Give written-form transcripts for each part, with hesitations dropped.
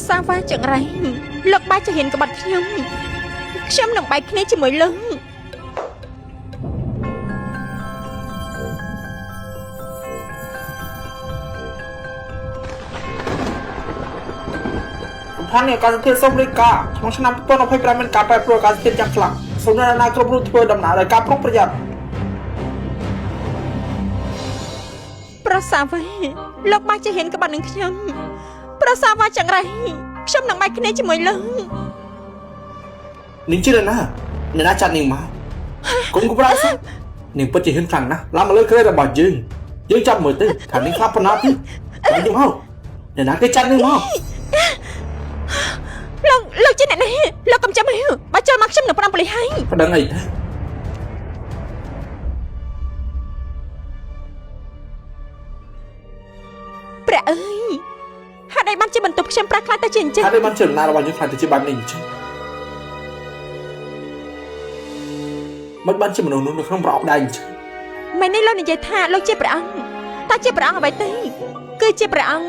សាវ៉ាចឹងไรលោកបាយจะเห็นក្បត់ខ្ញុំនឹងបែកគ្នាជាមួយលឹងท่านเนี่ยการเทศส้มริกาของชนะต้นเอาให้ประมันการไปโปรการเทศจากหลังสมนานาครบรูทเพื่อดำหนาและการปรุงประหยัดប្រសាវ៉ាលោកបាយจะเห็นក្បត់នឹងខ្ញុំប្រសាវ៉ាចឹងไรខ្ញុំនឹងបែកគ្នាជាមួយលឹងนิ่งชื่อเลยนะเนี่ยน่าจัดนิ่งมาcũng cũng ra saoนิ่งปัจจัยเห็นฝั่งนะล้ำมาเลยเคยแต่บ่อยยืงจับมือตื้อฐานนิ่งครับพนักที่ไปดูเขาเนี่ยนะcáiจัดนิ่งมาលោកជាអ្នកនេះលោកកំចាំឲ្យបើចូលមកខ្ញុំនឹងប្រាំប៉ូលីសឲ្យប្រដឹងអីទេព្រះអើយហេតុអីបានជាបន្ទប់ខ្ញុំប្រាខ្លាចទៅជាអញ្ចឹងហេតុអីបានជាដំណើររបស់យើងខ្លាចទៅជាបែបនេះអញ្ចឹងមិនបានជាមនុស្សនោះនៅក្នុងប្រអប់ដែរអញ្ចឹងមិននេះលោកនិយាយថាលោកជាព្រះអង្គតើជាព្រះអង្គអ្វីទេគឺជាព្រះអង្គ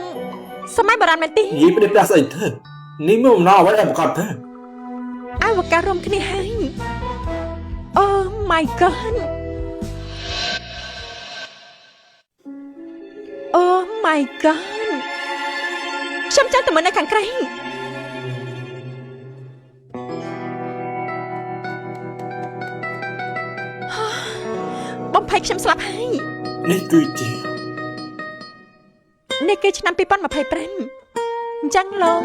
សម័យបុរាណមែនទេនិយាយពីព្រះស្អីទេនេះមិនអំណរអ្វីដែលប្រកបទេអវកាសរួមគ្នាហើយ Oh my god Oh my god ខ្ញុំចាំតែមើលនៅខាងក្រៅបំភ័យខ្ញុំស្លាប់ហើយនេះគឺជាឆ្នាំ2025អញ្ចឹងលោក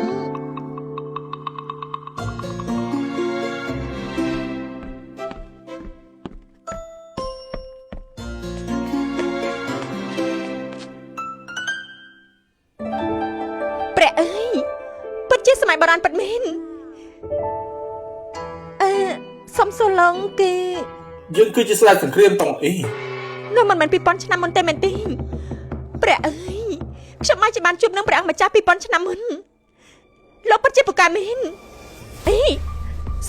ព្រះអើយពិតជាសម័យបុរាណពិតមែនសុំសូឡងគេយើងគឺជាស្ដេចសង្គ្រាមតង់អីនោះមិនមែន2000ឆ្នាំមុនទេមែនទេព្រះអើយខ្ញុំមកជាបានជួបនឹងព្រះអង្គម្ចាស់2000ឆ្នាំមុនលោកពិតជាពូកែមែនអី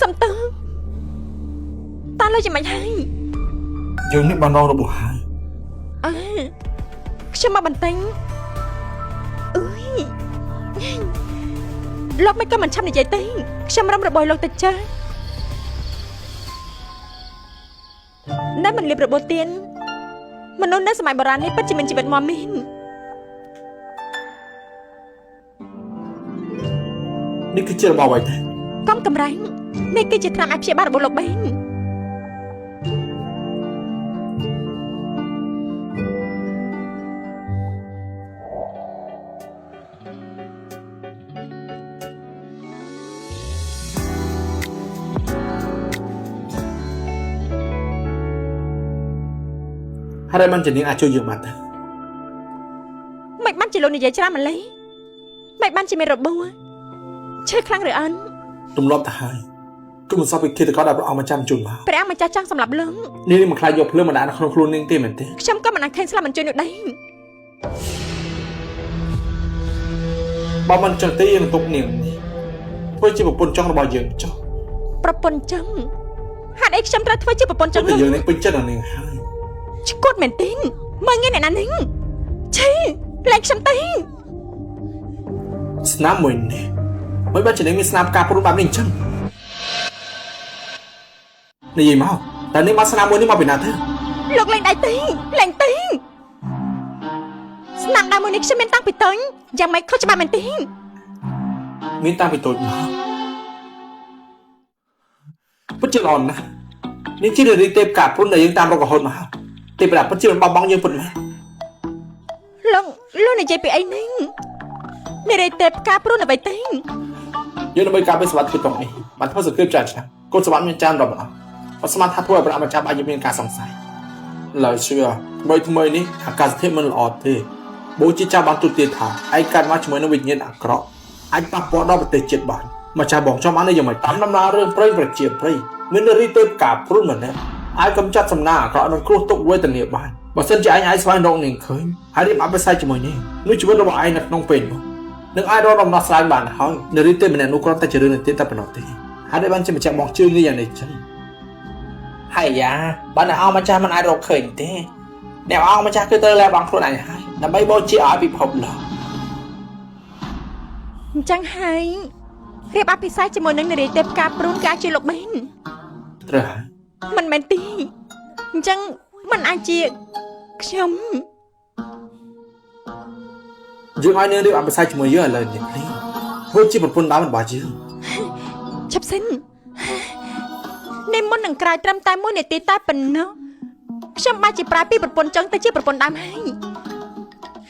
សំទើតើលោកជាមិនហើយយើងនេះបានរងរបួសហើយខ្ញុំមកបន្ទិញអើយលោកមិនក៏មិនឆាប់និយាយទេខ្ញុំរំរបួសលោកទៅចាស់ដែលមិនលៀបរបួសទៀនមនុស្សនៅសម័យបុរាណនេះពិតជាមានជីវិតមាំមែននេះគឺជារបស់អ្វីទេកុំកម្រាញ់នេះគឺជាថ្នាំអាចព្យាបាលរបស់លោកបែនហើយបានជានាងអាចជួយយើងបានទេមិនបានជាលោកនិយាយច្រើនម្ល៉េះមិនបានជាមានរបួសឈឺខ្លាំងឬអន់ទម្លាប់ទៅហើយគឺមិនសពពីគិតទៅក៏ដល់ព្រះអង្គម្ចាស់ជូនមកព្រះអង្គម្ចាស់ចង់សម្រាប់លឹងនាងមិនខ្លាចយកភ្លើងមកដាក់នៅក្នុងខ្លួននាងទេមែនទេខ្ញុំក៏មិនអាចឃើញស្លាប់មិនជួយនោះដែរបើមិនចឹងទេយើងទុកនាងធ្វើជាប្រពន្ធចង់របស់យើងចុះប្រពន្ធចង់ហេតុអីខ្ញុំត្រូវធ្វើជាប្រពន្ធចង់យើងនេះពេញចិត្តនឹងនាងហើយឈួតមែនទេមើលងាយអ្នកណានេះឈីលែងខ្ញុំទេស្នាមមួយនេះមិនបានជានាងមានស្នាមការព្រួនបែបនេះអញ្ចឹងនិយាយមកតើនាងមកស្នាមមួយនេះមកពីណាទៅលោកលែងដៃទេលែងទេស្នាមដៃមួយនេះខ្ញុំមានតាំងពីតូចយ៉ាងម៉េចខុសច្បាប់មែនទេមានតាំងពីតូចមកពិតជាល្អណាស់នេះជារឿងទេពការព្រួនដែលយើងតាមរករហូតមកទេប្រពិតជាមិនបោះបង់យើងពិតមែនលោកនិយាយពីអីនេះនេះរេទេពការព្រួនអ្វីទេយើងដើម្បីការពារសុវត្ថិភាពទាំងនេះបានធ្វើសង្គ្រាមច្រើនឆ្នាំកូនសុវត្ថិមានច្រើនរាប់មិនអស់ស្មានថាធ្វើឲ្យព្រះម្ចាស់អាចមានការសង្ស័យឡើយជឿថ្មីនេះអាកាសធាតុមិនល្អទេបូជាចាស់បានទូទាយថាឯងកើតមកជាមួយនឹងវិញ្ញាណអាក្រក់អាចប៉ះពាល់ដល់ប្រទេសជាតិបានម្ចាស់បងចំអាននេះយ៉ាងម៉េចតាមដំណើររឿងព្រៃប្រជាព្រៃមានរីទេពការព្រួនម្នាក់អាចកំចាត់សំណាងអាក្រក់នឹងគ្រោះទុកវេទនាបានបើសិនជាឯងអាចស្វែងរកនាងឃើញហើយរៀបអភិសេកជាមួយនាងនោះជីវិតរបស់ឯងនៅក្នុងពេលនោះនឹងអាចរកដំណោះស្រាយបានហើយនារីទេពម្នាក់នោះគ្រាន់តែជារឿងនិទានតែប៉ុណ្ណោះទេហើយបានជាម្ចាស់បងជឿងាយយ៉ាងនេះចឹងហើយយ៉ាបើអ្នកអង្គម្ចាស់មិនអាចរកឃើញទេអ្នកអង្គម្ចាស់គឺត្រូវលះបង់ខ្លួនឯងហើយដើម្បីបូជាឲ្យពិភពលោក จังไห้เรียบอภิษัยជាមួយនឹងនារីទេពការព្រូនការជាលោកមែន ត្រូវហើយ មិនមែនទេអញ្ចឹងមិនអាចជាខ្ញុំ យើងឲ្យនាងរៀបអភិសេកជាមួយយើងឥឡូវនេះភ្លេងធ្វើជាប្រពន្ធដើមរបស់យើង ឈប់សិននេះមុននឹងក្រោយត្រឹមតែ1នាទីតែប៉ុណ្ណោះខ្ញុំបានជាប្រែពីប្រពន្ធចឹងទៅជាប្រពន្ធដើមហើយ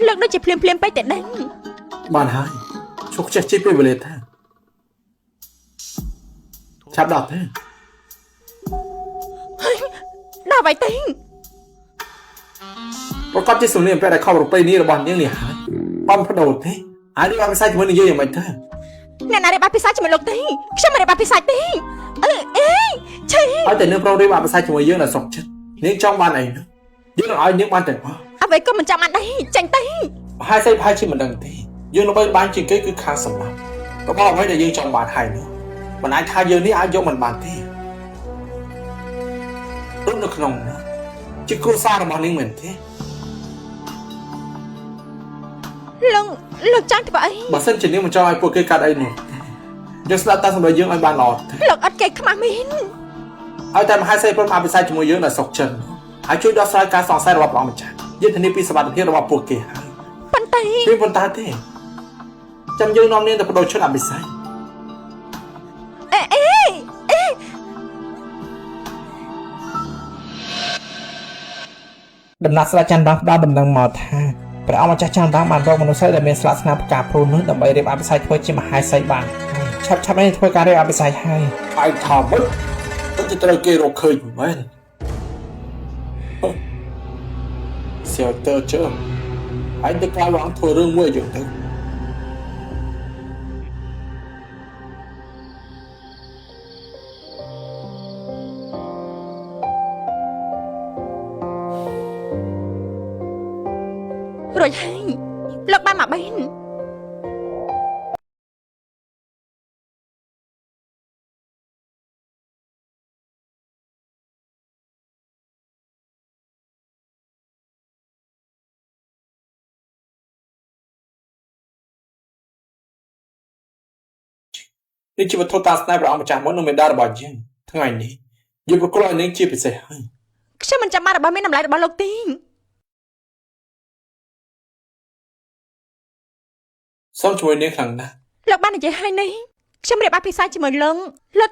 លើកដូចជាភ្លាមពេកតែដឹង បានហើយជោគចេះជិះពេលវេលាថាឆាប់ដល់ទេ ដល់ហើយទេ ប្រកបជាសំលៀងពេលដែលខំប្រពៃនេះរបស់នាងនេះហើយបំផ្ដោតទេហើយរៀបអភិសេកជាមួយនឹងយើងយ៉ាងម៉េចទៅ អ្នកណារៀបអភិសេកជាមួយលោកទេខ្ញុំមិនរៀបអភិសេកទេអេឆៃ ឲ្យតែនាងប្រុងរៀបអភិសេកជាមួយយើងដល់សុខចិត្តនាងចង់បានអីនោះយើងនឹងឲ្យនាងបានទាំងអស់ អ្វីក៏មិនចាំបានដែរចាញ់ទេ ហើយស្អីប្រហែលជាមិនដឹងទេយើងល្បីបានជាងគេគឺខាងសម្លាប់របស់អ្វីដែលយើងចង់បានហើយនោះមិនអាចថាយើងនេះអាចយកមិនបានទេទុំនៅក្នុងនោះជាគ្រួសាររបស់នាងមែនទេ លោកចាញ់ធ្វើអី បើសិនជានាងមិនចង់ឲ្យពួកគេកាត់អីនោះយើងស្ដាប់តាមសម្ដីយើងឲ្យបានល្អទេ លោកអត់គេខ្មាស់មែន ឲ្យតែមហាសេព្រមអភិសេកជាមួយយើងដល់សុខចិត្តហើយជួយដោះស្រាយការសង្ស័យរបស់ព្រះអង្គម្ចាស់យើងធានាពីសុវត្ថិភាពរបស់ពួកគេហើយ ប៉ុន្តែ ពីប៉ុន្តែទេចាំយើងនាំនាងទៅបដូរឈុតអភិសេក អេ ដំណាក់ស្រាចាន់រាំផ្ដល់ដំណឹងមកថាព្រះអង្គម្ចាស់ចាន់រាំបានរកមនុស្សដែលមានស្លាកស្នាមផ្កាព្រូននោះដើម្បីរៀបអភិសេកធ្វើជាមហាសីបានឆាប់នេះធ្វើការរៀបអភិសេកហើយហើយថាមិនទៅត្រូវគេរកឃើញមែនសៀវតើជើងហើយទៅក្រៅអង្គធ្វើរឿងមួយយ៉ាងទៅ រួចហើយលោកបានមកបេននេះជាវត្ថុតាស្នេហ៍ព្រះអង្គម្ចាស់មុននឹងមេដារបស់យើងថ្ងៃនេះយើងប្រគល់ឲ្យនាងជាពិសេសហើយ ខ្ញុំមិនចាំបានរបស់មានតម្លៃរបស់លោកទេ សូមជួយនាងខ្លាំងណាស់ លោកបាននិយាយហើយនេះខ្ញុំរៀបអភិសេកជាមួយលោក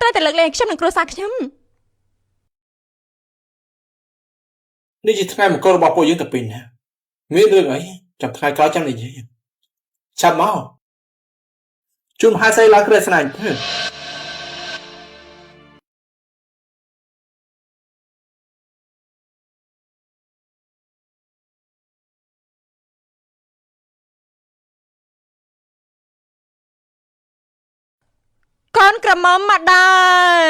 ត្រូវតែលើកលែងខ្ញុំនិងគ្រួសារខ្ញុំ នេះជាថ្ងៃមង្គលរបស់ពួកយើងទៅពីណាមានរឿងអីចាំថ្ងៃក្រោយចាំនិយាយចាប់មកជួនមហាសីឡើងគ្រាស្នាញ់ទៅ កូនក្រមុំមកដល់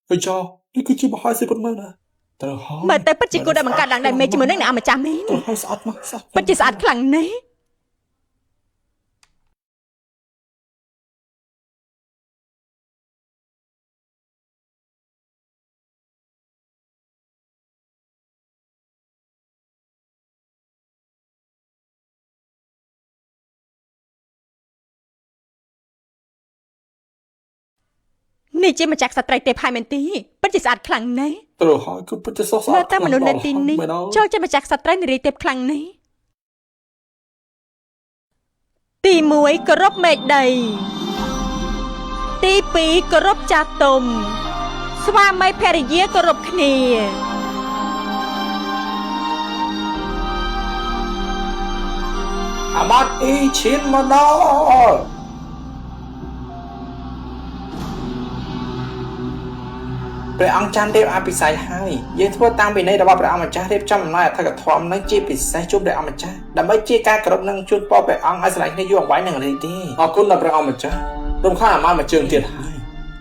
ហើយចោនេះគឺជាមហាសីពិតមែនណាត្រូវហើយ មើលទៅពិតជាគូដែលបង្កើតឡើងដោយមេជាមួយនឹងអ្នកម្ចាស់មែន ត្រូវហើយស្អត់មកស្អត់ ពិតជាស្អាតខ្លាំងណាស់ នេះជាម្ចាស់ក្សត្រីទេពហើយមែនទេពិតជាស្អាតខ្លាំងណាស់ ត្រូវហើយគឺពិតជាស្អត់ស្អា មើ ត លតែមនុស្សនៅទីនេះចូលជាម្ចាស់ក្សត្រីនារីទេពខ្លាំងណាស់ទី1គោរពមេឃដីទី2គោរពចាស់ទុំស្វាមីភរិយាគោរពគ្នា អាម៉ាត់អ៊ីឈានមកដល់ព្រះអង្គចាន់រៀបអភិសេកហើយយើងធ្វើតាមវិន័យរបស់ព្រះអង្គម្ចាស់រៀបចំអំណោយអធិកធម៌នឹងជាពិសេសជូនព្រះអង្គម្ចាស់ដើម្បីជាការគោរពនិងជូនពរព្រះអង្គឲ្យស្រឡាញ់គ្នាយូរអង្វែងនឹងរីទេអរគុណដល់ព្រះអង្គម្ចាស់រំខានអាម៉ាត់មួយជើងទៀតហើយ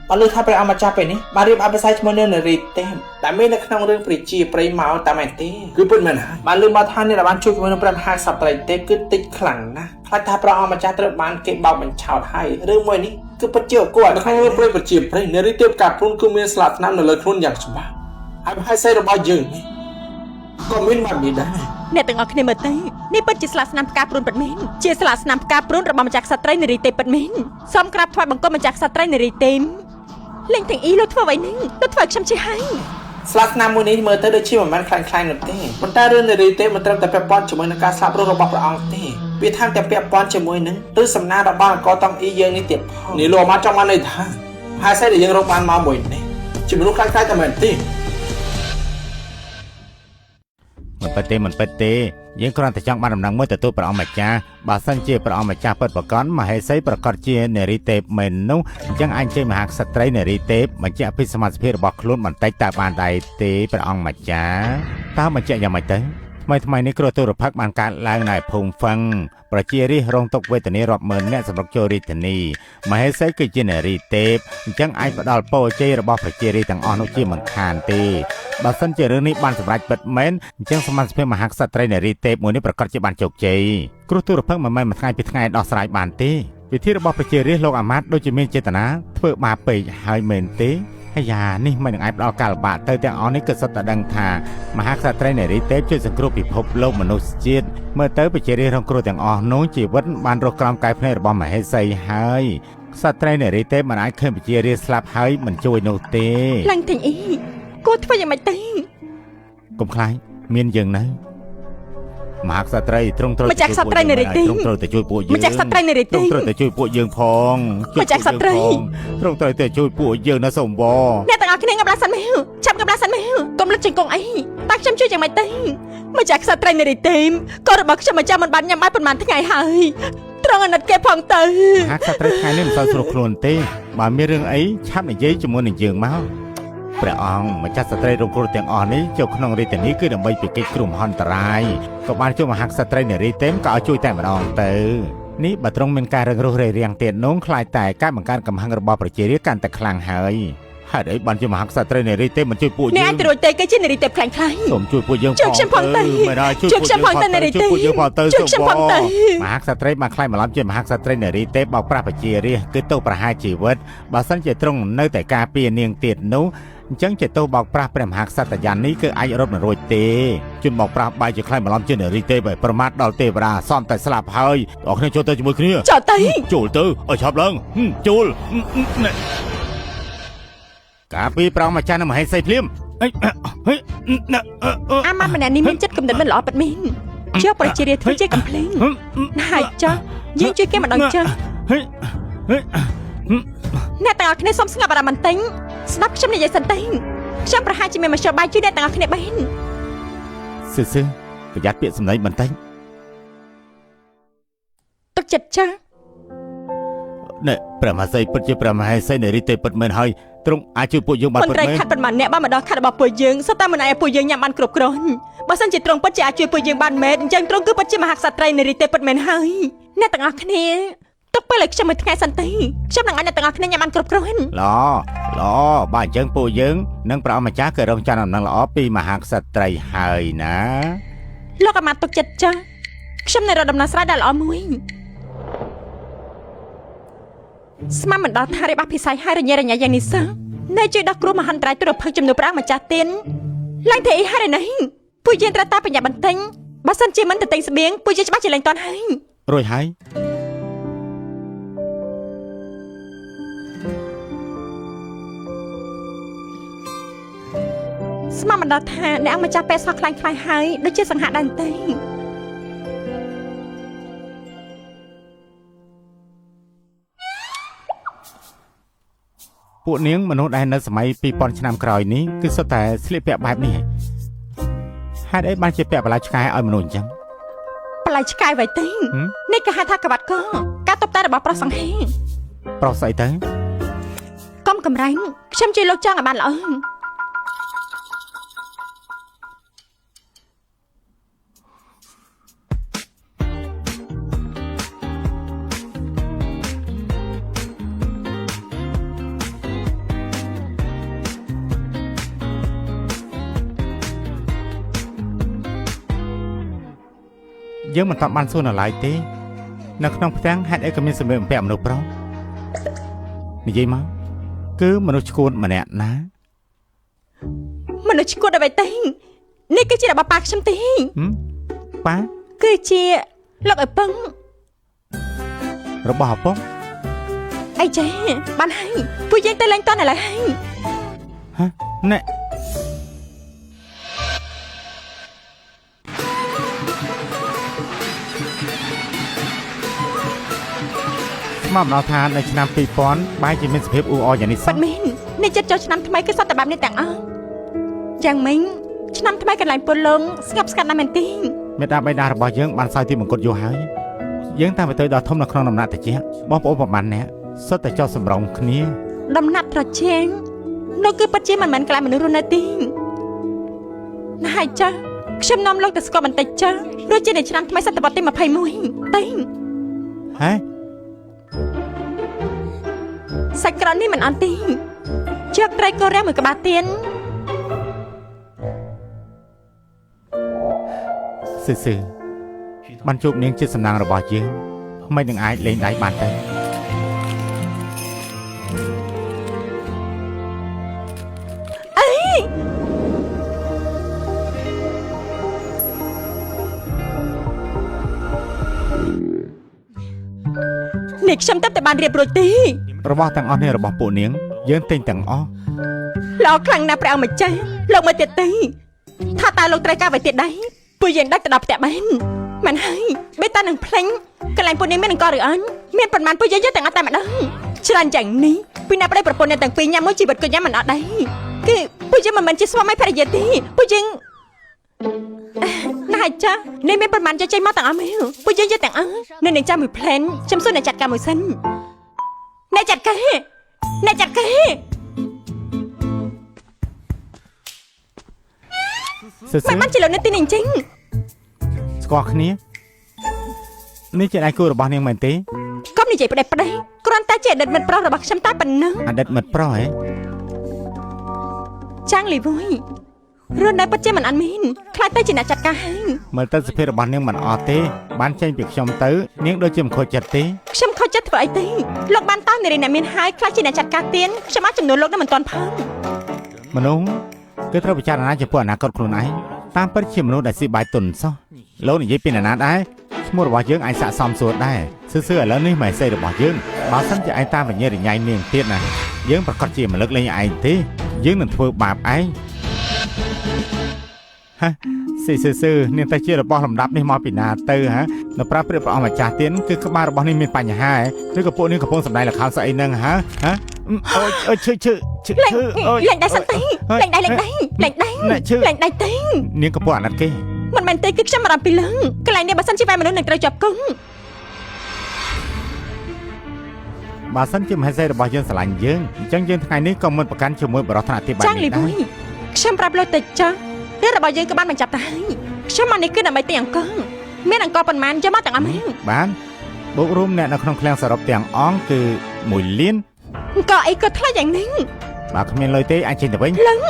បានលើថាព្រះអង្គម្ចាស់ពេលនេះបានរៀបអភិសេកជាមួយនឹងនារីទេពដែលមាននៅក្នុងរឿងព្រះជាព្រៃមកតាមមែនទេគឺពិតមែនហើយបានលើមកថានេះបានជួយជាមួយនឹងព្រះមហាក្សត្រីទេពគឺតិចខ្លាំងណាស់ខ្លាចថាព្រះអង្គម្ចាស់ត្រូវបានគេបោកបញ្ឆោតហើយរឿងមួយនេះគឺពិតជាគួរឲ្យក្នុងរឿងព្រះជាព្រៃនារីទេពការព្រួនគឺមានស្លាកស្នាមនៅលើខ្លួនយ៉ាងច្បាស់ហើយមហាសេរបស់យើងនេះក៏មានបាននេះដែរ អ្នកទាំងអស់គ្នាមើលទៅនេះពិតជាស្លាកស្នាមផ្កាព្រួនពិតមែនជាស្លាកស្នាមផ្កាព្រួនរបស់ម្ចាស់ក្សត្រីនារីទេពពិតមែនសូមក្រាបថ្វាយបង្គំម្ចាស់ក្សត្រីនារីទេពលេងទាំងអ៊ីលោកធ្វើអ្វីនឹងលោកធ្វើឲ្យខ្ញុំជាហើយស្លាកស្នាមមួយនេះមើលទៅដូចជាមិនមែនខ្លាំងៗនោះទេប៉ុន្តែរឿងនារីទេពមិនត្រឹមតែពាក់ព័ន្ធជាមួយនឹងការស្លាប់រស់របស់ព្រះអង្គទេវាថែមទាំងពាក់ព័ន្ធជាមួយនឹងទស្សនារបស់អង្គតង់អ៊ីយើងនេះទៀតផងនេះលោកអាម៉ាត់ចង់បានន័យថាហើយស្អីដែលយើងរកបានមកមួយនេះជាមនុស្សខ្លាំងៗតែមែនទេមិនពិតទេយើងគ្រាន់តែចង់បានដំណឹងមួយទៅទូលព្រះអង្គម្ចាស់បើសិនជាព្រះអង្គម្ចាស់ពិតប្រាកដមហេសីប្រកាសជានារីទេពមែននោះអញ្ចឹងអញជ័យមហាក្សត្រីនារីទេពបញ្ជាក់ពីសមត្ថភាពរបស់ខ្លួនបន្តិចតើបានដែរទេព្រះអង្គម្ចាស់តើបញ្ជាក់យ៉ាងម៉េចទៅថ្មីនេះគ្រោះទុរភិក្សបានកើតឡើងនៅភូមិហ្វឹងប្រជារាស្ត្ររងទុក្ខវេទនារាប់ម៉ឺនអ្នកសម្រុកចូលរាជធានីមហេសីគឺជានារីទេពអញ្ចឹងអាចផ្ដល់ពរជ័យរបស់ប្រជារាស្ត្រទាំងអស់នោះជាមិនខានទេបើសិនជារឿងនេះបានសម្រេចពិតមែនអញ្ចឹងសមត្ថភាពមហាក្សត្រីនារីទេពមួយនេះប្រកាសជាបានជោគជ័យគ្រោះទុរភិក្សមិនមែនមួយថ្ងៃពីរថ្ងៃដោះស្រាយបានទេវិធីរបស់ប្រជារាស្ត្រលោកអាម៉ាត់ដូចជាមានចេតនាធ្វើបាបពេកហើយមែនទេហើយយ៉ានេះមិននឹងអាចផ្ដល់ការលំបាកទៅទាំងអស់នេះគឺសុទ្ធតែដឹងថាមហាក្សត្រីនារីទេពជួយសង្គ្រោះពិភពលោកមនុស្សជាតិមើលទៅប្រជារាស្ត្ររងគ្រោះទាំងអស់នោះជីវិតបានរស់ក្រោមកាយភ្នែករបស់មហេសីហើយក្សត្រីនារីទេពមិនអាចឃើញប្រជារាស្ត្រស្លាប់ហើយមិនជួយនោះទេឡើងទាំងអ៊ីគួរធ្វើយ៉ាងម៉េចទៅកុំខ្លាចមានយើងនៅមហាក្សត្រីទ្រង់ត្រូវម្ចាស់ក្សត្រីនារីទេពទ្រង់ត្រូវទៅជួយពួកយើងម្ចាស់ក្សត្រីនារីទេពទ្រង់ត្រូវទៅជួយពួកយើងផងម្ចាស់ក្សត្រីទ្រង់ត្រូវទៅជួយពួកយើងណាសូមវអ្នកទាំងអស់គ្នាងាប់ឡាសិនមែវចាប់ងាប់ឡាសិនមែវកុំលឹកជង្គង់អីតើខ្ញុំជួយយ៉ាងម៉េចទៅម្ចាស់ក្សត្រីនារីទេពក៏របស់ខ្ញុំម្ចាស់មិនបានញ៉ាំបាយប៉ុន្មានថ្ងៃហើយត្រង់អាណិតគេផងទៅមហាក្សត្រីថ្ងៃនេះមិនសូវស្រួលខ្លួនទេបើមានរឿងអីឆាប់និយាយជាមួយនឹងយើងមកព្រះអង្គម្ចាស់ស្ត្រីរងគ្រោះទាំងអស់នេះចូលក្នុងរាជធានីគឺដើម្បីពិកិច្ចគ្រោះមហន្តរាយក៏បានជួយមហាក្សត្រីនារីទេពក៏ឲ្យជួយតែម្ដងទៅនេះបើត្រង់មានការរឹងរូសរារាំងទៀតនោះខ្លាចតែការបង្កើនកំហឹងរបស់ប្រជារាស្ត្រកាន់តែខ្លាំងហើយហេតុអីបានជាមហាក្សត្រីនារីទេពមិនជួយពួកយើងអ្នកអាចទៅរួចទេគេជានារីទេពខ្លាំងៗសូមជួយពួកយើងជួយខ្ញុំផងទៅមិនដែរជួយខ្ញុំផងទៅនារីទេពជួយពួកយើងផងទៅជួយខ្ញុំផងទៅមហាក្សត្រីបានខ្លាចបន្លំជាមហាក្សត្រីនារីទេពបោកប្រាស់ប្រជារាស្ត្រគឺទោសប្រហារជីវិតបើសិនជាត្រង់នៅតែការពារនាងទៀតនោះអញ្ចឹងជាទោសបោកប្រាស់ព្រះមហាក្សត្រយាននេះគឺអាចរត់មិនរួចទេជនបោកប្រាស់បែរជាខ្លាចបន្លំជានារីទេពឲ្យប្រមាថដល់ទេវតាសំតែស្លាប់ហើយបងប្អូនចូលទៅជាមួយគ្នាចូលទៅឲ្យឆាប់ឡើងចូលការពីប្រងម្ចាស់នៅមហេសីភ្លាមអាម៉ាត់ម្នាក់នេះមានចិត្តគំនិតមិនល្អពិតមែនជាប្រជារាស្ត្រធ្វើជាកំ ភ្លេងហើយចុះយើងជួយគេម្ដងចុះអ្នកទាំងអស់គ្នាសូមស្ងប់អារម្មណ៍បន្តិចស្ដាប់ខ្ញុំនិយាយសិនទៅខ្ញុំប្រហែលជាមានមធ្យោបាយជួយអ្នកទាំងអស់គ្នាបានស៊ឺប្រយ័ត្នពាក្យសម្ដីបន្តិចទឹកចិត្តចាស់នេះព្រះមហាសីពិតជាព្រះមហាសីនារីទេពពិតមែនហើយទ្រង់អាចជួយពួកយើងបានពិតមែនមន្ត្រីខាត់ប៉ុន្មានអ្នកបានមកដល់ខាត់របស់ពួកយើងសុទ្ធតែមិនអាចឲ្យពួកយើងញ៉ាំបានគ្រប់គ្រាន់បើសិនជាទ្រង់ពិតជាអាចជួយពួកយើងបានមែនអញ្ចឹងទ្រង់គឺពិតជាមហាក្សត្រីនារីទេពពិតមែនហើយអ្នកទាំងអស់គ្នាទុកពេលឲ្យខ្ញុំមួយថ្ងៃសិនទៅខ្ញុំនឹងឲ្យអ្នកទាំងអស់គ្នាញ៉ាំបានគ្រប់គ្រាន់ល្អបើអញ្ចឹងពួកយើងនឹងព្រះអង្គម្ចាស់ក៏រងចាំដំណឹងល្អពីមហាក្សត្រីហើយណាលោកអាម៉ាត់ទុកចិត្តចាស់ខ្ញុំនៅរកដំណោះស្រាយដ៏ល្អមួយស្មានមិនដល់ថារៀបអភិស័យឲ្យរញ៉េរញ៉ៃយ៉ាងនេះសោះនៅជួយដោះគ្រោះមហន្តរាយទុរភិក្សជំនួសព្រះអង្គម្ចាស់ទៀនឡើងតែអីហើយនេះពួកយើងត្រូវតែបញ្ញាបន្ទិញបើសិនជាមិនទៅទិញស្បៀងពួកយើងច្បាស់ជាលែងតន់ហើយរួចហើយស្មានមិនដល់ថាអ្នកអង្គម្ចាស់ពេទ្យសោះខ្លាំងៗហើយដូចជាសង្ហាដែរទេពួកនាងមនុស្សដែលនៅសម័យ 2000 ឆ្នាំក្រោយនេះគឺសុទ្ធតែស្លៀកពាក់បែបនេះហេតុអីបានជាពាក់បន្លែឆ្កែឲ្យមនុស្សអញ្ចឹងបន្លែឆ្កែអ្វីទេនេះគេហៅថាកបាត់កការតបតែរបស់ប្រុសសង្ហាប្រុសស្អីទៅកុំកំរែងខ្ញុំជួយលោកចង់ឲ្យបានល្អយើងមិនតន់បានសួរនៅឡើយទេនៅក្នុងផ្ទាំងហេតុអីក៏មានសម្ភារបំពាក់មនុស្សប្រុសនិយាយមកគឺមនុស្សឈួតម្នាក់ណាមនុស្សឈួតអ្វីទេនេះគឺជារបស់ប៉ាខ្ញុំទេ ប៉ា គឺជាលោកឪពឹង របស់ឪពុក អីចាបានហើយពួកយើងទៅលេងតន់ឥឡូវហើយ ហ៎ណែមកដល់ថានៅឆ្នាំ2000បែរជាមានសភាពអ៊ូអរយ៉ាងនេះសោះ បាត់មែននេះចិត្តចូលឆ្នាំថ្មីគឺសតតែបែបនេះទាំងអស់យ៉ាងមិញឆ្នាំថ្មីកន្លែងពលលងស្ងប់ស្ងាត់ណាស់មែនទេ មេដាបៃតារបស់យើងបានសោយទីមង្គតយូរហើយយើងតាមទៅដល់ធំនៅក្នុងដំណាក់ត្រជាបងប្អូនប្រហែលអ្នកសុទ្ធតែចោលសម្រងគ្នា ដំណាក់ត្រជាងនោះគឺពិតជាមិនមែនកន្លែងមនុស្សរស់នៅទេណាហើយចាខ្ញុំនាំលោកទៅស្គាល់បន្តិចចាដូចជានៅឆ្នាំថ្មីសតវត្សទី21តេង ហេ សាច់ក្រកនេះមិនអន់ទេជើកត្រីកូរ៉េមួយក្បាលទៀន ស៊ឺស៊ឺបានជួបនាងជាសំណាងរបស់យើងមិននឹងអាចលេងដៃបានទៅ អីនេះខ្ញុំតែបានរៀបរួចទេ របស់ទាំងអស់នេះរបស់ពួកនាងយើងទិញទាំងអស់ លោកខ្លាំងណាស់ព្រះអង្គម្ចាស់លោកមកទៀតទេថាតើលោកត្រូវការអ្វីទៀតដែរពួកយើងដាច់ទៅដល់ផ្ទះបានមិនហើយបេតានឹងភ្លេងកន្លែងពួកនេះមានអង្គឬអញមានប៉ុន្មានពួកយើងទាំងអត់តែម្ដងច្រើនយ៉ាងនេះពីណាប្តីប្រពន្ធអ្នកទាំងពីរញ៉ាំមួយជីវិតក៏ញ៉ាំមិនអត់ដែរគឺពួកយើងមិនមែនជាស្វាមីភរិយាទេពួកយើងណាស់ចានេះមានប៉ុន្មានចេញមកទាំងអស់មែនពួកយើងទាំងអស់នៅនឹងចាំមួយភ្លែនខ្ញុំសួរអ្នកចាត់ការមួយសិនអ្នកចាត់ការ ស៊ឺស៊ឺ មិនបានជាលោកនៅទីនេះអញ្ចឹង ស្គាល់គ្នានេះជាដៃគូរបស់នាងមែនទេ កុំនិយាយផ្ដេសផ្ដេសគ្រាន់តែជាអតីតមិត្តប្រុសរបស់ខ្ញុំតែប៉ុណ្ណឹង អតីតមិត្តប្រុសហ៎ ចាងលីវុយរឿងដែលពិតជាមិនអត់មានខ្លាចតែជាអ្នកចាត់ការហើយ មើលទៅសភាពរបស់នាងមិនអត់ទេបានចេញពីខ្ញុំទៅនាងដូចជាមិនខូចចិត្តទេ ខ្ញុំខុសចិត្តធ្វើអីទេលោកបានតោនារីអ្នកមានហើយខ្លាចជាអ្នកចាត់ការទៀនខ្ញុំអាចចំនួនលោកនឹងមិនទាន់ផង មនុស្សគឺត្រូវពិចារណាចំពោះអនាគតខ្លួនឯងតាមពិតជាមនុស្សដែលស៊ីបាយទុនសោះលោកនិយាយពីណាដែរឈ្មោះរបស់យើងអាចស័ក្តិសមសួរដែរស៊ឺស៊ឺឥឡូវនេះមិនស្អីរបស់យើងបើសិនជាឯងតាមរញ៉េរញ៉ៃនាងទៀតណាយើងប្រកាសជាមិនលើកលែងឯងទេយើងនឹងធ្វើបាបឯងហ៎ស៊ឺនាងតែជារបស់លំដាប់នេះមកពីណាទៅហ៎នៅប្រាប់ព្រះអង្គម្ចាស់ទៀនគឺក្បាលរបស់នេះមានបញ្ហាឬក៏ពួកនេះកំពុងសម្ដែងល្ខោនស្អីហ្នឹងហ៎អូយឈឺលេងដៃសិនទេលេងដៃទេ នាងកំពុងអាណិតគេ មិនមែនទេគឺខ្ញុំមិនអំពីលឹងកន្លែងនេះបើសិនជាវាមនុស្សនឹងត្រូវជាប់គុក បើសិនជាមហេសីរបស់យើងស្រឡាញ់យើងអញ្ចឹងយើងថ្ងៃនេះក៏មិនប្រកាន់ជាមួយបរិសុទ្ធអធិបាយ ចាងលីវុយខ្ញុំប្រាប់លោកតិចចារឿងរបស់យើងក៏បានបញ្ចប់ទៅហើយខ្ញុំមកនេះគឺដើម្បីទិញអង្គមានអង្គប៉ុន្មានយកមកទាំងអស់មែន បានបូករួមអ្នកនៅក្នុងឃ្លាំងសរុបទាំងអង្គគឺ1លាន អង្គអីក៏ថ្លៃយ៉ាងនេះ បើគ្មានលុយទេអាចចេញទៅវិញ លឹង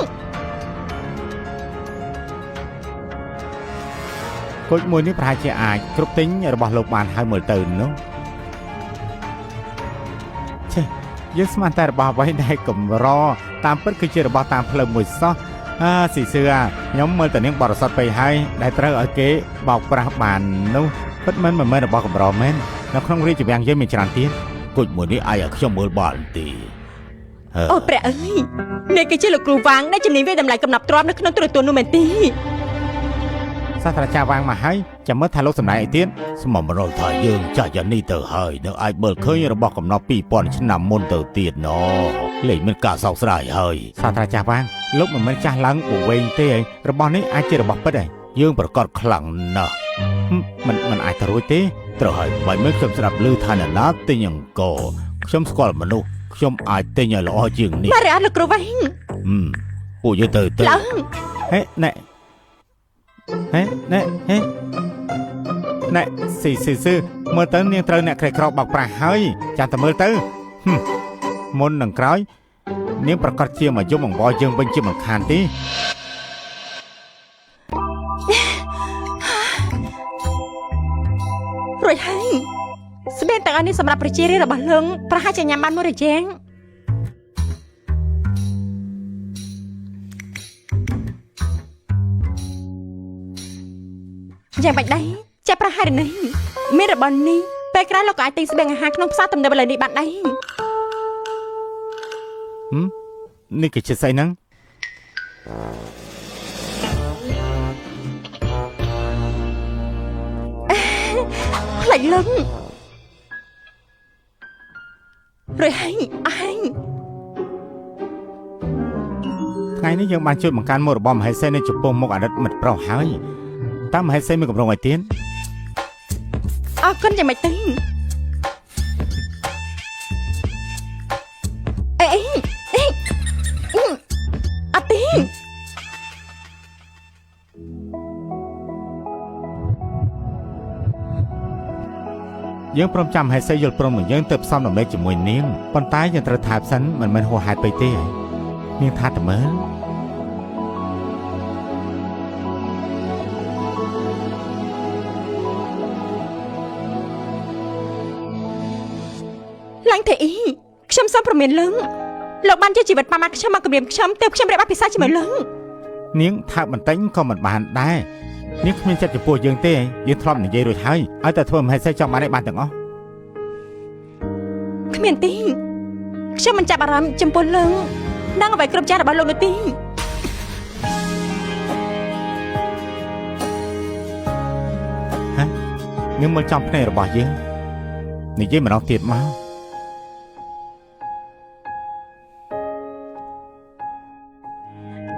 គុជមួយនេះប្រហែលជាអាចគ្រប់ទិញរបស់លោកបានហើយមើលទៅនោះឆេយើងស្មានតែរបស់អ្វីដែលកម្រតាមពិតគឺជារបស់តាមផ្លូវមួយសោះស៊ីសឿខ្ញុំមើលតែនាងបរិសុទ្ធពេកហើយដែលត្រូវឲ្យគេបោកប្រាស់បាននោះពិតមិនមែនរបស់កម្រមែននៅក្នុងរាជវាំងយើងមានច្រើនទៀតគុជមួយនេះអាចឲ្យខ្ញុំមើលបានទេ អូព្រះអើយនេះគឺជាលោកគ្រូវាងដែលជំនាញវាតម្លៃកំណប់ទ្រាំនៅក្នុងទូរទស្សន៍នោះមែនទេ សាស្ត្រាចារ្យវាងមកហើយចាំមើលថាលោកសម្ដែងអីទៀតស្មមរលថាយើងចាស់យ៉ាងនេះទៅហើយនៅអាចមើលឃើញរបស់កំណត់2000ឆ្នាំមុនទៅទៀតណលេងមានការសោកស្ដាយហើយសាស្ត្រាចារ្យវាងលោកមិនមែនចាស់ឡើងវែងទេរបស់នេះអាចជារបស់ពិតហើយយើងប្រកាសខ្លាំងណាស់មិនអាចទៅរួចទេត្រូវហើយបើមើលខ្ញុំស្ដាប់ឮថាណានាទិញអង្គខ្ញុំស្គាល់មនុស្សខ្ញុំអាចទិញឲ្យល្អជាងនេះ បាទលោកគ្រូវាង ពួកយើងទៅហេណែហេណែស៊ីមើលទៅនាងត្រូវអ្នកក្រីក្របោកប្រាស់ហើយចាំតែមើលទៅមុននឹងក្រោយនាងប្រកាសជាមកយំអង្វរយើងវិញជាមិនខានទេ រួចហើយស្បែកទាំងអស់នេះសម្រាប់ប្រជារាស្ត្ររបស់លោកប្រហែលជាញ៉ាំបានមួយរយៈ យ៉ាងបាច់ដែរចាប់ប្រហែលនេះមានរបស់នេះពេលក្រោយលោកក៏អាចទិញស្បៀងអាហារក្នុងផ្សារទំនើបឥឡូវនេះបានដែរ នេះគឺជាស្អីហ្នឹង ផ្លេចលឹងរួយហើយអញ ថ្ងៃនេះយើងបានជួយបង្កើនមុខរបរមហេសីនៅចំពោះមុខអតីតមិត្តប្រុសហើយតើមហេសីមានកម្រងឲ្យទៀត អរគុណយ៉ាងម៉េចទៅអេអត់ទេ យើងព្រមចាំហេសីយល់ព្រមនឹងយើងទៅផ្សំដំណេកជាមួយនាងប៉ុន្តែយើងត្រូវថាផ្សិនមិនមែនហួសហេតុពេកទេនាងថាតើមើល ឡើងទេអ៊ីខ្ញុំសូមប្រមានលឹងលោកបានជួយជីវិតប៉ាម៉ាក់ខ្ញុំមកគម្រាមខ្ញុំទៅខ្ញុំរៀបអភិសាជាមួយលឹង នាងថាបន្តិចក៏មិនបានដែរនាងគ្មានចិត្តចំពោះយើងទេយើងធ្លាប់និយាយរួចហើយឲ្យតែធ្វើមហេសីចង់បានឲ្យបានទាំងអស់ គ្មានទេខ្ញុំមិនចាប់អារម្មណ៍ចំពោះលឹងនឹងអ្វីគ្រប់យ៉ាងរបស់លោកនោះទេ នាងមើលចំភ្នែករបស់យើងនិយាយម្ដងទៀតមក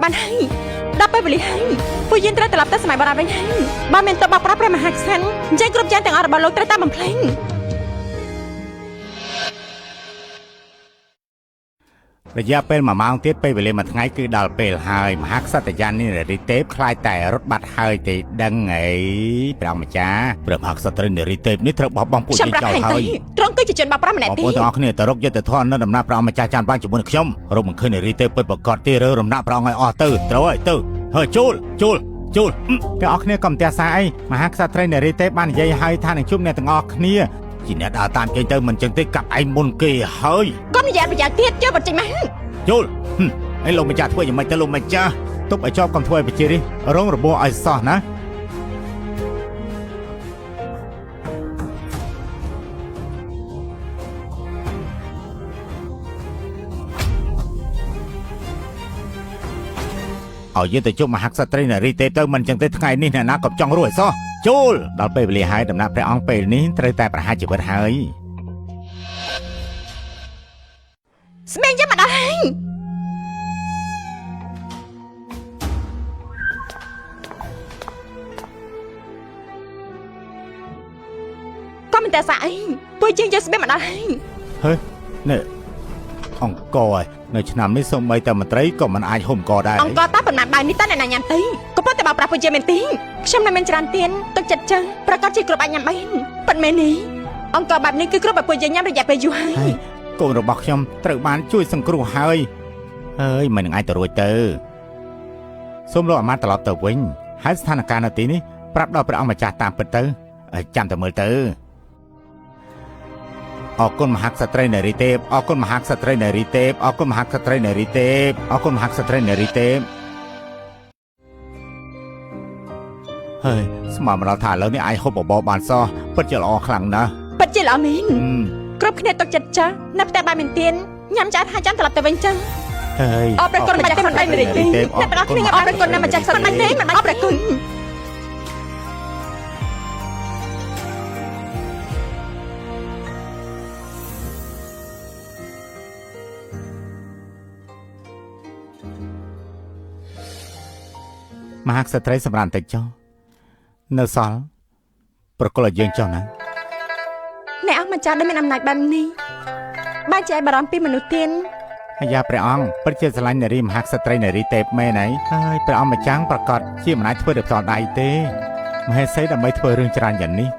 បានហើយដល់ពេលវេលាហើយពួកយើងត្រូវត្រឡប់ទៅសម័យបុរាណវិញហើយបើមានតបបប្រាប់ព្រះមហាក្សត្រអញ្ចឹងគ្រប់យ៉ាងទាំងអស់របស់លោកត្រូវតាមបំភ្លេង រយៈពេល1ម៉ោងទៀតពេលវេលាមួយថ្ងៃគឺដល់ពេលហើយមហាក្សត្រយាននេះរីទេពខ្លាចតែរត់បាត់ហើយទេដឹងអីព្រះម្ចាស់ព្រះមហាក្សត្រនេះរីទេពនេះត្រូវបោះបង់ពួកយើងចោលហើយ ត្រង់គឺជាជនបបប្រម្នាក់ បង ទេ ប្អូនទាំងអស់គ្នាទៅរកយុទ្ធធននៅដំណាក់ព្រះអង្គម្ចាស់ចាន់បានជាមួយនឹងខ្ញុំរកមិនឃើញរីទេពពិតប្រាកដទេរើដំណាក់ព្រះអង្គឲ្យអស់ទៅត្រូវហើយទៅហើយជួលទាំងអស់គ្នាកុំផ្ទះសាអីមហាក្សត្រីនារីទេពបាននិយាយឲ្យថានឹងជួបអ្នកទាំងអស់គ្នាជាអ្នកដើរតាមគេទៅមិនចឹងទេកាប់ឯងមុនគេហើយក ុំនិយាយប្រយ៉ាទៀតចូលបច្ចេកមក យល់ឯលោកម្ចាស់ធ្វើយ៉ាងម៉េចទៅលោកម្ចាស់ទុបឲ្យជាប់កុំធ្វើឲ្យបជានេះរងរបួសឲ្យសោះណាឲ្យយើងទៅជួបមហាក្សត្រីនារីទេពទៅមិនចឹងទេថ្ងៃនេះអ្នកណាក៏ចង់រស់ឲ្យសោះចូលដល់ពេលវេលាហើយដំណាក់ព្រះអង្គពេលនេះត្រូវតែប្រហារជីវិតហើយ ស្មេងយកមកដល់ហើយកុំតែសាអីពួកយើងយកស្មេងមកដល់ហើយ ហើយនេះអង្គរនៅឆ្នាំនេះសូម្បីតែមន្ត្រីក៏មិនអាចហុំអង្គរដែរ អង្គតាប៉ុន្មានបាយនេះតើអ្នកណាញ៉ាំទៅក៏ប៉ុន្តែបើប្រាប់ពួកយើងមែនទេខ្ញុំនៅមានច្រើនទៀនទឹកចិត្តចឹងប្រកាសជាគ្រប់អាចញ៉ាំបានប៉ុន្តែនេះអង្គបែបនេះគឺគ្រប់ឲ្យពួកយើងញ៉ាំរយៈពេលយូរហើយក ូនរបស់ខ្ញុំត្រូវបានជួយសង្គ្រោះហើយមិននឹងអាចទៅរួចទៅសូមលោកអាមាត្យត្រឡប់ទៅវិញហើយស្ថានភាពនៅទីនេះប្រាប់ដល់ព្រះអង្គម្ចាស់តាមពិតទៅចាំតែមើលទៅអរគុណមហាក្សត្រីនារីទេពអរគុណមហាក្សត្រីនារីទេពអរគុណមហាក្សត្រីនារីទេពអរគុណមហាក្សត្រីនារីទេពហើយស្មានមកដល់ថាឥឡូវនេះអាចហូបបបរបានសោះពិតជាល្អខ្លាំងណាស់ ពិតជាល្អមែនគ្រប់គ្នាទុកចិត្តចាស់នៅផ្ទះបាយមែនទៀនញ៉ាំចាស់ហើយចាំត្រឡប់ទៅវិញចឹង ហើយ អរគុណម្ចាស់ខ្លួនឯងនារីទេអ្នកទាំងអស់គ្នាអរគុណម្ចាស់ខ្លួនឯងទេមិនអរគុណ មហាក្សត្រីសម្រាប់បន្តិចចុះនៅសល់ប្រកល់ឲ្យយើងចុះណា អ្នកអង្គម្ចាស់ដែលមានអំណាចបែបនេះបែរជាឲ្យបារម្ភពីមនុស្សទៀន ហើយយ៉ាព្រះអង្គពិតជាស្រឡាញ់នារីមហាក្សត្រីនារីទេពមែនហើយព្រះអង្គម្ចាស់ប្រកាសជាមិនអាចធ្វើដោយផ្ទាល់ដៃទេមហេសីដើម្បីធ្វើរឿងច្រើនយ៉ាងនេះ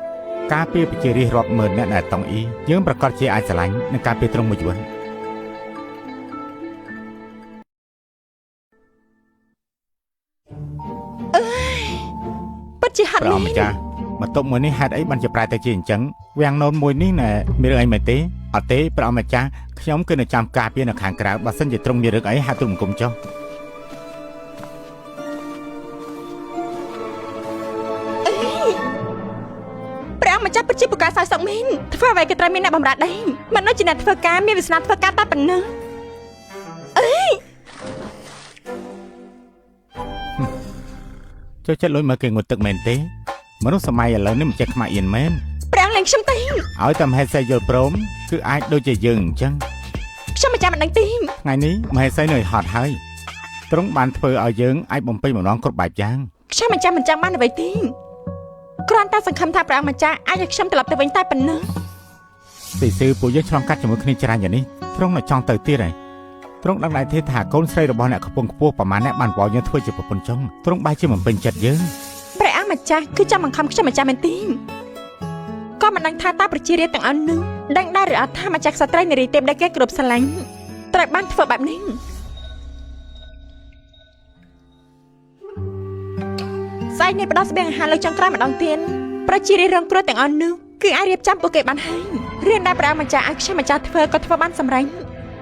ការពារប្រជារាស្ត្ររាប់ម៉ឺនអ្នកដែលតង់អ៊ីយើងប្រកាសជាអាចស្រឡាញ់នឹងការពារត្រង់មួយយួន ពិតជាហាត់ ព្រះ មែ អង្គម្ចាស់បន្ទប់មួយនេះហេតុអីបានជាប្រែទៅជាអញ្ចឹងវាំងណូនមួយនេះណែមានរឿងអីមែនទេអត់ទេព្រះអង្គម្ចាស់ខ្ញុំគឺនៅចាំការពារនៅខាងក្រៅបើសិនជាត្រង់មានរឿងអីហាក់ទូលមកគុំចុះ ប ពិតជាពូកែសោយសុកមែនធ្វើអ្វីក៏ត្រូវមានអ្នកបម្រើដែរមិនដូចជាអ្នកធ្វើការមានវាសនាធ្វើការតែប៉ុណ្ណឹងអី ចូលចិត្តលុយមើលគេងូតទឹកមែនទេមនុស្សសម័យឥឡូវនេះមិនចេះខ្មាស់អៀនមែន ប្រាំងលេងខ្ញុំទេ ឲ្យតែមហេសីយល់ព្រមគឺអាចដូចជាយើងអញ្ចឹង ខ្ញុំមិនចាំមិនដឹងទេ ថ្ងៃនេះមហេសីនៅហត់ហើយទ្រង់បានធ្វើឲ្យយើងអាចបំពេញបំណងគ្រប់បែបយ៉ាង ខ្ញុំមិនចាំបានអ្វីទេគ្រាន់តែសង្ឃឹមថាព្រះអង្គម្ចាស់អាចឲ្យខ្ញុំត្រឡប់ទៅវិញតែប៉ុណ្ណឹង ទីសឺពួកយើងឆ្លងកាត់ជាមួយគ្នាច្រើនយ៉ាងនេះទ្រង់នៅចង់ទៅទៀតហើយទ្រង់ដឹងដែរទេថាកូនស្រីរបស់អ្នកកំពុងខ្ពស់ប្រមាណអ្នកបានបោយើងធ្វើជាប្រពន្ធចុងទ្រង់បែរជាមិនពេញចិត្តយើង ព្រះអង្គម្ចាស់គឺចាំបង្ខំខ្ញុំម្ចាស់មែនទេក៏មិនដឹងថាតើប្រជារាស្ត្រទាំងអស់នោះដឹងដែរឬអត់ថាម្ចាស់ក្សត្រីនារីទេពដែលគេគ្រប់ស្រឡាញ់ត្រូវបានធ្វើបែបនេះស្អែកនេះផ្ដោតស្បៀងអាហារលើចុងក្រោយម្ដងទៀតប្រជារាស្ត្ររងគ្រោះទាំងអស់នោះគឺអាចរៀបចំពួកគេបានហើយរៀនដែលព្រះអង្គម្ចាស់ឲ្យខ្ញុំម្ចាស់ធ្វើក៏ធ្វើបានសម្រេច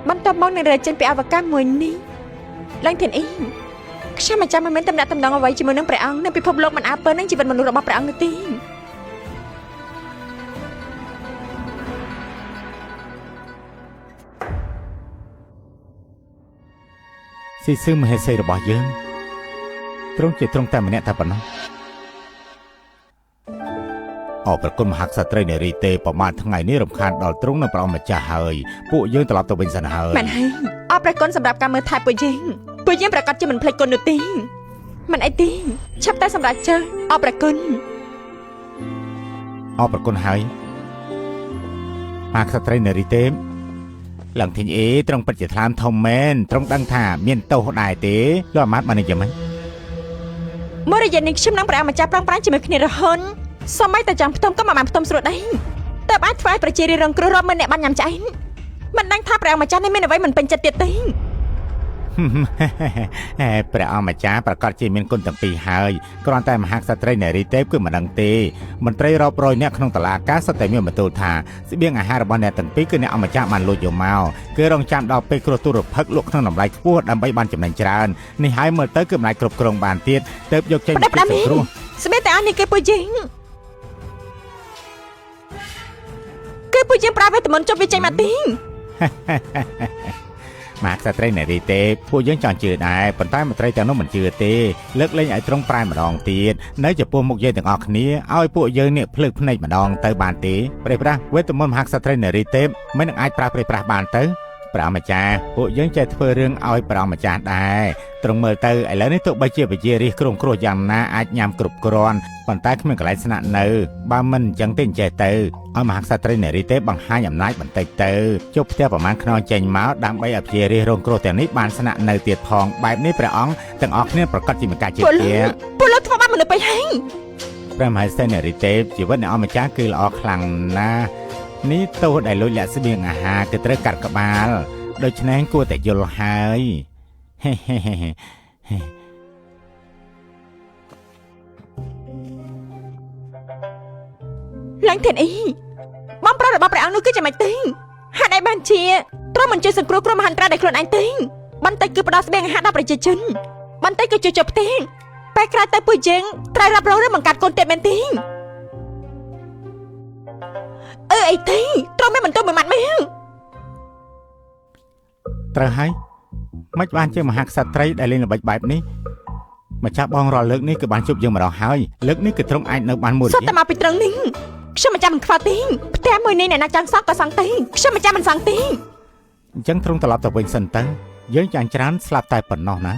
បន្ទាប់មកនឹងរើចេញពីអវកាសមួយនេះឡើងធានអ៊ីខ្ញុំម្ចាស់មិនមានតំណែងអ្វីជាមួយនឹងព្រះអង្គនៅពិភពលោកមិនអើពើនឹងជីវិតមនុស្សរបស់ព្រះអង្គនោះទេ ស៊ីសឺមហេសីរបស់យើងទ្រង់ជាទ្រង់តែម្នាក់តែប៉ុណ្ណោះអរប្រគុណមហាក្សត្រីនារីទេប្រមាណថ្ងៃនេះរំខានដល់ទ្រង់នៅព្រះអង្គម្ចាស់ហើយពួកយើងត្រឡប់ទៅវិញសិនហើយ មែនហើយអរប្រគុណសម្រាប់ការមើលថែពួកយើងប្រកាសជាមិនភ្លេចគុណនោះទេមិនអីទេឆាប់តែសម្រាប់ចាអរប្រគុណ អរប្រគុណហើយមហាក្សត្រីនារីទេឡើងធីងអេទ្រង់ពិតជាថ្លាមធំមែនទ្រង់ដឹងថាមានទោសដែរទេលោកអាម៉ាត់បាននិយាយមិន មួយរយៈនេះខ្ញុំនឹងព្រះអង្គម្ចាស់ប្រឹងប្រែងជាមួយគ្នារហូតសូម្បីតែចាំផ្ទុំក៏មិនបានផ្ទុំស្រួលដែរតែអាចធ្វើឲ្យប្រជារាស្ត្ររងគ្រោះរាប់ម៉ឺនអ្នកបានញ៉ាំឆ្អែតមិនដឹងថាព្រះអង្គម្ចាស់នេះមានអ្វីមិនពេញចិត្តទៀតទេ ព្រះអង្គម្ចាស់ប្រកាសជាមានគុណទាំងពីរហើយគ្រាន់តែមហាក្សត្រីនារីទេពគឺមិនដឹងទេមន្ត្រីរាប់រយអ្នកក្នុងតុលាការសុទ្ធតែមានបន្ទូលថាស្បៀងអាហាររបស់អ្នកទាំងពីរគឺអ្នកអង្គម្ចាស់បានលួចយកមកគឺរងចាំដល់ពេលគ្រោះទុរភិក្សលក់ក្នុងតម្លៃខ្ពស់ដើម្បីបានចំណេញច្រើននេះហើយមើលទៅគឺមិនអាចគ្រប់គ្រងបានទៀតទើបយកចេញពីសង្គ្រោះ ស្បៀងតែអស់នេះគឺពួកយើងប្រើវេទមន្តជប់វាចេញមកទី មហាក្សត្រីនារីទេពួកយើងចង់ជឿដែរប៉ុន្តែមន្ត្រីទាំងនោះមិនជឿទេលើកលែងឲ្យទ្រង់ប្រែម្ដងទៀតនៅចំពោះមុខយើងទាំងអស់គ្នាឲ្យពួកយើងនេះភ្លើកភ្នែកម្ដងទៅបានទេព្រះប្រាស់វេទមន្តមហាក្សត្រីនារីទេមិននឹងអាចប្រើព្រះប្រាស់បានទៅព្រះម្ចាស់ពួកយើងចេះធ្វើរឿងឲ្យព្រះម្ចាស់ដែរទ្រង់មើលទៅឥឡូវនេះទោះបីជាវិជារិះគ្រោះគ្រោះយ៉ាងណាអាចញ៉ាំគ្រប់គ្រាន់ប៉ុន្តែគ្មានកន្លែងស្នាក់នៅបើមិនអញ្ចឹងទេអញ្ចេះទៅឲ្យមហាក្សត្រីនារីទេបង្ហាញអំណាចបន្តិចទៅជប់ផ្ទះប្រមាណខ្នងចេញមកដើម្បីឲ្យវិជារិះរងគ្រោះទាំងនេះបានស្នាក់នៅទៀតផងបែបនេះព្រះអង្គទាំងអស់គ្នាប្រកាសជាមានការជឿជាក់ ពួកលោកធ្វើបានមនុស្សពេញហើយ ព្រះមហេសីនារីទេជីវិតអ្នកអម្ចាស់គឺល្អខ្លាំងណាស់នេះទោះដែលលួចលាក់ស្បៀងអាហារគឺត្រូវកាត់ក្បាលដូច្នេះគួរតែយល់ហើយហេហេហេហេ ឡើងធានអ៊ីបងប្រុសរបស់ព្រះអង្គនោះគឺជាមិនទេហេតុអីបានជាទ្រង់មិនជួយសង្គ្រោះគ្រោះមហន្តរាយដោយខ្លួនឯងទេបន្តិចគឺផ្ដោតស្បៀងអាហារដល់ប្រជាជនបន្តិចគឺជួយចូលផ្ទះពេលក្រោយទៅពួកយើងត្រូវរ៉ាប់រងរឿងបង្កាត់កូនទៀតមែនទេអីទេទ្រង់មានបន្ទូលមួយម៉ាត់មែន ត្រូវហើយមិនបានជាមហាក្សត្រីដែលលេងល្បិចបែបនេះម្ចាស់បងរាល់លើកនេះគឺបានជួបយើងម្ដងហើយលើកនេះគឺទ្រង់អាចនៅបានមួយរយៈ សុទ្ធតែមកពីត្រង់នេះខ្ញុំមិនចាំមិនខ្វល់ទេផ្ទះមួយនេះអ្នកណាចង់សង់ក៏សង់ទេខ្ញុំមិនចាំមិនសង់ទេ អញ្ចឹងទ្រង់ត្រឡប់ទៅវិញសិនទៅយើងចាញ់ច្រើនស្លាប់តែប៉ុណ្ណោះណា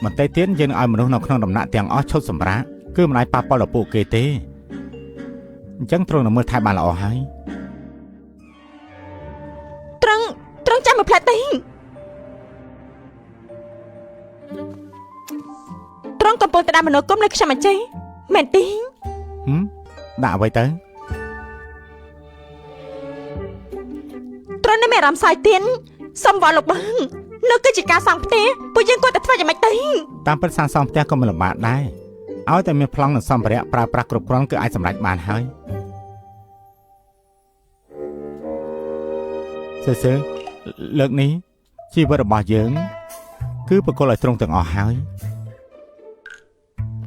បន្តិចទៀតយើងឲ្យមនុស្សនៅក្នុងដំណាក់ទាំងអស់ឈប់សម្រាកគឺមិនអាចប៉ះពាល់ដល់ពួកគេទេអញ្ចឹងទ្រង់នឹងមើលថែបានល្អហើយ ត្រង់ចាំមិនផ្លែតទេត្រង់កំពុងតែដាក់មនោគមនៅខ្ញុំអញ្ចឹងមែនទេ ដាក់អ្វីទៅ ត្រង់នេះមានអារម្មណ៍សាយទៀនសំវល់លោកបងនោះគឺជាការសង់ផ្ទះពួកយើងគួរតែធ្វើយ៉ាងម៉េចទេ តាមពិតសាងសង់ផ្ទះក៏មិនលំបាកដែរឲ្យតែមានប្លង់និងសម្ភារៈប្រើប្រាស់គ្រប់គ្រាន់គឺអាចសម្រេចបានហើយសើលើកនេះជីវិតរបស់យើងគឺប្រគល់ឲ្យទ្រង់ទាំងអស់ហើយ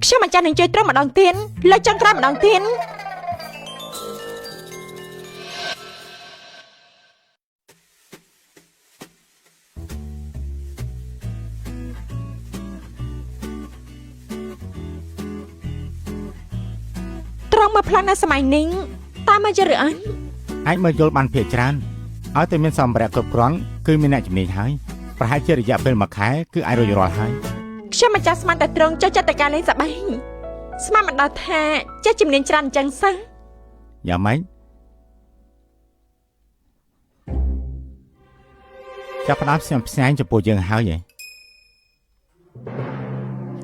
ខ្ញុំមិនចាំនឹងជួយត្រង់ម្ដងទៀតលើចុងក្រោយម្ដងទៀត ងមកផ្លាស់នៅសម័យនេះតាមមកជារឿងអញ អាចមើលយល់បានភាគច្រើនឲ្យតែមានសម្ភារៈគ្រប់គ្រាន់គឺមានអ្នកជំនាញហើយប្រហែលជារយៈពេល1ខែគឺអាចរួចរាល់ហើយ ខ្ញុំមិនចាស់ស្មានតែត្រង់ចុះចិត្តតែការលេងសប្បាយស្មានមិនដល់ថាចេះជំនាញច្រើនអញ្ចឹងសោះ យ៉ាងម៉េចចាប់ផ្ដើមខ្ញុំផ្សាយចំពោះយើងហើយហ៎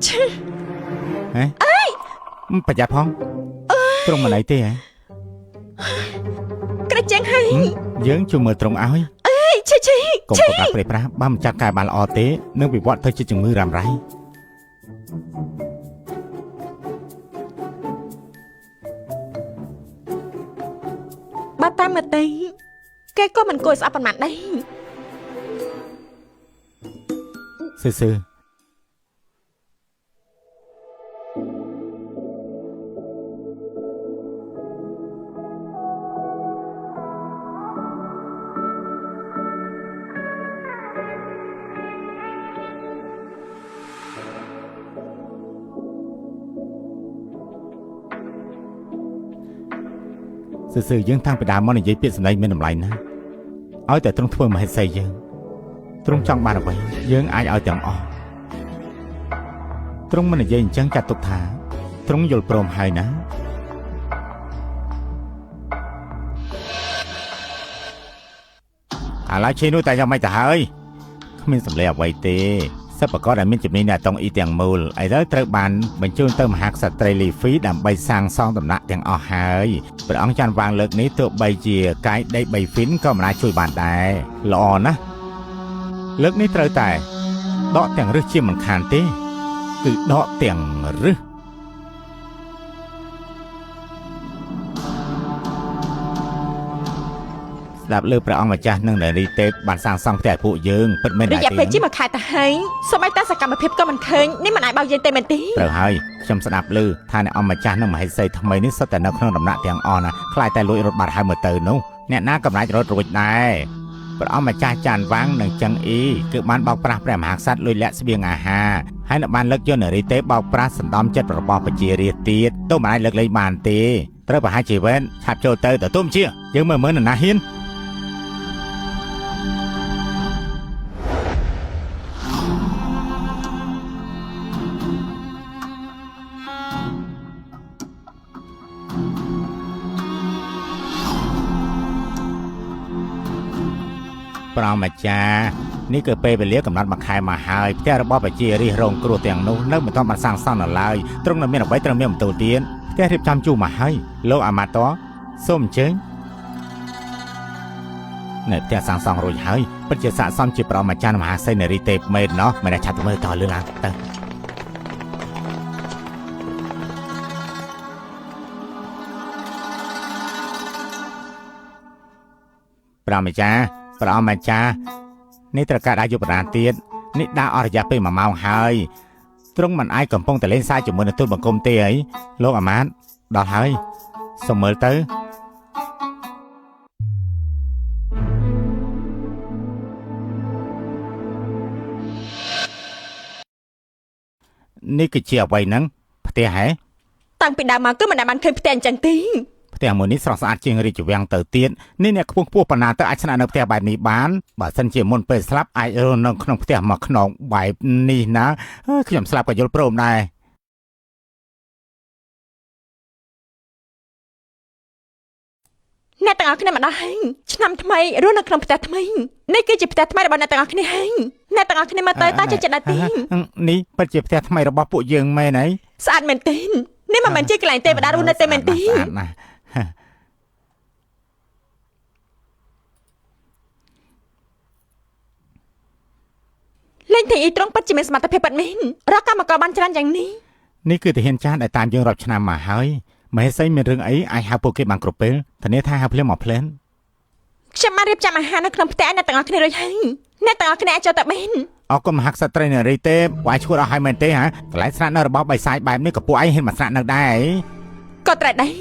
ឈឺ ហេអើយប្រយ័ត្នផងត្រង់មិនអីទេហ៎ ក្រចេងហើយ យើងជួយមើលត្រង់ឲ្យ អេឈីឈី កុំប្រកាសព្រៃប្រាស់បើមិនចាត់ការបានល្អទេនឹងវិវត្តទៅជាជំងឺរ៉ាំរ៉ៃ បើតាមមកទេគេក៏មិនគួរស្អប់ប៉ុន្មានដែរ ស៊ឺស៊ឺ ស៊ឺយើងតាំងពីដើមមកនិយាយពាក្យសម្ដីមានតម្លៃណាស់ឲ្យតែទ្រង់ធ្វើមហេសីយើងទ្រង់ចង់បានអ្វីយើងអាចឲ្យទាំងអស់ទ្រង់មិននិយាយអញ្ចឹងចាត់ទុកថាទ្រង់យល់ព្រមហើយណាឥឡូវឈីនោះតែយ៉ាងម៉េចទៅហើយគ្មានសម្លេងអ្វីទេសិប្បករដែលមានជំនាញនៅតង់អ៊ីទាំងមូលឥឡូវត្រូវបានបញ្ជូនទៅមហាក្សត្រីលីហ្វីដើម្បីសាងសង់ដំណាក់ទាំងអស់ហើយព្រះអង្គចាន់វាងលើកនេះទោះបីជាកាយដី3ហ្វីនក៏មិនអាចជួយបានដែរល្អណាស់លើកនេះត្រូវតែដកទាំងរឹសជាមិនខានទេគឺដកទាំងរឹសស្ដាប់លើព្រះអង្គម្ចាស់និងនារីទេពបានសាងសង់ផ្ទះពួកយើងពិតមែន រ ដែរ យៈពេលជាមួយខែទៅហើយសូម្បីតែសកម្មភាពក៏មិនឃើញនេះមិនអាចបោកយើងទេមែនទេ ត្រូវហើយខ្ញុំស្ដាប់លើថាអ្នកអង្គម្ចាស់និងមហេសីថ្មីនេះសុទ្ធតែនៅក្នុងដំណាក់ទាំងអស់ណាខ្លាចតែលួចរត់បាត់ហើយមើលទៅនោះអ្នកណាកំណាចរត់រួចដែរព្រះអង្គម្ចាស់ចានវាងនិងចឹងអ៊ីគឺបានបោកប្រាស់ព្រះមហាក្សត្រលួចលាក់ស្បៀងអាហារហើយនៅបានលើកយកនារីទេពបោកប្រាស់សណ្ដំចិត្តរបស់ប្រជារាស្ត្រទៀតទៅមិនអាចលើកលែងបានទេត្រូវប្រហែលជាវែនឆាប់ចូលទៅទទួលជាយើងមើលនរណាហ៊ាន ប្រងម្ចាស់នេះគឺពេលវេលាកំណត់មួយខែមកហើយផ្ទះរបស់ប្រជារាស្ត្ររងគ្រោះទាំងនោះនៅមិនទាន់បានសាងសង់នៅឡើយត្រង់នៅមានអ្វីត្រូវមានបន្ទូលទៀតផ្ទះរៀបចំជូរមកហើយលោកអាម៉ាតតសូមអញ្ជើញនៅផ្ទះសាងសង់រួចហើយពិតជាស័ក្តិសមជាប្រងម្ចាស់មហាសីនារីទេពមែនណោះមិនដែលឆាប់ទៅមើលតលឿនឡើងទៅប្រងម្ចាស់ ព្រះអង្គម្ចាស់នេះត្រូវការដាក់យុបដានទៀតនេះដាក់អស់រយៈពេល1ម៉ោងហើយទ្រង់មិនអាចកំពុងតែលេងសើចជាមួយនឹងទូតបង្គំទេអីលោកអាម៉ាតដល់ហើយសូមមើលទៅនេះគឺជាអ្វីហ្នឹងផ្ទះហ៎ តាំងពីដើមមកគឺមិនដែលបានឃើញផ្ទះអញ្ចឹងទេ ផ្ទះមួយនេះស្រស់ស្អាតជាងរាជវាំងទៅទៀតនេះអ្នកខ្ពស់ប៉ុណ្ណាទៅអាចស្នាក់នៅផ្ទះបែបនេះបានបើសិនជាមុនពេលស្លាប់អាចរស់នៅក្នុងផ្ទះមួយខ្នងបែបនេះណាខ្ញុំស្លាប់ក៏យល់ព្រមដែរ អ្នកទាំងអស់គ្នាមកដល់ហើយឆ្នាំថ្មីរស់នៅក្នុងផ្ទះថ្មីនេះគឺជាផ្ទះថ្មីរបស់អ្នកទាំងអស់គ្នាហើយអ្នកទាំងអស់គ្នាមកទៅតើចេះចិត្តដែរទេ នេះពិតជាផ្ទះថ្មីរបស់ពួកយើងមែនហើយ ស្អាតមែនទេនេះមិនមែនជាកន្លែងទេវតារស់នៅទេមែនទេ ស្អាតណាស់ លេងទីអ៊ីត្រង់ពិតជាមានសមត្ថភាពពិតមែនរកកម្មករបានច្រើនយ៉ាងនេះ នេះគឺទាហានចាស់ដែលតាមយើងរាប់ឆ្នាំមកហើយមហេសីមានរឿងអីអាចហៅពួកគេបានគ្រប់ពេលធានាថាហៅភ្លាមមកភ្លាម ខ្ញុំបានរៀបចំអាហារនៅក្នុងផ្ទះអ្នកទាំងអស់គ្នារួចហើយអ្នកទាំងអស់គ្នាអាចចូលទៅបាន អរគុណមហាក្សត្រីនារីទេពវាយឈួតអស់ហើយមែនទេហ៎កន្លែងស្នាក់នៅរបស់បៃសាយបែបនេះក៏ពួកឯងហ៊ានមកស្នាក់នៅដែរ ក៏ត្រូវដែរ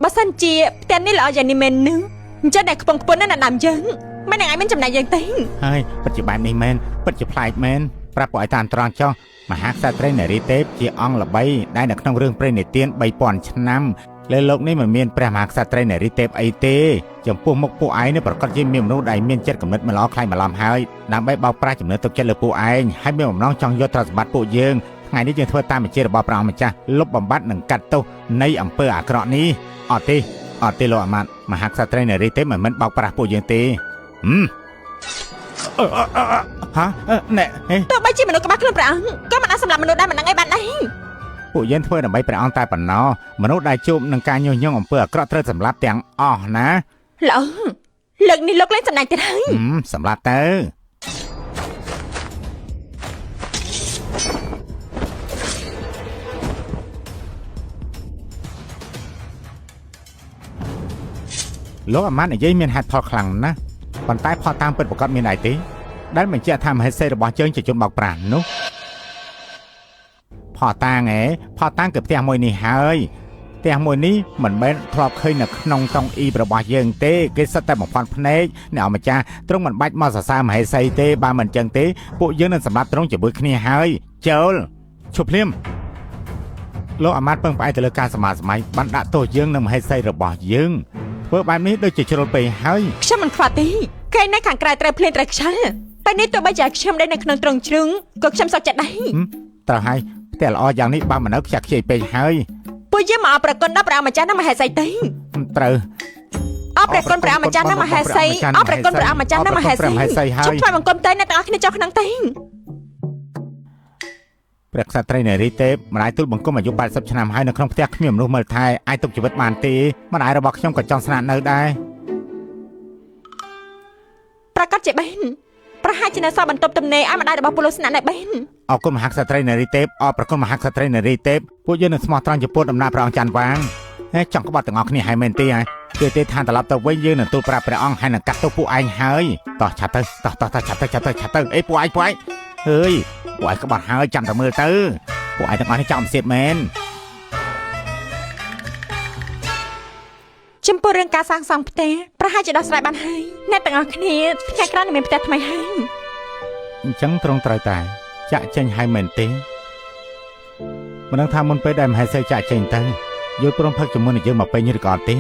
បើសិនជាផ្ទះនេះល្អយ៉ាងនេះមែននឹងអញ្ចឹងអ្នកខ្ពង់ខ្ពស់នៅដើមយើងមិននឹងឲ្យមានចំណែកយើងទេ ហើយពិតជាបែបនេះមែនពិតជាប្លែកមែនប្រាប់ពួកឯងតាមត្រង់ចុះមហាក្សត្រីនារីទេពជាអង្គល្បីដែលនៅក្នុងរឿងព្រេងនិទាន 3000 ឆ្នាំ លើលោកនេះមិនមានព្រះមហាក្សត្រីនារីទេពអីទេចំពោះមុខពួកឯងនេះប្រកាសជាមានមនុស្សដែលមានចិត្តគំនិតមិនល្អខ្លាំងបន្លំហើយដើម្បីបោកប្រាស់ចំណឿទុកចិត្តលើពួកឯងហើយមានបំណងចង់យកទ្រព្យសម្បត្តិពួកយើងថ្ងៃនេះយើងធ្វើតាមបញ្ជារបស់ព្រះអង្គម្ចាស់លុបបំបត្តិនិងកាត់ទោសនៃអំពើអាក្រក់នេះអត់ទេលោកអាម៉ាត់មហាក្សត្រីនារីទេពមិនបោកប្រាស់ពួកយើងទេណែទោះបីជាមនុស្សក្បាលខ្លួនព្រះអង្គក៏មិនអាចសម្លាប់មនុស្សដែលមិនដឹងអីបានដែរពួកយើងធ្វើដើម្បីព្រះអង្គតែប៉ុណ្ណោះមនុស្សដែលជួបនឹងការញុះញង់អំពើអាក្រក់ត្រូវសម្លាប់ទាំងអស់ណាល្អលើកនេះលោកលេងសម្ដែងទៀតហើយសម្លាប់ទៅលោកអាម៉ាត់និយាយមានហេតុផលខ្លាំងណាស់ប៉ុន្តែផលតាមពិតប្រាកដមានអីទេដែលបញ្ជាក់ថាមហេសីរបស់យើងជាជនបោកប្រាស់នោះផតាងគឺផ្ទះមួយនេះហើយផ្ទះមួយនេះមិនមែនធ្លាប់ឃើញនៅក្នុងតុងអ៊ីរបស់យើងទេគេសិតតែបំផាន់ភ្នែកអ្នកអម្ចាស់ទ្រង់មិនបាច់មកសរសើរមហេសីទេបើមិនចឹងទេពួកយើងនឹងសម្លាប់ទ្រង់ជាមួយគ្នាហើយចូលឈប់ភ្លាមលោកអាម៉ាត់ពឹងផ្អែកទៅលើការសមាសម័យបានដាក់ទោសយើងនឹងមហេសីរបស់យើងធ្វើបែបនេះដូចជាជ្រុលពេកហើយខ្ញុំមិនខ្វល់ទេគេនៅខាងក្រៅត្រូវភ្លេងត្រូវខ្ជិលតែនេះទោះបីជាខ្ញុំដែរនៅក្នុងទ្រង់ជ្រុងក៏ខ្ញុំសុខចិត្តដែរត្រូវហើយតែល្អយ៉ាងនេះបើមិននៅខ្ជិលពេកហើយពួកយើងមកអរប្រគុណដល់ព្រះម្ចាស់និងមហេសីទេត្រូវអរប្រគុណព្រះម្ចាស់និងមហេសីអរប្រគុណព្រះម្ចាស់និងមហេសីខ្ញុំថ្វាយបង្គំទៅអ្នកទាំងអស់គ្នាចុះក្នុងទេព្រះក្សត្រីនារីទេពម្ដាយទូលបង្គំអាយុ80ឆ្នាំហើយនៅក្នុងផ្ទះគ្មានមនុស្សមើលថែអាចទុកជីវិតបានទេម្ដាយរបស់ខ្ញុំក៏ចង់ស្នាក់នៅដែរប្រកាសជាបែនប្រហែលជានៅសល់បន្ទប់ទំនេរឲ្យម្ដាយរបស់ពលស្នាក់នៅបែនអរគុណមហាក្សត្រីនារីទេពអរប្រគុណមហាក្សត្រីនារីទេពពួកយើងនឹងស្មោះត្រង់ចំពោះដំណើរព្រះអង្គច័ន្ទវាងចង់ក្បត់ទាំងអស់គ្នាហើយមែនទេគឺទេឋានត្រឡប់ទៅវិញយើងនឹងទូលប្រាប់ព្រះអង្គហើយនឹងកាត់ទោសពួកឯងហើយតោះឆាប់ទៅឆាប់ទៅអីពួកឯងអើយពួកឯងក្បត់ហើយចាំតែមើលទៅពួកឯងទាំងអស់នេះចាំសៀតមែនចំពោះរឿងការសាងសង់ផ្ទះប្រហែលជាដោះស្រាយបានហើយអ្នកទាំងអស់គ្នាថ្ងៃក្រោយនឹងមានផ្ទះថ្មីហើយអញ្ចឹងត្រង់ត្រូវតែចាក់ចេញហើយមែនទេមិនដឹងថាមុនពេលដែលមហេសីចាក់ចេញទៅយល់ព្រមផឹកជាមួយនឹងយើងមកពេញឬក៏អត់ទេ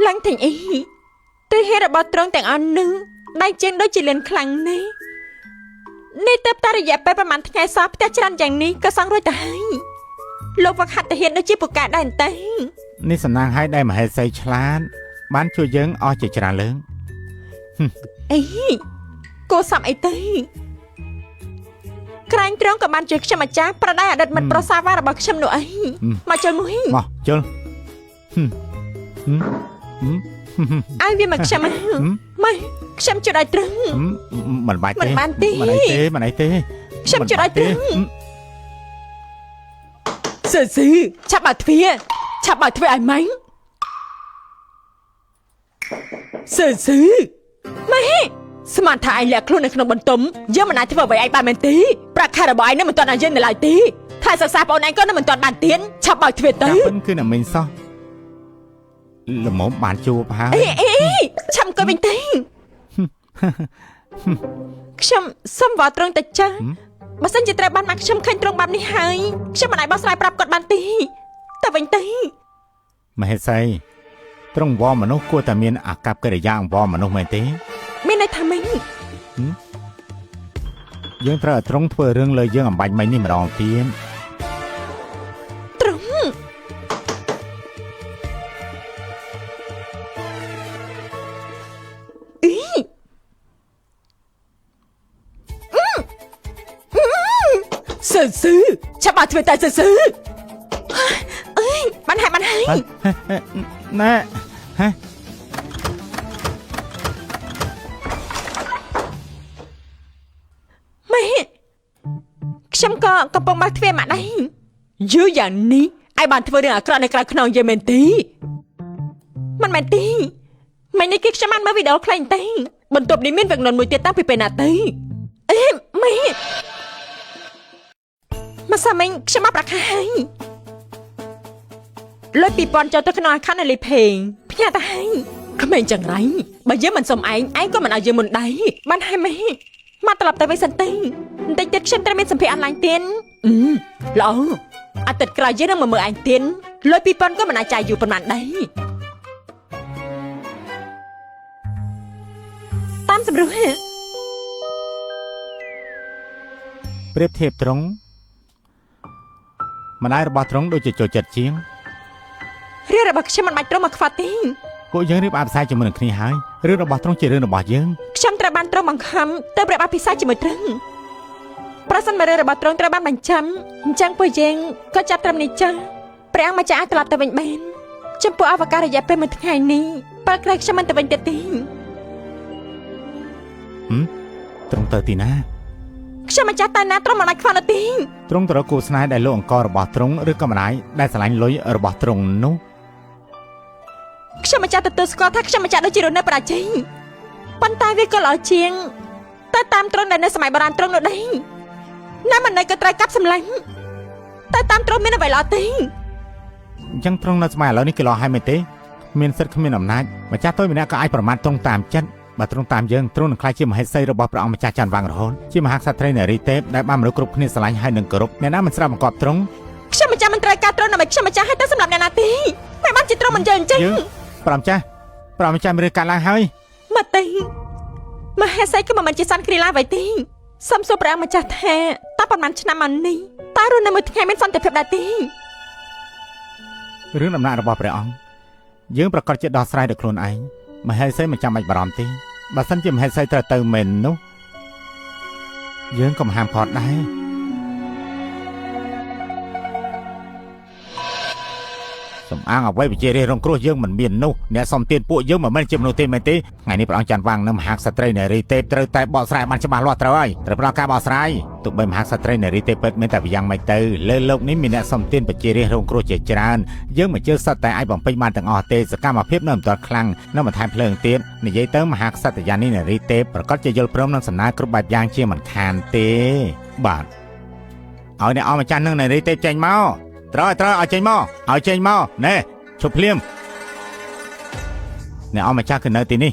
ឡើងទាំងអីទិហេរបស់ត្រង់ទាំងអស់នឹងដៃជើងដូចជាលៀនខ្លាំងនេះទៅតែរយៈពេលប្រហែលថ្ងៃសោះផ្ទះច្រើនយ៉ាងនេះក៏សង់រួចទៅហើយលោកវឹកហាត់ទៅហ៊ានដូចជាពូកែដែរតែនេះសំណាងឲ្យដែលមហេសីឆ្លាតបានជួយយើងអស់ជាច្រើនលើកអីគួសមអីទៅក្រែងត្រង់ក៏បានជួយខ្ញុំអាចារ្យប្រដៅអតីតមិត្តប្រុសសាវ៉ារបស់ខ្ញុំនោះអីមកជុលមួយមកជុលឲ្យវាមកខ្ញុំមកខ្ញុំជួយឲ្យត្រឹងមិនបាច់ទេមិនទេខ្ញុំជួយឲ្យត្រឹងសឺឆាប់បើទ្វារឲ្យម៉ាញ់សឺម៉េស្មានថាឯងលាក់ខ្លួននៅក្នុងបន្ទប់យើងមិនអាចធ្វើអ្វីឯងបានមែនទេប្រាក់ខែរបស់ឯងនឹងមិនទាន់ឲ្យយើងនៅឡើយទេថែសិក្សាបងឯងក៏នឹងមិនទាន់បានទៀនឆាប់បើទ្វារទៅប៉ិនគឺអ្នកមិញសោះល្មមបានជួបហើយអីឆាប់អង្គុយវិញទេខ្ញុំសុំវត្តត្រង់តិចចាបើសិនជាត្រូវបានមកខ្ញុំឃើញត្រង់បែបនេះហើយខ្ញុំមិនអាចបោះស្រាយប្រាប់គាត់បានទេតែវិញទេមហេសីត្រង់វល់មនុស្សគួរតែមានអាកប្បកិរិយាអង្វរមនុស្សមែនទេមានន័យថាម៉េចយើងត្រូវឲ្យត្រង់ធ្វើរឿងលើយើងអំបញ្ញមិញនេះម្ដងទៀតត្រង់សឺឆាប់មកធ្វើតែសឺអើយបានហើយណែម៉េខ្ញុំក៏កំពុងមកធ្វើមកដែរយូរយ៉ាងនេះឯងបានធ្វើរឿងអាក្រក់នៅក្រៅខ្នងយេមែនទេមិនមែនទេមិននេះគេខ្ញុំបានមើលវីដេអូខ្លីទេបន្ទប់នេះមានវាំងនន់មួយទៀតតាំងពីពេលណាទៅអេម៉េមកសាមិញខ្ញុំមកប្រាក់ខែហើយលុយ2000ចូលទៅក្នុងអាខ័ននៅលីផេងផ្ញើទៅហើយក្មេងចង្រៃបើយើងមិនសុំឯងក៏មិនឲ្យយើងមុនដែរបានហើយម៉េមកត្រឡប់ទៅវិញសិនទេបន្តិចទៀតខ្ញុំត្រូវមានសម្ភារអនឡាញទៀតល្អ អាទិត្យក្រោយយើងនឹងមកមើលអញទៀតលុយ2000ក៏មិនអាចចាយយូរប៉ុន្មានដែរតាមសម្រួល ប្រៀបធៀបត្រង់ម្ដាយរបស់ត្រង់ដូចជាចូលចិត្តជាង រឿងរបស់ខ្ញុំមិនបាច់ត្រង់មកខ្វាត់ទេ ពួកយើងរៀបអភិសាយជាមួយនឹងគ្នាហើយរឿងរបស់ត្រង់ជារឿងរបស់យើង ខ្ញុំត្រូវបានត្រង់បង្ខំទៅប្រាប់អភិសាយជាមួយត្រង់ប្រសិនបើរឿងរបស់ត្រង់ត្រូវបានបញ្ចាំអញ្ចឹងពួកយើងក៏ចាប់ត្រឹមនេះចាព្រះអង្គម្ចាស់អាចត្រឡប់ទៅវិញបានចំពោះអវកាសរយៈពេល1ថ្ងៃនេះបើក្រោយខ្ញុំមិនទៅវិញទៀតទេ ត្រង់ទៅទីណា ខ្ញុំម្ចាស់តែណាត្រង់មិនអាចខ្វល់ទេ ត្រង់ទៅរកគូស្នេហ៍ដែលលោកអង្គរបស់ត្រង់ឬក៏ម្ដាយដែលស្រឡាញ់លុយរបស់ត្រង់នោះ ខ្ញុំម្ចាស់ទទួលស្គាល់ថាខ្ញុំម្ចាស់ដូចជារស់នៅប្រាជ័យប៉ុន្តែវាក៏ល្អជាងទៅតាមត្រង់ដែលនៅសម័យបុរាណត្រង់នោះដែរណាមិនណៃក៏ត្រូវកាប់សម្លាញ់ទៅតាមត្រង់មានអ្វីល្អទេ អញ្ចឹងត្រង់នៅសម័យឥឡូវនេះគេលោហើយមែនទេមានសិទ្ធិគ្មានអំណាចម្ចាស់តូចម្នាក់ក៏អាចប្រមាថត្រង់តាមចិត្តបើត្រង់តាមយើងត្រង់នឹងក្លាយជាមហេសីរបស់ព្រះអង្គម្ចាស់ច័ន្ទវាំងរហូតជាមហាក្សត្រីនារីទេពដែលបានមនុស្សគ្រប់គ្នាស្រឡាញ់ហើយនឹងគោរពអ្នកណាមិនស្រាប់បង្គាប់ត្រង់ ខ្ញុំម្ចាស់មិនត្រូវការត្រង់ដើម្បីខ្ញុំម្ចាស់ឲ្យទៅសម្រាប់អ្នកណាទេមិនបានជាត្រង់មិនយើងអញ្ចឹង ព្រះម្ចាស់មានរឿងកើតឡើងហើយ មកទេមហេសីក៏មិនជាសាន់គ្រីឡាអ្វីទេសំសួរព្រះអង្គម្ចាស់ថាតើប៉ុន្មានឆ្នាំមកនេះតើរស់នៅមួយថ្ងៃមានសន្តិភាពដែរទេ រឿងដំណាក់របស់ព្រះអង្គយើងប្រកាសជាដោះស្រាយដោយខ្លួនឯងមហេសីមិនចាំបាច់បារម្ភទេបើសិនជាមហេសីត្រូវទៅមែននោះយើងក៏មិនហាមឃាត់ដែរ សំអាងអ្វីវិជាររងគ្រោះយើងមិនមាននោះអ្នកសំទានពួកយើងមិនមែនជាមនុស្សទេមែនទេថ្ងៃនេះព្រះអង្គច័ន្ទវាំងនិងមហាក្សត្រីនារីទេពត្រូវតែបកស្រាយបានច្បាស់លាស់ត្រូវហើយត្រូវប្រកាសបកស្រាយទោះបីមហាក្សត្រីនារីទេពពិតមានតែយ៉ាងម៉េចទៅលើលោកនេះមានអ្នកសំទានបជាររងគ្រោះជាច្រើនយើងមិនជឿសត្វតែអាចបំពេញបានទាំងអស់ទេសកម្មភាពនៅមិនទាន់ខ្លាំងនៅបន្ថែមភ្លើងទៀតនិយាយទៅមហាក្សត្រយានីនារីទេពប្រកាសជាយល់ព្រមនឹងសំណើគ្រប់បែបយ៉ាងជាមិនខានទេបាទឲ្យអ្នកអម្ចាស់នឹងនារីទេពចេញមកត្រូវឲ្យចេញមកណែឈប់ភ្លាមអ្នកអម្ចាស់គឺនៅទីនេះ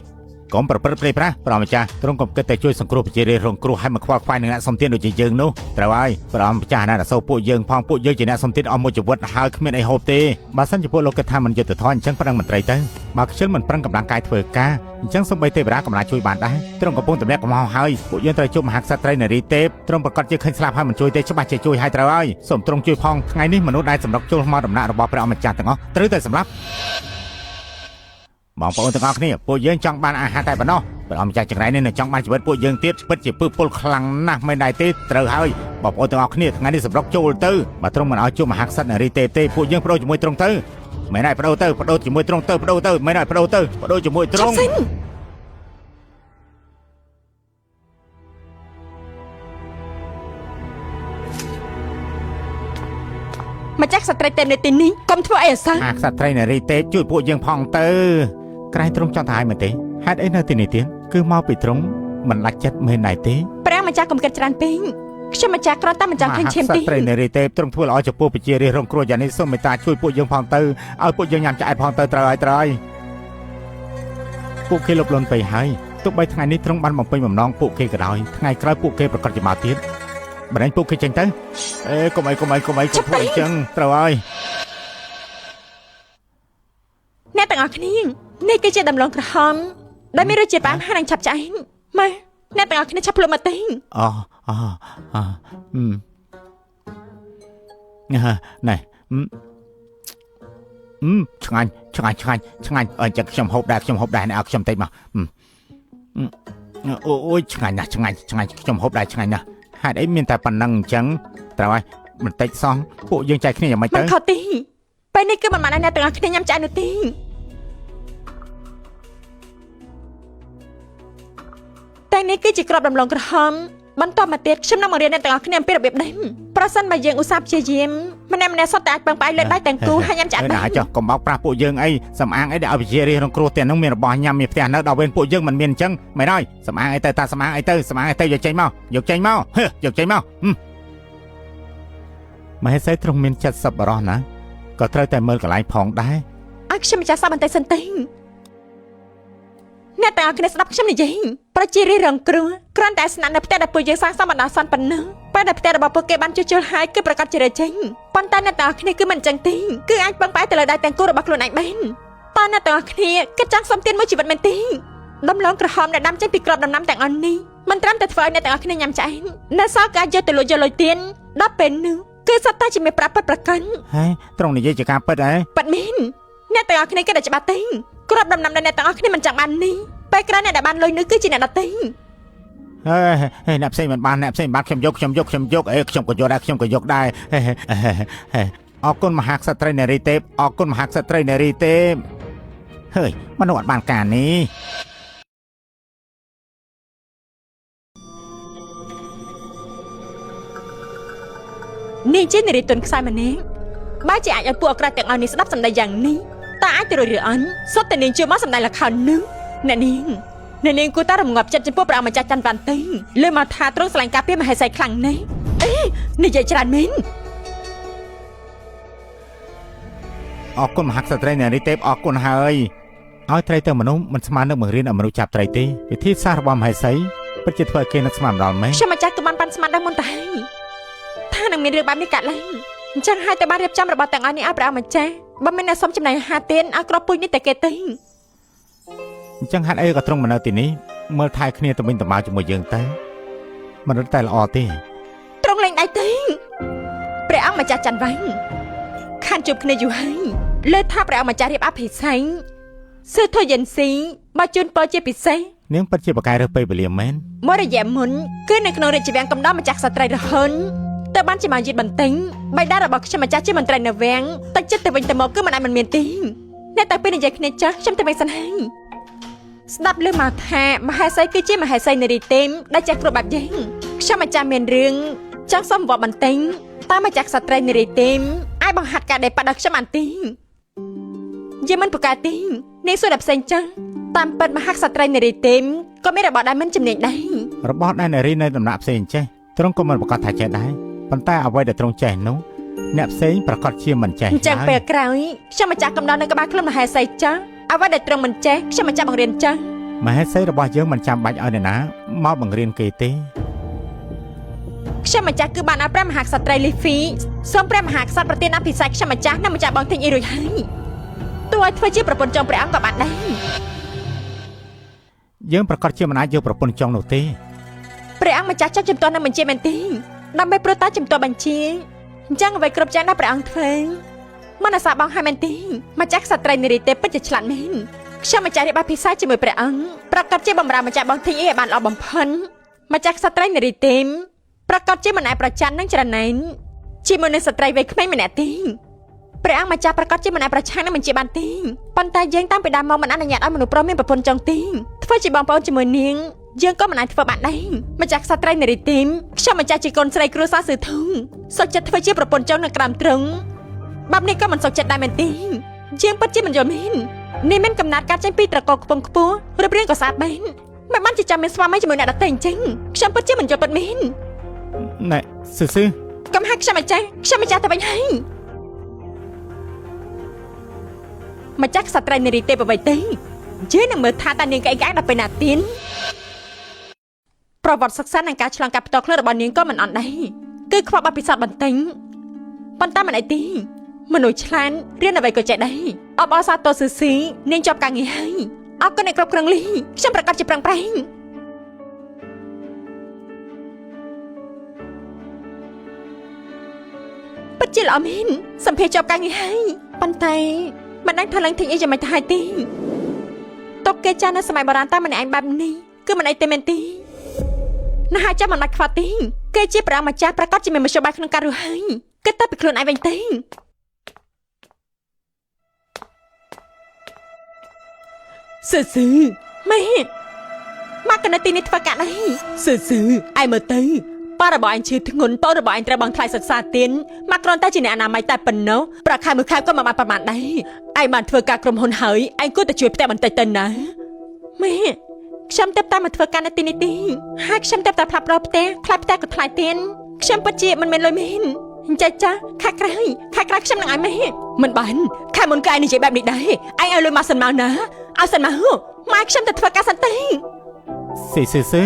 កុំប្រព្រឹត្តព្រៃប្រាស់ព្រះអម្ចាស់ទ្រង់កុំគិតតែជួយសង្គ្រោះប្រជារាស្ត្ររងគ្រោះឲ្យមកខ្វល់ខ្វាយនឹងអ្នកសំទានដូចជាយើងនោះត្រូវហើយព្រះអម្ចាស់ណាស់សូវពួកយើងផងពួកយើងជាអ្នកសំទានអស់មួយជីវិតហើយគ្មានអីហូបទេបើសិនជាពួកលោកគិតថាមិនយុត្តិធម៌អញ្ចឹងប្រឹងមន្ត្រីទៅបើខ្ជិលមិនប្រឹងកម្លាំងកាយធ្វើការអញ្ចឹងសូម្បីទេវតាកម្លាំងជួយបានដែរទ្រង់កំពុងតម្លាក់កំហុសហើយពួកយើងត្រូវជួបមហាក្សត្រីនារីទេពទ្រង់ប្រកាសជាឃើញស្លាប់ហើយមិនជួយទេច្បាស់ជាជួយឲ្យត្រូវហើយសូមទ្រង់ជួយផងថ្ងៃនេះមនុស្សដែលសម្រុកចូលមកដំណាក់របស់ព្រះអម្ចាស់ទាំងអស់ត្រូវតែសម្លាប់បងប្អូនទាំងអស់គ្នាពួកយើងចង់បានអាហារតែប៉ុណ្ណោះព្រះអម្ចាស់ចង្រៃនេះនឹងចង់បានជីវិតពួកយើងទៀតពិតជាពឹសពុលខ្លាំងណាស់មិនដែរទេត្រូវហើយបងប្អូនទាំងអស់គ្នាថ្ងៃនេះសម្រុកចូលទៅបើទ្រង់មិនឲ្យជួបមហាក្សត្រនារីទេពទេពួកយើងបដូរជាមួយទ្រង់ទៅមិនដែរបដូរជាមួយទ្រង់ទៅបដូរទៅមិនដែរបដូរជាមួយទ្រង់ម្ចាស់ក្សត្រីទេពនៅទីនេះកុំធ្វើអីអាសា អាក្សត្រីនារីទេពជួយពួកយើងផងទៅក្រែងទ្រង់ចង់ទៅហើយមែនទេហេតុអីនៅទីនេះទៀតគឺមកពីទ្រង់មិនដាច់ចិត្តមែនដែរទេ ព្រះម្ចាស់កុំគិតច្រើនពេកខ្ញុំម្ចាស់គ្រាន់តែមិនចង់ឃើញឈាមទេ អាក្សត្រីនារីទេពទ្រង់ធ្វើល្អចំពោះប្រជារាស្ត្ររងគ្រោះយ៉ាងនេះសូមមេត្តាជួយពួកយើងផងទៅឲ្យពួកយើងញ៉ាំឆ្អែតផងទៅត្រូវហើយពួកគេលុបលន់ទៅហើយទោះបីថ្ងៃនេះទ្រង់បានបំពេញបំណងពួកគេក៏ដោយថ្ងៃក្រោយពួកគេប្រកាសជាមកទៀតបណ្ដាញពួកគេចេញទៅកុំអីធ្វើអញ្ចឹងត្រូវហើយ អ្នកទាំងអស់គ្នានេះគឺជាដំឡូងក្រហមដែលមានរសជាតិផ្អែមហើយនឹងឆាប់ឆ្អែតមកអ្នកទាំងអស់គ្នាឆាប់ភ្លក់មកទេណែឆ្ងាញ់អញ្ចឹងខ្ញុំហូបដែរអ្នកឲ្យខ្ញុំតិចមកអូយឆ្ងាញ់ណាស់ខ្ញុំហូបដែរឆ្ងាញ់ណាស់ហេតុអីមានតែប៉ុណ្្នឹងអញ្ចឹងត្រូវហើយបន្តិចសោះពួកយើងចែកគ្នាយ៉ាងម៉េចទៅមិនខុសទេពេលនេះគឺមិនបានអ្នកទាំងអស់គ្នាញ៉ាំឆ្អែតនោះទេតែនេះគឺជាក្របដំឡូងក្រហមបន្តមកទៀតខ្ញុំនឹងបង្រៀនអ្នកទាំងអស់គ្នាអំពីរបៀបដេញប្រសិនបើយើងឧស្សាហ៍ព្យាយាមម្នាក់សុទ្ធតែអាចពឹងផ្អែកលើដៃទាំងគូហើយញ៉ាំឆ្អែតបានចុះកុំបោកប្រាស់ពួកយើងអីសំអាងអីដែលឲ្យវិជារាស្ត្ររងគ្រោះទាំងនោះមានរបស់ញ៉ាំមានផ្ទះនៅដល់វេនពួកយើងមិនមានអញ្ចឹងមិនហើយសំអាងអីទៅតាសំអាងអីទៅយកចេញមកមហេសីទ្រង់មានចិត្តសប្បុរសណាក៏ត្រូវតែមើលកន្លែងផងដែរឲ្យខ្ញុំម្ចាស់សាប់បន្តិចសិនទេ អ្នកទាំងអស់គ្នាស្ដាប់ខ្ញុំនិយាយប្រជារាស្ត្ររងគ្រោះគ្រាន់តែស្នាក់នៅផ្ទះដែលពួកយើងសាងសង់បណ្ដោះអាសន្នប៉ុណ្ណឹងពេលដែលផ្ទះរបស់ពួកគេបានជួសជុលហើយគឺប្រកាសជារើចេញប៉ុន្តែអ្នកទាំងអស់គ្នាគឺមិនអញ្ចឹងទេគឺអាចពឹងផ្អែកទៅលើដៃទាំងគូរបស់ខ្លួនឯងបានតើអ្នកទាំងអស់គ្នាគិតចង់សុំទានមួយជីវិតមែនទេដំឡូងក្រហមដែលដាំចេញពីគ្រាប់ដំណាំទាំងអស់នេះមិនត្រឹមតែធ្វើឲ្យអ្នកទាំងអស់គ្នាញ៉ាំឆ្អែតនៅសល់ការយកទៅលុយទានដល់ពេលនោះគឺសត្វតែជាមេប្រាពិតប្រកាន់ ហើយត្រង់និយាយជាការពិតហ៎ ប៉ាត់មែនអ្នកទាំងអស់គ្នាគិតតែច្បាស់ទេគ្រាប់ដំណាំដែលអ្នកទាំងអស់គ្នាមិនចង់បាននេះពេលក្រោយអ្នកដែលបានលុយនោះគឺជាអ្នកដទៃ ហើយអ្នកផ្សេងមិនបានខ្ញុំយកខ្ញុំក៏យកដែរខ្ញុំក៏យកដែរអរគុណមហាក្សត្រីនារីទេពអរគុណមហាក្សត្រីនារីទេពហើយមនុស្សអត់បានការនេះនេះជានារីទុនខ្សែម្នាក់បើជាអាចឲ្យពួកអក្រក់ទាំងអស់នេះស្ដាប់សម្ដីយ៉ាងនេះតើអាចទៅរួចឬអន់សុទ្ធតែនាងជួយមកសម្ដែងល្ខោននោះអ្នកនាងគួរតែរងាប់ចិត្តចំពោះព្រះម្ចាស់ច័ន្ទវន្តីលើមកថាទ្រង់ស្រឡាញ់ការពារមហេសីខ្លាំងណាស់និយាយច្រើនមែន អរគុណមហាក្សត្រីនារីទេពអរគុណហើយឲ្យត្រីទៅមនុស្សមិនស្មើនឹងបង្រៀនឲ្យមនុស្សចាប់ត្រីទេវិធីសាស្ត្ររបស់មហេសីពិតជាធ្វើឲ្យគេនឹកស្មានដល់មែន ខ្ញុំម្ចាស់ក៏បានប៉ាន់ស្មានដែរមុនទៅហើយថានឹងមានរឿងបែបនេះកើតឡើងអញ្ចឹងហើយតែបានរៀបចំរបស់ទាំងអស់នេះឲ្យព្រះម្ចាស់បើមិនអ្នកសុំចំណែកអាហារទានឲ្យគ្រាប់ពូជនេះតែគេទេ អញ្ចឹងហេតុអីក៏ទ្រង់មកនៅទីនេះមើលថែគ្នាទៅវិញទៅមកជាមួយយើងទៅមិនរត់តែល្អទេ ត្រង់លេងដៃទេព្រះអង្គម្ចាស់ច័ន្ទវ៉ាញ់ខានជួបគ្នាយូរហើយលើថាព្រះអង្គម្ចាស់រៀបអភិសេកសឺធយិនស៊ីមកជូនពរជាពិសេស នាងពិតជាបកាយរើសពេលវេលាមែន មួយរយៈមុនគឺនៅក្នុងរាជវាំងកំដរម្ចាស់ក្សត្រីរហុនតើបានជាមកយឺតបន្ទិញបៃតារបស់ខ្ញុំម្ចាស់ជាមន្ត្រីនៅវាំងតែចិត្តទៅវិញទៅមកគឺមិនអាចមិនមានទេអ្នកតែពេលនិយាយគ្នាចាស់ខ្ញុំតែមិនសិនហើយស្ដាប់លើមកថាមហេសីគឺជាមហេសីនារីទេមដែលចេះគ្រប់បែបយ៉ាងខ្ញុំម្ចាស់មានរឿងចង់សុំវត្តបន្ទិញតើម្ចាស់ក្សត្រីនារីទេមអាចបង្ហាត់ការដេបដល់ខ្ញុំបានទេយេមិនប្រកាសទេនាងសួរដល់ផ្សេងចឹងតាមពិតមហាក្សត្រីនារីទេមក៏មានរបស់ដែលមិនជំនាញដែរ របស់ដែលនារីនៅដំណាក់ផ្សេងចេះទ្រង់ក៏មិនប្រកាសថាចេះដែរប៉ុន្តែអ្វីដែលទ្រង់ចេះនោះអ្នកផ្សេងប្រកាសជាមិនចេះ អញ្ចឹងពេលក្រោយខ្ញុំម្ចាស់កំដរនៅក្បាលខ្លួនមហេសីចាស់អ្វីដែលទ្រង់មិនចេះខ្ញុំម្ចាស់បង្រៀនចាស់ មហេសីរបស់យើងមិនចាំបាច់ឲ្យអ្នកណាមកបង្រៀនគេទេ ខ្ញុំម្ចាស់គឺបានឲ្យព្រះមហាក្សត្រីលីហ្វីសូមព្រះមហាក្សត្រប្រទានអភិសេកខ្ញុំម្ចាស់និងម្ចាស់បងទិញអីរួចហើយទោះឲ្យធ្វើជាប្រពន្ធចុងព្រះអង្គក៏បានដែរ យើងប្រកាសជាមិនអាចយកប្រពន្ធចុងនោះទេ ព្រះអង្គម្ចាស់ចង់ជំទាស់នឹងបញ្ជាមែនទេដើម្បីប្រតាជំទាស់បញ្ជាអញ្ចឹងអ្វីគ្រប់យ៉ាងដែលព្រះអង្គធ្វើមិនអាសាបងឲ្យមែនទេម្ចាស់ក្សត្រីនារីទេពពិតជាឆ្លាតមែនខ្ញុំម្ចាស់រៀបអភិសេកជាមួយព្រះអង្គប្រកាសជាបំរើម្ចាស់បងទិញអីឲ្យបានល្អបំផុតម្ចាស់ក្សត្រីនារីទេពប្រកាសជាមិនអាចប្រច័ណ្ឌនឹងចរណែនជាមួយនឹងស្ត្រីវ័យក្មេងម្នាក់ទេព្រះអង្គម្ចាស់ប្រកាសជាមិនអាចប្រឆាំងនឹងបញ្ជាបានទេប៉ុន្តែយើងតាំងពីដើមមកមិនអនុញ្ញាតឲ្យមនុស្សប្រុសមានប្រពន្ធចុងទេធ្វើជាបងប្អូនជាមួយនាងយើងក៏មិនអាចធ្វើបានដែរម្ចាស់ក្សត្រីនារីទេពខ្ញុំម្ចាស់ជាកូនស្រីគ្រួសារសឺធុងសុខចិត្តធ្វើជាប្រពន្ធចុងនៅក្រោមទ្រង់បែបនេះក៏មិនសុខចិត្តដែរមែនទេយើងពិតជាមិនយល់មែននេះមានកំណត់កាត់ចេញពីត្រកូលខ្ពង់ខ្ពស់រៀបរៀងក៏ស្អាតមែនមិនបានជាចាំមានស្វាមីជាមួយអ្នកដទៃអញ្ចឹងខ្ញុំពិតជាមិនយល់ពិតមែន ណែស៊ឺ កំហាក់ខ្ញុំម្ចាស់ទៅវិញហើយម្ចាស់ក្សត្រីនារីទេពអ្វីទេយើងនឹងមើលថាតើនាងក្អេងដល់ពេលណាទៀតប្រវត្តិសិក្សានិងការឆ្លងកាត់ផ្ទាល់ខ្លួនរបស់នាងក៏មិនអត់ដែរគឺខ្វះបទពិសោធន៍បន្តិចប៉ុន្តែមិនអីទេមនុស្សឆ្លាតរៀនអ្វីក៏ចេះដែរអបអរសាទរស៊ឺស៊ីនាងជាប់ការងារហើយអរគុណអ្នកគ្រប់គ្រងលីខ្ញុំប្រកាសជាប្រឹងប្រែងពិតជាល្អមែនសម្ភារជាប់ការងារហើយប៉ុន្តែមិនដឹងថាឡើងធីអីយ៉ាងម៉េចទៅហើយទេតុកគេចាស់នៅសម័យបុរាណតែម្នាក់ឯងបែបនេះគឺមិនអីទេមែនទេណាស់ចាំមិនបាច់ខ្វះទេគេជាព្រះម្ចាស់ប្រកាសជាមានមធ្យោបាយក្នុងការរស់ហើយគិតតែពីខ្លួនឯងវិញទេស៊ឺម៉ែមកកណទីនេះធ្វើកាក់ដែរស៊ឺឯងមើលទៅប៉ារបស់ឯងឈឺធ្ងន់តរបស់ឯងត្រូវបង់ថ្លៃសិក្សាទៀតមកគ្រាន់តែជាអ្នកអនាម័យតែប៉ុណ្ណោះប្រាក់ខែមួយខែក៏មិនបានប្រមាណដែរឯងបានធ្វើការក្រុមហ៊ុនហើយឯងគួរតែជួយផ្ទះបន្តិចទៅណាម៉ែខ្ញុំទៅតែមកធ្វើការនៅទីនេះទេហើយខ្ញុំទៅតែផ្លាប់រកផ្ទះថ្លៃផ្ទះក៏ថ្លៃទៀតខ្ញុំពិតជាមិនមានលុយមែនអញ្ចឹងចាខែក្រោយខ្ញុំនឹងឲ្យម៉ែមិនបានខែមុនក៏ឯងនិយាយបែបនេះដែរឯងឲ្យលុយមកសិនមកណា เอาសិនមកម៉ែខ្ញុំទៅធ្វើការសិនទេ ស៊ី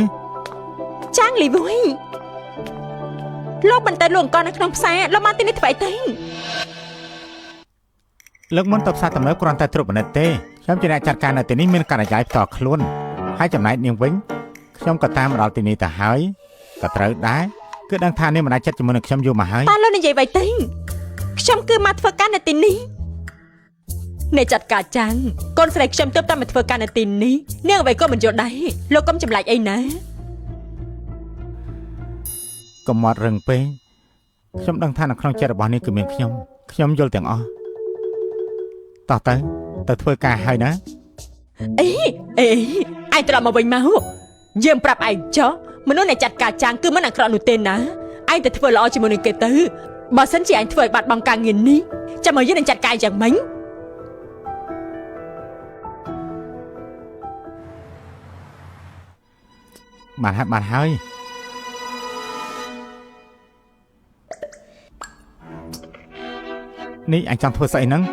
ចាងលីវុយលោកបន្តលួងកននៅក្នុងផ្សារលោកមកទីនេះធ្វើអីទេ លើកមុនទៅផ្សារទំនើបគ្រាន់តែត្រួតពិនិត្យទេខ្ញុំជាអ្នកចាត់ការនៅទីនេះមានការអាយ៉ៃផ្ទាល់ខ្លួនហើយចំណែកនាងវិញខ្ញុំក៏តាមមកដល់ទីនេះទៅហើយក៏ត្រូវដែរគឺដឹងថានាងមិនអាចចិត្តជាមួយនឹងខ្ញុំយូរមកហើយ តើលោកនិយាយអ្វីទេខ្ញុំគឺមកធ្វើការនៅទីនេះអ្នកចាត់ការចាងកូនស្រីខ្ញុំទើបតែមកធ្វើការនៅទីនេះនាងអ្វីក៏មិនយល់ដែរលោកកុំចម្លែកអីណា កុំមាត់រឹងពេកខ្ញុំដឹងថានៅក្នុងចិត្តរបស់នាងគឺមានខ្ញុំយល់ទាំងអស់តោះទៅធ្វើការហើយណា អេឯងត្រឡប់មកវិញមកយើងប្រាប់ឯងចុះមនុស្សអ្នកចាត់ការចាងគឺមិនអាក្រក់នោះទេណាឯងទៅធ្វើល្អជាមួយនឹងគេទៅបើសិនជាឯងធ្វើឲ្យបាត់បង់ការងារនេះចាំមកយើងនឹងចាត់ការយ៉ាងម៉េច បានហើយនេះអញចង់ធ្វើស្អីហ្នឹង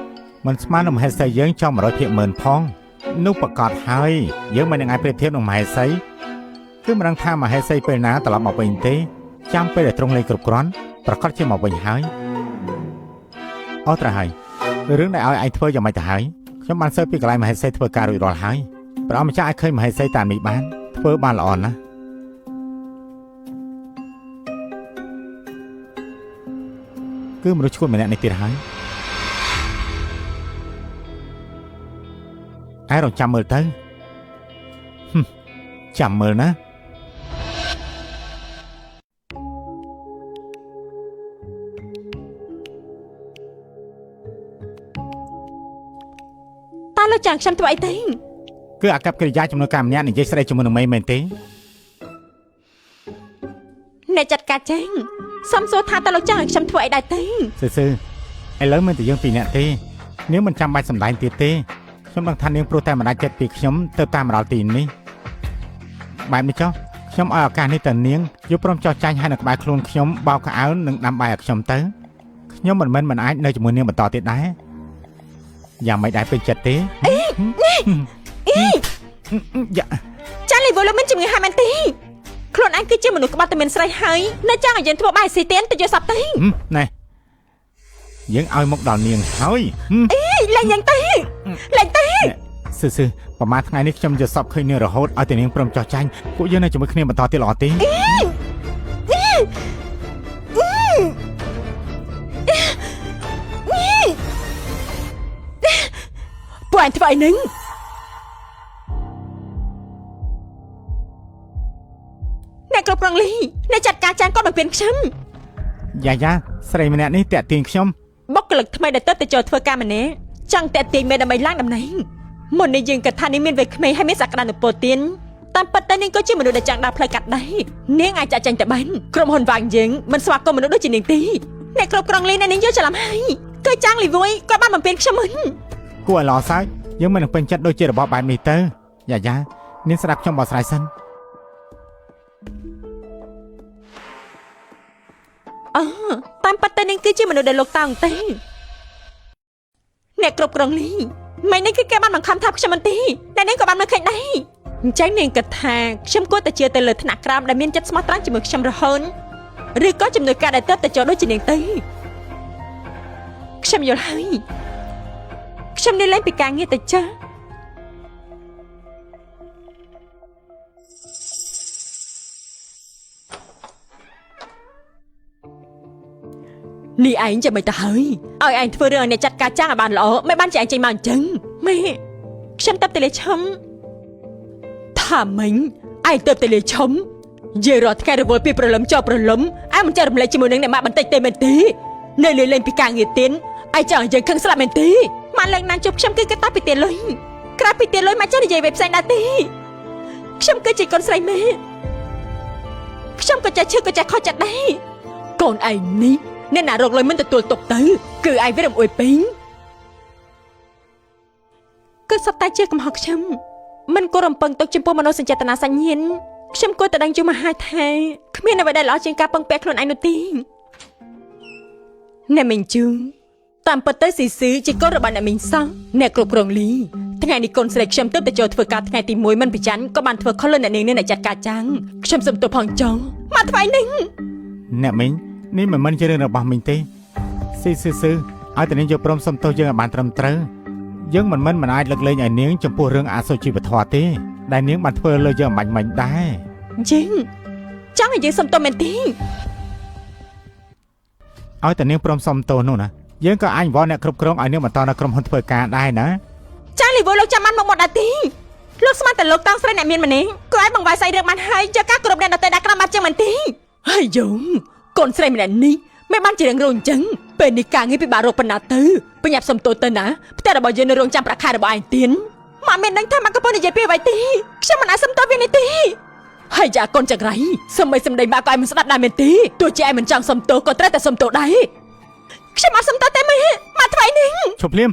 មិនស្មើនឹងមហេសីយើងចង់ 100% ផងនោះប្រកាសហើយយើងមិននឹងអាចប្រៀបធៀបនឹងមហេសីគឺមិនដឹងថាមហេសីពេលណាត្រឡប់មកវិញទេចាំពេលដែលទ្រង់លេងគ្រប់គ្រាន់ប្រកាសជាមកវិញហើយអត់ត្រូវហើយរឿងដែលឲ្យឯងធ្វើយ៉ាងម៉េចទៅហើយខ្ញុំបានសើពីកន្លែងមហេសីធ្វើការរួចរាល់ហើយព្រះអង្គម្ចាស់ឲ្យឃើញមហេសីតាមនេះបានធ្វើបានល្អណាស់គឺមនុស្សឈួតម្នាក់នេះទៀតហើយឯងរងចាំមើលទៅចាំមើលណា តើលោកចាងខ្ញុំធ្វើអីទេ គឺអាកប្បកិរិយាចំនួនការម្នាក់និយាយស្ដីជាមួយនឹងមេមែនទេ អ្នកចាត់ការចាងសុំសួរថាតើលោកចាងឲ្យខ្ញុំធ្វើអីដែរទេ សឺឥឡូវមានតែយើងពីរនាក់ទេនាងមិនចាំបាច់សម្ដែងទៀតទេខ្ញុំដឹងថានាងព្រោះតែមិនដាច់ចិត្តពីខ្ញុំទៅតាមមកដល់ទីនេះបែបនេះចុះខ្ញុំឲ្យឱកាសនេះទៅនាងយកព្រមចោះចាញ់ឲ្យនៅក្បែរខ្លួនខ្ញុំបោកកៅអៅនិងដាំបាយឲ្យខ្ញុំទៅខ្ញុំមិនអាចនៅជាមួយនាងបន្តទៀតដែរយ៉ាងមិនដែរពេញចិត្តទេចាលីវលោកមានជំងឺហើយមែនទេខ្លួនឯងគឺជាមនុស្សក្បត់តែមានស្រីហើយនៅចាំឲ្យយើងធ្វើបាយស៊ីទៀនទៅយកសັບទេណែយើងឲ្យមកដល់នាងហើយលេងយ៉ាងទេសឺប្រហែលថ្ងៃនេះខ្ញុំយកសពឃើញនាងរហូតឲ្យតែនាងព្រមចោះចាញ់ពួកយើងនៅជាមួយគ្នាបន្តទៀតល្អទេពួកឯងធ្វើអីនឹងអ្នកគ្រប់គ្រងលីអ្នកចាត់ការចាងគាត់មកពៀនខ្ញុំយ៉ាស្រីម្នាក់នេះតាក់ទាញខ្ញុំបុគ្គលិកថ្មីដែលទៅចូលធ្វើការម្នាក់ចង់តាក់ទាញមេដើម្បីឡើងតំណែងមុននេះយើងគិតថានាងមានវ័យក្មេងហើយមានសក្តានុពលទៀតតាមពិតទៅនាងក៏ជាមនុស្សដែលចង់ដើរផ្លូវកាត់ដែរនាងអាចចាក់ចាញ់ទៅបានក្រុមហ៊ុនវាងយើងមិនស្វាគមន៍មនុស្សដូចជានាងទេអ្នកគ្រប់គ្រងលីនាងយកច្រឡំហើយគឺចាងលីវុយគាត់បានបំពេញខ្ញុំមិនគួរឲ្យល្អសើចយើងមិននឹងពេញចិត្តដូចជារបស់បែបនេះទៅយ៉ានាងស្ដាប់ខ្ញុំបកស្រាយសិនតាមពិតទៅនាងគឺជាមនុស្សដែលលោកតោងទេអ្នកគ្រប់គ្រងលីមិននេះគឺគេបានបង្ខំថាខ្ញុំមិនទេតែនាងក៏បានមើលឃើញដែរអញ្ចឹងនាងគិតថាខ្ញុំគួរតែជឿទៅលើថ្នាក់ក្រោមដែលមានចិត្តស្មោះត្រង់ជាមួយខ្ញុំរហូតឬក៏ជំនួយការដែលទៅចូលដូចជានាងទៅខ្ញុំយល់ហើយខ្ញុំនេះលេងពីការងារទៅចានេះឯងចាំមិនទៅហើយឲ្យឯងធ្វើរឿងឲ្យអ្នកចាត់ការចាងឲ្យបានល្អមិនបានជាឯងចេញមកអញ្ចឹងម៉ែខ្ញុំទៅលេឈំថាមិញឯងទៅលេឈំនិយាយរាល់ថ្ងៃរវល់ពីព្រលឹមចោលព្រលឹមឯងមិនចេះរំលែកជាមួយនឹងអ្នកម៉ាក់បន្តិចទេមែនទេនៅលេងពីការងារទៀនឯងចង់ឲ្យយើងខឹងស្លាប់មែនទេម៉ាក់លើកណានជប់ខ្ញុំគឺគេតាពីទៀនលុយក្រៅពីទៀនលុយមកចេះនិយាយបែបផ្សេងដែរទេខ្ញុំគឺជាកូនស្រីម៉ែខ្ញុំក៏ចេះឈឺក៏ចេះខុសចិត្តដែរកូនឯងនេះអ្នកណារកលុយមិនទទួលទុកទៅគឺឯងវារំអួយពេញគឺសត្វតែជាកំហុសខ្ញុំមិនគួររំពឹងទុកចំពោះមនោសញ្ចេតនាសញ្ញាណខ្ញុំគួរតែដឹងយូរមកហើយថាគ្មានអ្វីដែលល្អជាងការពឹងពាក់ខ្លួនឯងនោះទេអ្នកមិញជូ តាមពិតទៅស៊ីស៊ឺជាកូនរបស់អ្នកមីងសង់អ្នកគ្រប់គ្រងលីថ្ងៃនេះកូនស្រីខ្ញុំទើបតែចូលធ្វើការថ្ងៃទី1មិនប្រច័ណ្ឌក៏បានធ្វើខុសលើអ្នកនាងនេះអ្នកចាត់ការចាំងខ្ញុំសុំទោសផងចុងមកថ្វាយនេះអ្នកមីងនេះមិនមែនជារឿងរបស់មីងទេស៊ីស៊ឺស៊ឺឲ្យតែនាងយកព្រមសុំទោសយើងឲ្យបានត្រឹមត្រូវយើងមិនអាចលើកលែងឲ្យនាងចំពោះរឿងអសុជីវធម៌ទេដែលនាងបានធ្វើលើយើងអំបញ្ញមិញដែរយើងចង់ឲ្យយើងសុំទោសមែនទេឲ្យតែនាងព្រមសុំទោសនោះណាយើងក៏អាចវល់អ្នកគ្រប់គ្រងឲ្យនាងបន្តនៅក្រុមហ៊ុនធ្វើការដែរណាចាលីវលោកចាំបានមកដែរទេលោកស្មានតែលោកតាំងស្រីអ្នកមានម្នាក់ក៏អាចបង្វែរស្អីរឿងបានហើយយកការគ្រប់អ្នកដទៃដាក់ក្រោមបាត់ចឹងមែនទេហើយយងកូនស្រីម្នាក់នេះមិនបានជារឿងរោអញ្ចឹងពេលនេះការងារពិបាករកបណ្ណាទៅបញ្ញាប់សុំទោសទៅណាផ្ទះរបស់យើងនៅរងចាំប្រាក់ខែរបស់ឯងទៀនមកមានដឹងថាមកកំពុងនិយាយពីអ្វីទេខ្ញុំមិនអាចសុំទោសវានេះទេហើយចាកូនចង្រៃសំដីបាក់ក៏ឯងមិនស្ដាប់ដែរមែនទេទោះជាឯងមិនចង់សុំទោសក៏ត្រូវតែសុំទោសដែរខ្ញុំអត់សុំទោសទេម៉ែមកថ្លៃនេះឈប់ភ្លាម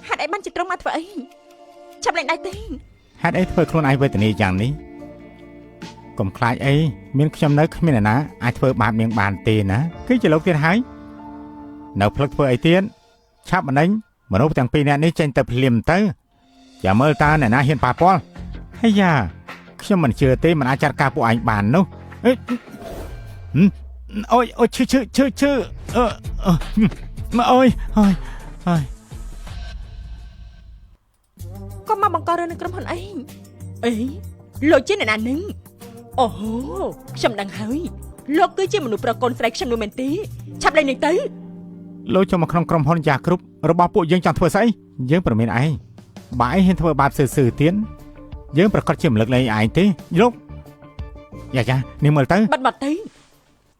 ហេតុអីបានជាត្រង់មកធ្វើអីឆាប់លេងដៃទេហេតុអីធ្វើខ្លួនឯងវេទនាយ៉ាងនេះកុំខ្លាចអីមានខ្ញុំនៅគ្មានអ្នកណាអាចធ្វើបាបនាងបានទេណាគឺជាលោកទៀតហើយនៅផ្លឹកធ្វើអីទៀតឆាប់បណ្ដេញមនុស្សទាំងពីរនាក់នេះចេញទៅភ្លាមទៅចាំមើលតើអ្នកណាហ៊ានប៉ះពាល់ហើយយ៉ាខ្ញុំមិនជឿទេមិនអាចចាត់ការពួកឯងបាននោះអូយឈឺអូយក៏មកបង្ករឿងនៅក្រុមហ៊ុនអីលោកជាអ្នកណានឹងអូហូខ្ញុំដឹងហើយលោកគឺជាមនុស្សប្រកូនស្រីខ្ញុំនោះមែនទេឆាប់លេងនេះទៅលោកចូលមកក្នុងក្រុមហ៊ុនយ៉ាគ្រប់របស់ពួកយើងចង់ធ្វើស្អីយើងប្រមានឯងបើឯងហ៊ានធ្វើបាបស៊ឺទៀតយើងប្រកាសជាមិនលើកលែងឯងទេលោកយ៉ានេះមើលទៅបាត់ទៅ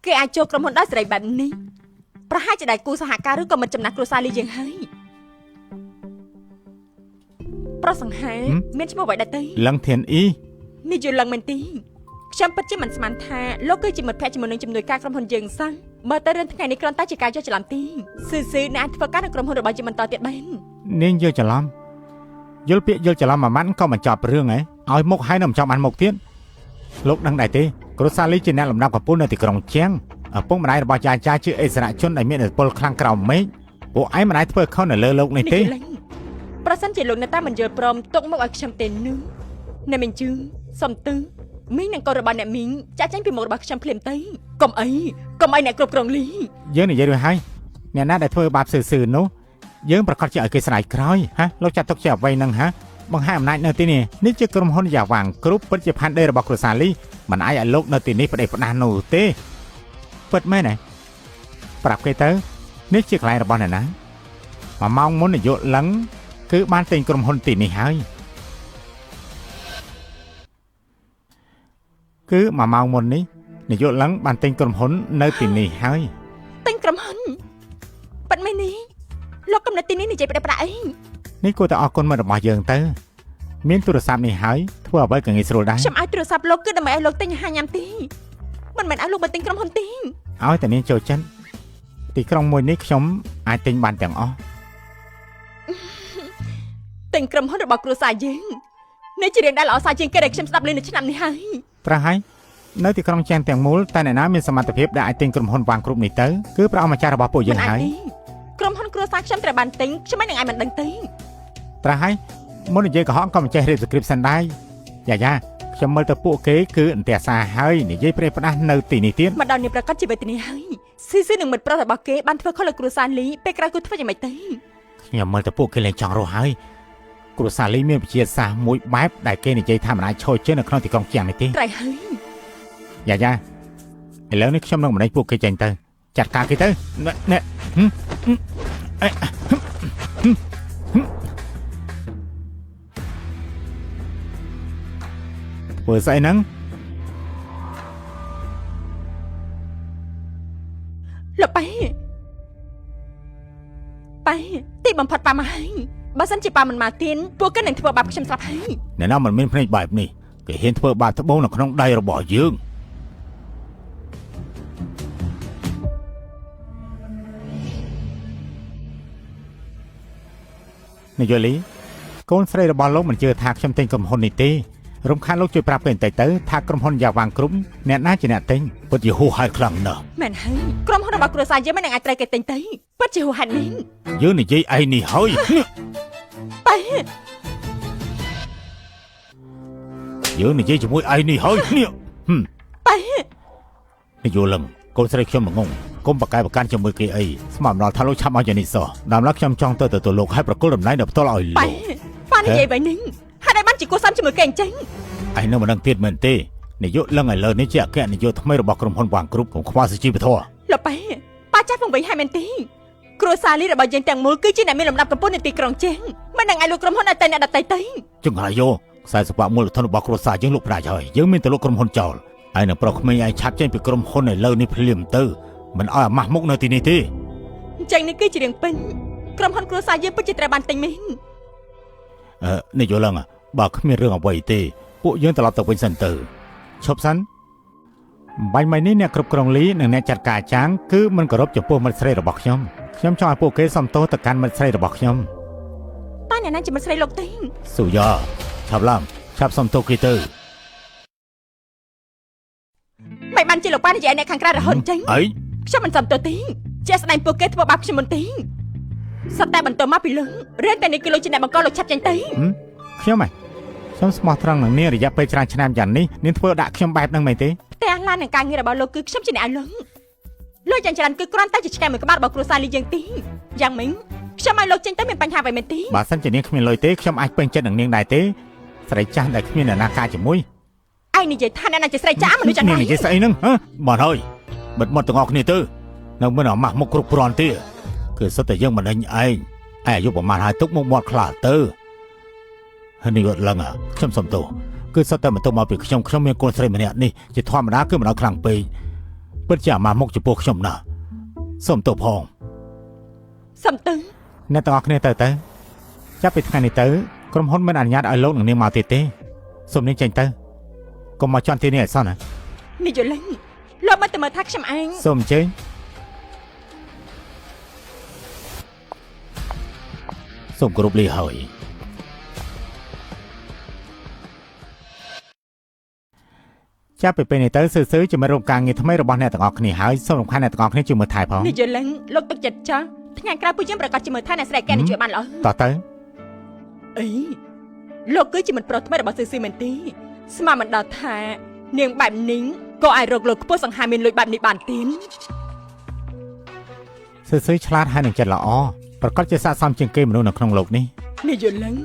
គេអាចចូលក្រុមហ៊ុនដោយសេរីបែបនេះប្រហែលជាដៃគូសហការឬក៏មិនចំណាស់គ្រួសារលីយើងហើយប្រសង្ហែមានឈ្មោះអ្វីដែរទេលឹងធានអ៊ីនេះយល់លឹងមែនទេខ្ញុំពិតជាមិនស្មានថាលោកគឺជាមិត្តភក្តិជាមួយនឹងជំនួយការក្រុមហ៊ុនយើងសោះមើលទៅរឿងថ្ងៃនេះគ្រាន់តែជាការយកច្រឡំទេស៊ឺអ្នកអាចធ្វើការនៅក្រុមហ៊ុនរបស់យើងបន្តទៀតបាននាងយកច្រឡំយល់ពាក្យយល់ច្រឡំមួយម៉ាត់ក៏មិនចប់រឿងហ៎ឲ្យមុខហើយនៅមិនចង់បានមុខទៀតលោកដឹងដែរទេគ្រូសាលីជាអ្នកលំដាប់កំពូលនៅទីក្រុងជាងឪពុកម្ដាយរបស់ចាជាអិសរាជជនដែលមានឥទ្ធិពលខ្លាំងក្រោមមេឃពួកឯងមិនអាចធ្វើខុសនៅលើលោកនេះទេប្រសិនជាលោកនៅតែមិនយល់ព្រមទុកមកឲ្យខ្ញុំទេនោះអ្នកមីងជឿសំទឺមីងនឹងកូនរបស់អ្នកមីងចាក់ចេញពីមុខរបស់ខ្ញុំភ្លាមទៅកុំអីអ្នកគ្រប់គ្រងលីយើងនិយាយរួចហើយអ្នកណាដែលធ្វើបាបស៊ឺនោះយើងប្រកាសជាឲ្យគេស្ដាយក្រោយលោកចាត់ទុកជាអ្វីនឹងបង្ហាញអំណាចនៅទីនេះជាក្រុមហ៊ុនយ៉ាវ៉ាងគ្រប់ពិតជាផានដេរបស់គ្រួសារលីមិនអាចឲ្យលោកនៅទីនេះផ្ដេសផ្ដាស់នោះទេពិតមែនទេប្រាប់គេទៅនេះជាកន្លែងរបស់អ្នកណា1ម៉ោងមុននាយកលឹងគឺបានទិញក្រុមហ៊ុនទីនេះហើយគឺ1ម៉ោងមុននេះនាយកលឹងបានទិញក្រុមហ៊ុននៅទីនេះហើយទិញក្រុមហ៊ុនប៉ិតមែននេះលោកកំណត់ទីនេះនិយាយផ្ដេសផ្ដាស់អីនេះគួរតែអរគុណមិត្តរបស់យើងទៅមានទូរស័ព្ទនេះហើយធ្វើអ្វីក៏ងាយស្រួលដែរខ្ញុំឲ្យទូរស័ព្ទលោកគឺដើម្បីឲ្យលោកទិញអាហារញ៉ាំទីមិនមែនឲ្យលោកមកទិញក្រុមហ៊ុនទីឲ្យតែនាងចូលចិត្តទីក្រុងមួយនេះខ្ញុំអាចទិញបានទាំងអស់ទិញក្រុមហ៊ុនរបស់គ្រួសារយើងនេះជារឿងដែលល្អសាជាងគេដែលខ្ញុំស្ដាប់លេងនៅឆ្នាំនេះហើយត្រូវហើយនៅទីក្រុងចាំងទាំងមូលតែអ្នកណាមានសមត្ថភាពដែលអាចទិញក្រុមហ៊ុនវ៉ាងគ្រប់នេះទៅគឺព្រះអង្គម្ចាស់របស់ពួកយើងហើយក្រុមហ៊ុនគ្រួសារខ្ញុំត្រូវបានទិញខ្ញុំមិននឹងឲ្យមិនដឹងទេត្រូវហើយមុននិយាយកុហកក៏មិនចេះរៀបស្គ្រីបសិនដែរយ៉ាខ្ញុំមើលទៅពួកគេគឺអន្ទះសារហើយនិយាយប្រេះផ្ដាស់នៅទីនេះទៀតមកដល់នេះប្រកាសជាវេទនាហើយស៊ីនឹងមិត្តប្រុសរបស់គេបានធ្វើខុសលើគ្រួសារលីពេលក្រោយគឺធ្វើយ៉ាងម៉េចទៅខ្ញុំមើលទៅពួកគេលែងចង់រស់ហើយគ្រួសារលីមានវិជាសាស្ត្រមួយបែបដែលគេនិយាយថាមិនអាចឈរជើងនៅក្នុងទីក្រុងជាងនេះទេត្រូវហើយយ៉ាឥឡូវនេះខ្ញុំនឹងបណ្ដេញពួកគេចេញទៅចាត់ការគេទៅណែធ្វើស្អីហ្នឹងលោកប៉ែទីបំផុតប៉ាមកហើយបើសិនជាប៉ាមិនមកទៀនពួកគេនឹងធ្វើបាបខ្ញុំស្រាប់ហើយអ្នកណាមិនមានភ្នែកបែបនេះគេហ៊ានធ្វើបាបត្បូងនៅក្នុងដៃរបស់យើង នាយលីកូនស្រីរបស់លោកមិនជឿថាខ្ញុំទិញក្រុមហ៊ុននេះទេរំខានលោកជួយប្រាប់គេបន្តិចទៅថាក្រុមហ៊ុនយ៉ាវ៉ាងគ្រប់អ្នកណាជាអ្នកទិញពិតជាហួសហេតុខ្លាំងណាស់ មែនហើយក្រុមហ៊ុនរបស់គ្រួសារយើងមិននឹងអាចត្រូវគេទិញទៅពិតជាហួសហេតុមែន យើងនិយាយឯនេះហើយ ប៉ែ យើងនិយាយជាមួយឯនេះហើយនេះ ប៉ែ នាយលឹងកូនស្រីខ្ញុំល្ងងគុំបកកាយប្រកាន់ជាមួយគេអីស្មានដល់ថាលោកឆាប់ឲ្យយ៉ាងនេះសោះតាមឡែខ្ញុំចង់ទៅទទួលលោកឲ្យប្រគល់តំណែងដល់ផ្ទាល់ឲ្យលោក ប៉ែនិយាយបែបនេះហើយតែបានជាគូសំជាមួយគេអញ្ចឹង ឯនៅមិនដឹងទៀតមែនទេនាយកលឹងឥឡូវនេះជាអគ្គនាយកថ្មីរបស់ក្រុមហ៊ុនវ៉ាងគ្រប់ខ្ញុំខ្វល់សុជីវធម៌ លោកប៉ែចាស់ពងវិញហើយមែនទេគ្រួសារលីរបស់យើងទាំងមូលគឺជាអ្នកមានលំដាប់កំពូលនៃទីក្រុងចេះមិននឹងឲ្យលោកក្រុមហ៊ុនឲ្យតែអ្នកដតីទៅ ចង្រៃយោខ្សែសង្វាក់មូលធនរបស់គ្រួសារយើងលោកប្រាជ្ញហើយយើងមានតែលោកក្រុមហ៊ុនចោលហើយនឹងប្រុសក្មេងឯងឆាប់ចេញពីក្រុមហ៊ុនឥឡូវនេះភ្លាមទៅមិនឲ្យអាម៉ាស់មុខនៅទីនេះទេ អញ្ចឹងនេះគឺជារឿងពេញក្រុមហ៊ុនគ្រួសារយើងពិតជាត្រូវបានទិញមែន នាយកលឹងបើគ្មានរឿងអ្វីទេពួកយើងត្រឡប់ទៅវិញសិនទៅឈប់សិនបាញ់ម៉ៃនេះអ្នកគ្រប់គ្រងលីនិងអ្នកចាត់ការចាងគឺមិនគោរពចំពោះមិត្តស្រីរបស់ខ្ញុំខ្ញុំចង់ឲ្យពួកគេសំទោសទៅកាន់មិត្តស្រីរបស់ខ្ញុំ តែអ្នកណាជាមិត្តស្រីលោកទេ សុយ៉ាឆាប់ឡើងឆាប់សំទោសគេទៅ មិនបានជាលោកប៉ែនិយាយអ្នកខាងក្រៅរហូតអញ្ចឹង អី ខ្ញុំមិនសំទោសទេជាស្ដែងពួកគេធ្វើបាបខ្ញុំមិនទេសតែបន្តមកពីលើរឿងតែនេះគឺលោកជាអ្នកបង្កលោកឆាប់ចេញទៅ ខ្ញុំស្មោះត្រង់នឹងនាងរយៈពេលច្រើនឆ្នាំយ៉ាងនេះនាងធ្វើដាក់ខ្ញុំបែបហ្នឹងមែនទេ តែអាឡាននឹងការងាររបស់លោកគឺខ្ញុំជាអ្នកឲ្យលោកយ៉ាងច្រើនគឺគ្រាន់តែជាឆ្កែមួយក្បាលរបស់គ្រួសារលីយើងទីយ៉ាងមិញខ្ញុំឲ្យលោកចេញទៅមានបញ្ហាអ្វីមែនទេ បើសិនជានាងគ្មានលុយទេខ្ញុំអាចពេញចិត្តនឹងនាងដែរទេស្រីចាស់ដែលគ្មានអ្នកណាការជាមួយ ឯងនិយាយថាអ្នកណាជាស្រីចាស់មនុស្សចាស់ នាងនិយាយស្អីហ្នឹងហ៎បានហើយបិទមាត់ទាំងអស់គ្នាទៅនៅមិនអាម៉ាស់មុខគ្រប់គ្រាន់ទេគឺសុទ្ធតែយើងមិនដេញឯងអាយុប្រហែលហើយទុកមុខមាត់ខ្លះទៅហើយនេះគាត់ឡើងខ្ញុំសុំទោសគឺសុទ្ធតែបន្ទោសមកពីខ្ញុំមានកូនស្រីម្នាក់នេះជាធម្មតាគឺមិនឲ្យខ្លាំងពេកពិតជាអាម៉ាស់មុខចំពោះខ្ញុំណាស់សុំទោសផង សំទៅ អ្នកទាំងអស់គ្នាទៅចាប់ពីថ្ងៃនេះទៅក្រុមហ៊ុនមិនអនុញ្ញាតឲ្យលោកនឹងនាងមកទៀតទេសូមនាងចេញទៅកុំមកជន់ទីនេះឲ្យសោះណា នេះយល់ឡើងលោកមកតែមើលថាខ្ញុំឯង សូមអញ្ជើញសូមគោរពលាហើយចាប់ពីពេលនេះទៅសឺជំរុំការងារថ្មីរបស់អ្នកទាំងអស់គ្នាហើយសូមរំខានអ្នកទាំងអស់គ្នាជួយមើលថែផង នេះយល់ឡើងលោកទឹកចិត្តចាស់ថ្ងៃក្រោយពួកយើងប្រកាសជាមួយថាអ្នកស្រីកែនឹងជួយបានល្អ តោះទៅ អីលោកគឺជាមិត្តប្រុសថ្មីរបស់សឺមែនទេស្មានមិនដល់ថានាងបែបនេះក៏អាចរកលោកខ្ពស់សង្ហាមានលុយបែបនេះបានទៀត សឺឆ្លាតហើយនឹងចិត្តល្អប្រកាសជាស័ក្តិសមជាងគេមនុស្សនៅក្នុងโลกនេះ នេះយល់ឡើង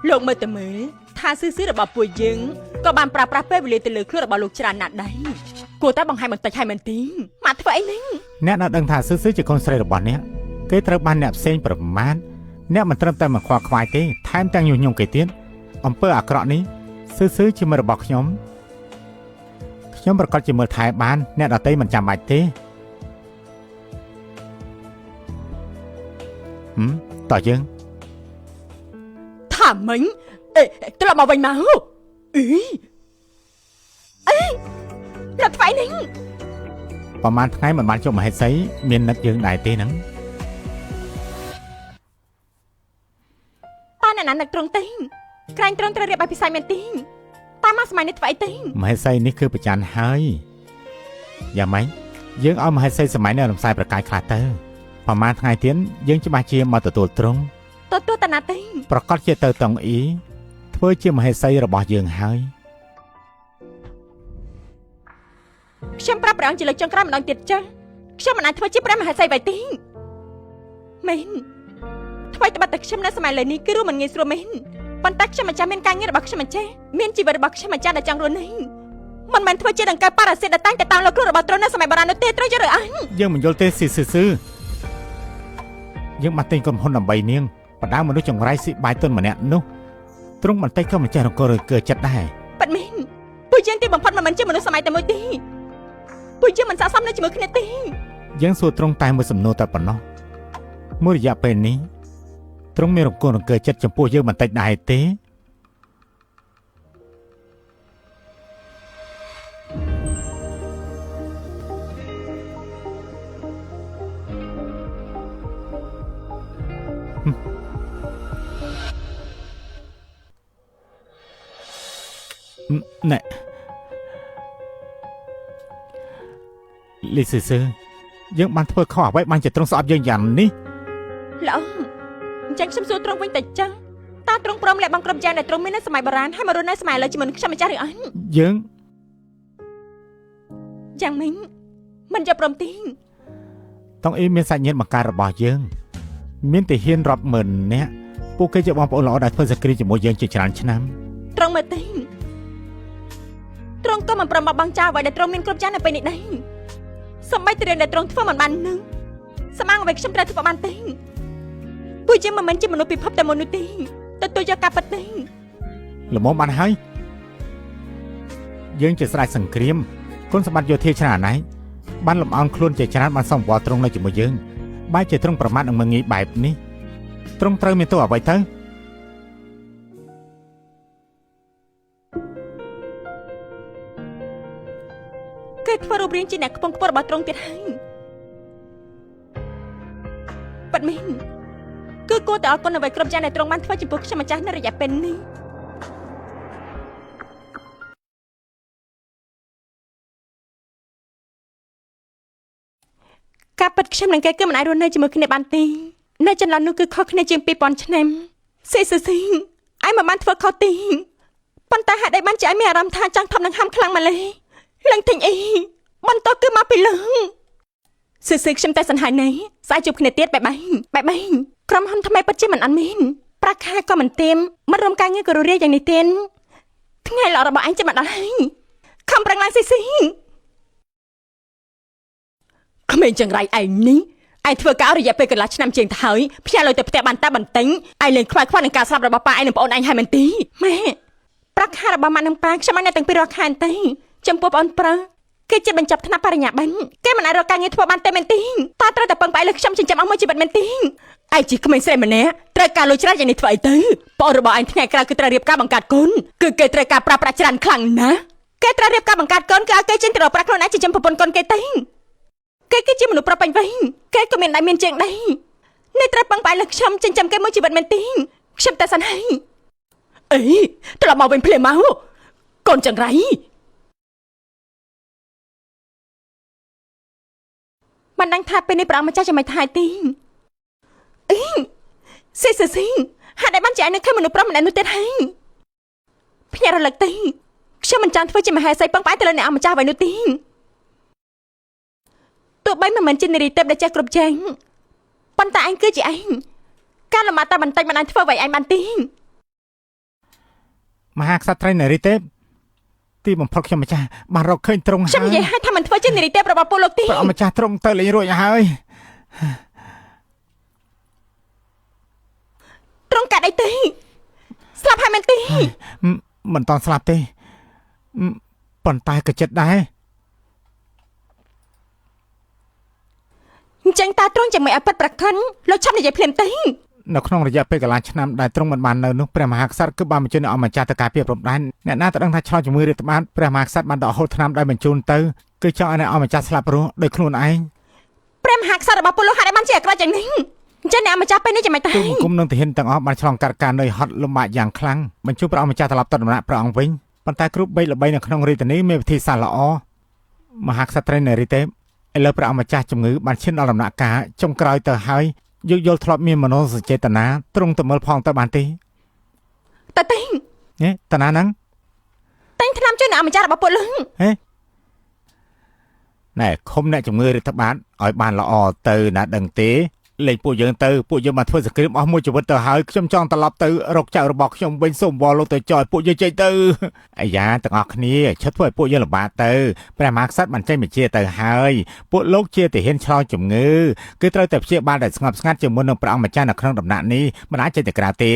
លោកមើលតែមើលថាសឺរបស់ពួកយើងក៏បានប្រើប្រាស់ពេលវេលាទៅលើខ្លួនរបស់លោកច្រើនណាស់ដែរគួរតែបង្ហាញបន្តិចឲ្យមែនទេមកធ្វើអីនេះ អ្នកនៅដឹងថាសឺជាកូនស្រីរបស់អ្នកគេត្រូវបានអ្នកផ្សេងប្រមាថអ្នកមិនត្រឹមតែមកខ្វល់ខ្វាយទេថែមទាំងញុះញង់គេទៀតអំពើអាក្រក់នេះសឺជាមិត្តរបស់ខ្ញុំប្រកាសជាមើលថែបានអ្នកដទៃមិនចាំបាច់ទេតើយើង ថាមិញត្រឡប់មកវិញមកអីលោកថ្វាយនេះ ប្រហែលថ្ងៃមិនបានជួបមហេសីមាននឹកយើងដែរទេហ្នឹង តើអ្នកណានឹកត្រង់ទេក្រែងត្រង់ត្រូវរៀបឲ្យពិសាយមែនទេតាមមកសម័យនេះធ្វើអីទេ មហេសីនេះគឺប្រច័នហើយយ៉ាងម៉េចយើងឲ្យមហេសីសម័យនេះរំសាយប្រកាយខ្លះទៅប្រហែលថ្ងៃទៀតយើងច្បាស់ជាមកទទួលត្រង់ ទទួលតាណាទេ ប្រកាសជាទៅតង់អ៊ីធ្វើជាមហេសីរបស់យើងហើយ ខ្ញុំប្រាប់ព្រះអង្គជាលើកចុងក្រោយម្ដងទៀតចាខ្ញុំមិនអាចធ្វើជាព្រះមហាក្សត្រីបែបទេមែនថ្មីត្បិតតែខ្ញុំនៅសម័យលើនេះគឺរួមមិនងាយស្រួលមែនប៉ុន្តែខ្ញុំម្ចាស់មានការងាររបស់ខ្ញុំម្ចាស់មានជីវិតរបស់ខ្ញុំម្ចាស់ដែលចង់រស់នេះមិនមែនធ្វើជាដង្កូវប៉ារ៉ាស៊ីតដែលតាំងតែតាមលោកគ្រូរបស់ទ្រង់នៅសម័យបុរាណនោះទេត្រូវយល់ឬអញ យើងមិនយល់ទេស៊ីសឺយើងបានទិញក្រុមហ៊ុនដើម្បីនាងបដៅមនុស្សចង្រៃស៊ីបាយទុនម្នាក់នោះទ្រង់បន្តិចក៏មិនចេះរករើកើចិត្តដែរ ប៉ិតមែនពួកយើងទីបំផុតមិនមែនជាមនុស្សសម័យតែមួយទេពួកយើងមិនស័ក្តិសមនៅជាមួយគ្នាទេ យើងសួរទ្រង់តែមួយសំណួរតែប៉ុណ្ណោះមួយរយៈពេលនេះទ្រង់មានរកកើចិត្តចំពោះយើងបន្តិចដែរទេ ហ ណែលីស៊ឺយើងបានធ្វើខុសអ្វីបានជាទ្រង់ស្អប់យើងយ៉ាងនេះ ល្អអញ្ចឹងខ្ញុំសួរទ្រង់វិញតែចឹងតើទ្រង់ព្រមលាក់បង់គ្រប់យ៉ាងដែលទ្រង់មាននៅសម័យបុរាណហើយមករស់នៅសម័យឥឡូវជាមួយនឹងខ្ញុំម្ចាស់ឬអញ យើង យ៉ាងម៉េចមិនយកព្រមទី តង់អ៊ីមានសាច់ញាតិបង្ការរបស់យើងមានទាហានរាប់ម៉ឺននាក់ពួកគេជាបងប្អូនល្អដែលធ្វើសក្តិជាមួយយើងជាច្រើនឆ្នាំ ទ្រង់មើលទីទ្រង់ក៏មិនព្រមបង់ចោលអ្វីដែលទ្រង់មានគ្រប់យ៉ាងនៅពេលនេះដែរសម្បីតែរឿងដែលទ្រង់ធ្វើមិនបាននឹងស្មាងអ្វីខ្ញុំត្រូវធ្វើបានទេពួកយើងមិនមែនជាមនុស្សពិភពតែមនុស្សទេទទួលយកការពិតទេ ល្មមបានហើយយើងជាស្រេចសង្គ្រាមគុណសម្បត្តិយោធាច្រើនណាស់បានលំអងខ្លួនជាច្រើនបានសំវល់ទ្រង់នៅជាមួយយើងបែរជាទ្រង់ប្រមាថនឹងមើងងាយបែបនេះទ្រង់ត្រូវមានទោសអ្វីទៅគេធ្វើរូបរាងជាអ្នកខ្ពង់ខ្ពស់របស់ទ្រង់ទៀតហើយប៉ាត់មែនគឺគួរតែអរគុណអ្វីគ្រប់យ៉ាងដែលទ្រង់បានធ្វើចំពោះខ្ញុំម្ចាស់នៅរយៈពេលនេះការពិតខ្ញុំនិងគេគឺមិនអាចរស់នៅជាមួយគ្នាបានទេនៅចន្លោះនោះគឺខុសគ្នាជាង 2000 ឆ្នាំស៊ីឯងមិនបានធ្វើខុសទេប៉ុន្តែហេតុអីបានជាឯងមានអារម្មណ៍ថាចង់ធំនឹងហាំខ្លាំងម្ល៉េះឡើងទិញអីបន្តគឺមកពីលើស៊ីខ្ញុំតែសន្ហាណៃស្អែកជួបគ្នាទៀតបែបក្រុមហ៊ុនថ្មីពិតជាមិនអត់មានប្រាក់ខែក៏មិនទៀមមិនរំការងារក៏រស់រាយយ៉ាងនេះទេថ្ងៃល្អរបស់អញចាំមកដល់ហើយខំប្រឹងឡើងស៊ីក្មេងចង្រៃឯងនេះឯងធ្វើការរយៈពេលកន្លះឆ្នាំជាងទៅហើយផ្ញើលុយទៅផ្ទះបានតែបន្ទិញឯងលេងខ្វាយខ្វល់នឹងការស្លាប់របស់ប៉ាឯងនិងប្អូនឯងហើយមែនទេម៉ែប្រាក់ខែរបស់ម៉ាក់និងប៉ាខ្ញុំឲ្យអ្នកទាំងពីររាល់ខែទេចំពោះប្អូនប្រុសគេជាបញ្ចប់ថ្នាក់បរិញ្ញាបត្រគេមិនអាចរកការងារធ្វើបានទេមែនទេតើត្រូវតែពឹងផ្អែកលើខ្ញុំចិញ្ចឹមអស់មួយជីវិតមែនទេឯងជាក្មេងស្រីម្នាក់ត្រូវការលុយច្រើនយ៉ាងនេះធ្វើអីទៅប្អូនរបស់ឯងថ្ងៃក្រោយគឺត្រូវរៀបការបង្កើតកូនគឺគេត្រូវការប្រើប្រាស់ច្រើនខ្លាំងណាស់គេត្រូវរៀបការបង្កើតកូនគឺឲ្យគេចេញទៅរកប្រាក់ខ្លួនឯងចិញ្ចឹមប្រពន្ធកូនគេទេគេគឺជាមនុស្សប្រពេញវិញគេក៏មានដៃមានជើងដែរនេះត្រូវពឹងផ្អែកលើខ្ញុំចិញ្ចឹមគេមួយជីវិតមែនទេខ្ញុំតែសិនហើយអីត្រឡប់មកវិញភ្លាមមកកូនចង្រៃមិនដឹងថាពេលនេះព្រះអង្គម្ចាស់ចាំមិនថាទេអីស៊ីហេតុអីបានជាឯងនៅឃើញមនុស្សប្រុសម្នាក់នោះទៀតហើយភ្ញាក់រលឹកទេខ្ញុំមិនចង់ធ្វើជាមហេសីពឹងផ្អែកទៅលើអ្នកអង្គម្ចាស់អ្វីនោះទេទោះបីមិនមែនជានារីទេពដែលចេះគ្រប់យ៉ាងប៉ុន្តែឯងគឺជាឯងការលំបាកតែបន្តិចមិនអាចធ្វើអ្វីឯងបានទេមហាក្សត្រីនារីទេពទីបំផុតខ្ញុំម្ចាស់បានរកឃើញត្រង់ហើយខ្ញុំនិយាយឲ្យថាមិនធ្វើជានារីទេពរបស់ពលលោកទេព្រះអង្គម្ចាស់ត្រង់ទៅលេងរួចហើយត្រង់កាត់អីទេស្លាប់ហើយមែនទេមិនតន់ស្លាប់ទេប៉ុន្តែក៏ចិត្តដែរអញ្ចឹងតើទ្រង់ចាំមិនឲ្យពិតប្រកបលោកឆាប់និយាយភ្លាមទេនៅក្នុងរយៈពេលកន្លះឆ្នាំដែលទ្រង់មិនបាននៅនោះព្រះមហាក្សត្រគឺបានបញ្ជូនឲ្យម្ចាស់ទៅការពារព្រំដែនអ្នកណាទៅដឹងថាឆ្លងជំងឺរាតត្បាតព្រះមហាក្សត្របានដកហូតថ្នាំដែលបញ្ជូនទៅគឺចង់ឲ្យអ្នកម្ចាស់ស្លាប់រស់ដោយខ្លួនឯងព្រះមហាក្សត្ររបស់ពលលោកហេតុអីបានជាអាក្រក់យ៉ាងនេះអញ្ចឹងអ្នកម្ចាស់ពេលនេះចាំមិនតែគុំនឹងទាហានទាំងអស់បានឆ្លងកាត់ការនឿយហត់លំបាកយ៉ាងខ្លាំងបញ្ជូនព្រះអង្គម្ចាស់ត្រឡប់ទៅដំណាក់ព្រះអង្គវិញប៉ុន្តែគ្រូបីល្បីនៅក្នុងរាជធានីមានវិធីសាស្ត្រល្អមហាក្សត្រីនារីទេពឥឡូវព្រះអង្គម្ចាស់ជំងឺបានឈានដល់ដំណាក់កាលចុងក្រោយទៅហើយយោគយល់ធ្លាប់មានមនោសញ្ចេតនាទ្រង់ទៅមើលផងទៅបានទេតើទេតាណាហ្នឹងតែងថ្នាំជួយអ្នកម្ចាស់របស់ពលលឹងណែឃុំអ្នកជំងឺរាតត្បាតឲ្យបានល្អទៅណាដឹងទេលេងពួកយើងទៅពួកយើងបានធ្វើសង្គ្រាមអស់មួយជីវិតទៅហើយខ្ញុំចង់ត្រឡប់ទៅរកចៅរបស់ខ្ញុំវិញសូមវល់លោកទៅចោលពួកយើងចេញទៅអាយ៉ាទាំងអស់គ្នាឈប់ធ្វើឲ្យពួកយើងលំបាកទៅព្រះមហាក្សត្របានចេញបញ្ជាទៅហើយពួកលោកជាទាហានឆ្លងជំងឺគឺត្រូវតែព្យាបាលដោយស្ងប់ស្ងាត់ជាមួយនឹងព្រះអង្គម្ចាស់នៅក្នុងដំណាក់នេះមិនអាចចេញទៅក្រៅទេ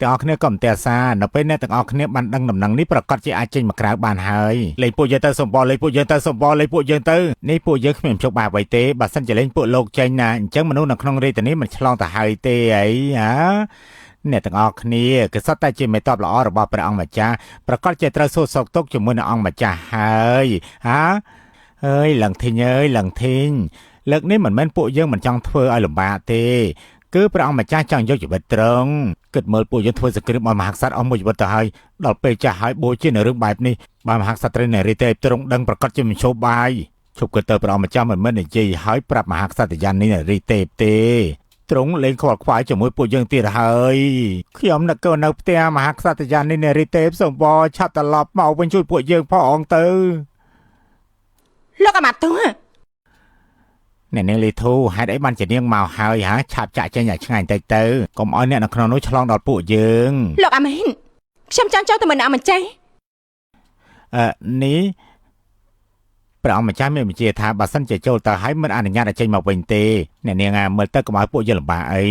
ទាំងអស់គ្នាក៏មិនទេអាសានៅពេលអ្នកទាំងអស់គ្នាបានដឹងដំណឹងនេះប្រកាសជាអាចចេញមកក្រៅបានហើយលេងពួកយើងទៅសម្បល់លេងពួកយើងទៅសម្បល់លេងពួកយើងទៅនេះពួកយើងគ្មានជោគបាយអ្វីទេបើសិនជាលេងពួកលោកចេញណាអញ្ចឹងមនុស្សនៅក្នុងរាជធានីមិនឆ្លងទៅហើយទេអីហាអ្នកទាំងអស់គ្នាគឺសុទ្ធតែជាមេតបល្អរបស់ព្រះអង្គម្ចាស់ប្រកាសជាត្រូវសួរសុខទុក្ខជាមួយនឹងអង្គម្ចាស់ហើយហាអើយឡើងធីងអើយឡើងធីងលើកនេះមិនមែនពួកយើងមិនចង់ធ្វើឲ្យលំបាកទេ គឺព្រះអង្គម្ចាស់ចង់យកជីវិតត្រង់គិតមើលពួកយើងធ្វើសង្គ្រាមឲ្យមហាក្សត្រអស់មួយជីវិតទៅហើយដល់ពេលចាស់ហើយបួសជានៅរឿងបែបនេះបើមហាក្សត្រីនារីទេពទ្រង់ដឹងប្រកាសជាមិនឈប់បាយឈប់គិតទៅព្រះអង្គម្ចាស់មិនមែននិយាយឲ្យប្រាប់មហាក្សត្រយ៉ាងនេះនារីទេពទេទ្រង់លេងខ្វល់ខ្វាយជាមួយពួកយើងទៀតហើយខ្ញុំនឹកក៏នៅផ្ទះមហាក្សត្រយ៉ាងនេះនារីទេពសូមវឆាប់ត្រឡប់មកវិញជួយពួកយើងផងទៅលោកអាម៉ាត់ទូអ្នកនាងលីធូហេតុអីបានជានាងមកហើយហ่าឆាប់ចាក់ចេញឲ្យឆ្ងាញ់តិចទៅកុំឲ្យអ្នកនៅក្នុងនោះឆ្លងដល់ពួកយើងលោកអាមែនខ្ញុំចង់ចូលទៅមើលអ្នកម្ចាស់នេះព្រះអង្គម្ចាស់មានបញ្ជាថាបើសិនជាចូលទៅហើយមិនអនុញ្ញាតឲ្យចេញមកវិញទេអ្នកនាងមើលទៅកុំឲ្យពួកយើងលំបាកអី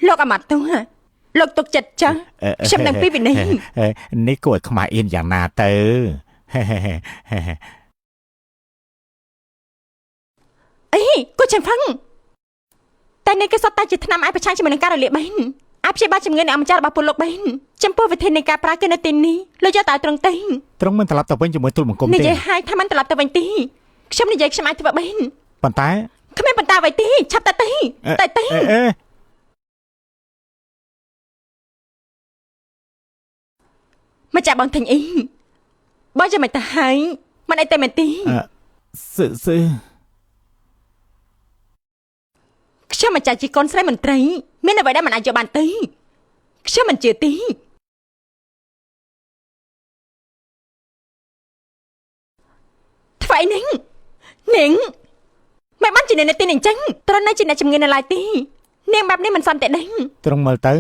លោកអាម៉ាត់ទូលោកទុកចិត្តចាស់ខ្ញុំនឹងពីវិន័យនេះគួរឲ្យខ្មាស់អៀនយ៉ាងណាទៅអីគូចាំផឹងតែនេះគឺសតតែជាឆ្នាំអាចប្រឆាំងជាមួយនឹងការរលាកបែនអាចព្យាបាលជំងឺអ្នកម្ចាស់របស់ពលលោកបែនចំពោះវិធីនៃការប្រើគឺនៅទីនេះលោកយកតែត្រង់ទេត្រង់មិនត្រឡប់ទៅវិញជាមួយទូលបង្គំទេនិយាយឲ្យថាមិនត្រឡប់ទៅវិញទេខ្ញុំនិយាយខ្ញុំអាចធ្វើបែនប៉ុន្តែគ្មានបន្តអ្វីទេឆាប់តែម្ចាស់បងធាញ់អីបើចាំមិនទៅហើយមិនអីតែមែនទេសឺខ្ញុំមិនចាច់ជាកូនស្រីមន្ត្រីមានអ្វីដែលមិនអាចយកបានទេខ្ញុំមិនជឿទេថ្វាយនាងមិនបានជាអ្នកទីនេះអញ្ចឹងត្រង់នៅជាអ្នកជំងឺនៅឡើយទេនាងបែបនេះមិនសមទេដែរត្រង់មើលទៅ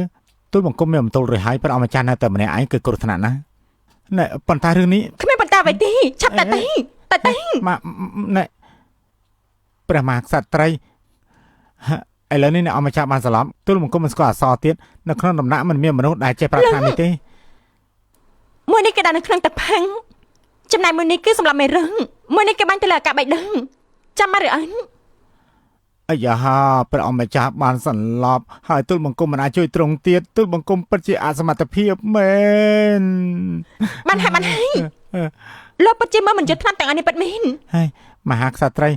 ទូលបង្គំមានបន្ទោលរួចហើយព្រះអង្គម្ចាស់នៅតែម្នាក់ឯងគឺគ្រោះថ្នាក់ណាស់ណែប៉ុន្តែរឿងនេះគ្មានបន្តអ្វីទេឆាប់តែមកណែព្រះមហាក្សត្រីឥឡូវនេះអ្នកអង្គម្ចាស់បានស្លាប់ទូលបង្គំមិនស្គាល់អសរទៀតនៅក្នុងដំណាក់មិនមានមនុស្សដែលចេះប្រាថ្នានេះទេមួយនេះគេដាក់នៅក្នុងទឹកផឹងចំណែកមួយនេះគឺសម្រាប់មេរឹងមួយនេះគេបាញ់ទៅលើអាកាសបៃដងចាំមកឬអញអាយ៉ាហាព្រះអង្គម្ចាស់បានសន្លប់ហើយទូលបង្គំមិនអាចជួយទ្រង់ទៀតទូលបង្គំពិតជាអសមត្ថភាពមែនបានហើយលោកពិតជាមិនយកថ្នាំទាំងអស់នេះពិតមែនហើយមហាក្សត្រី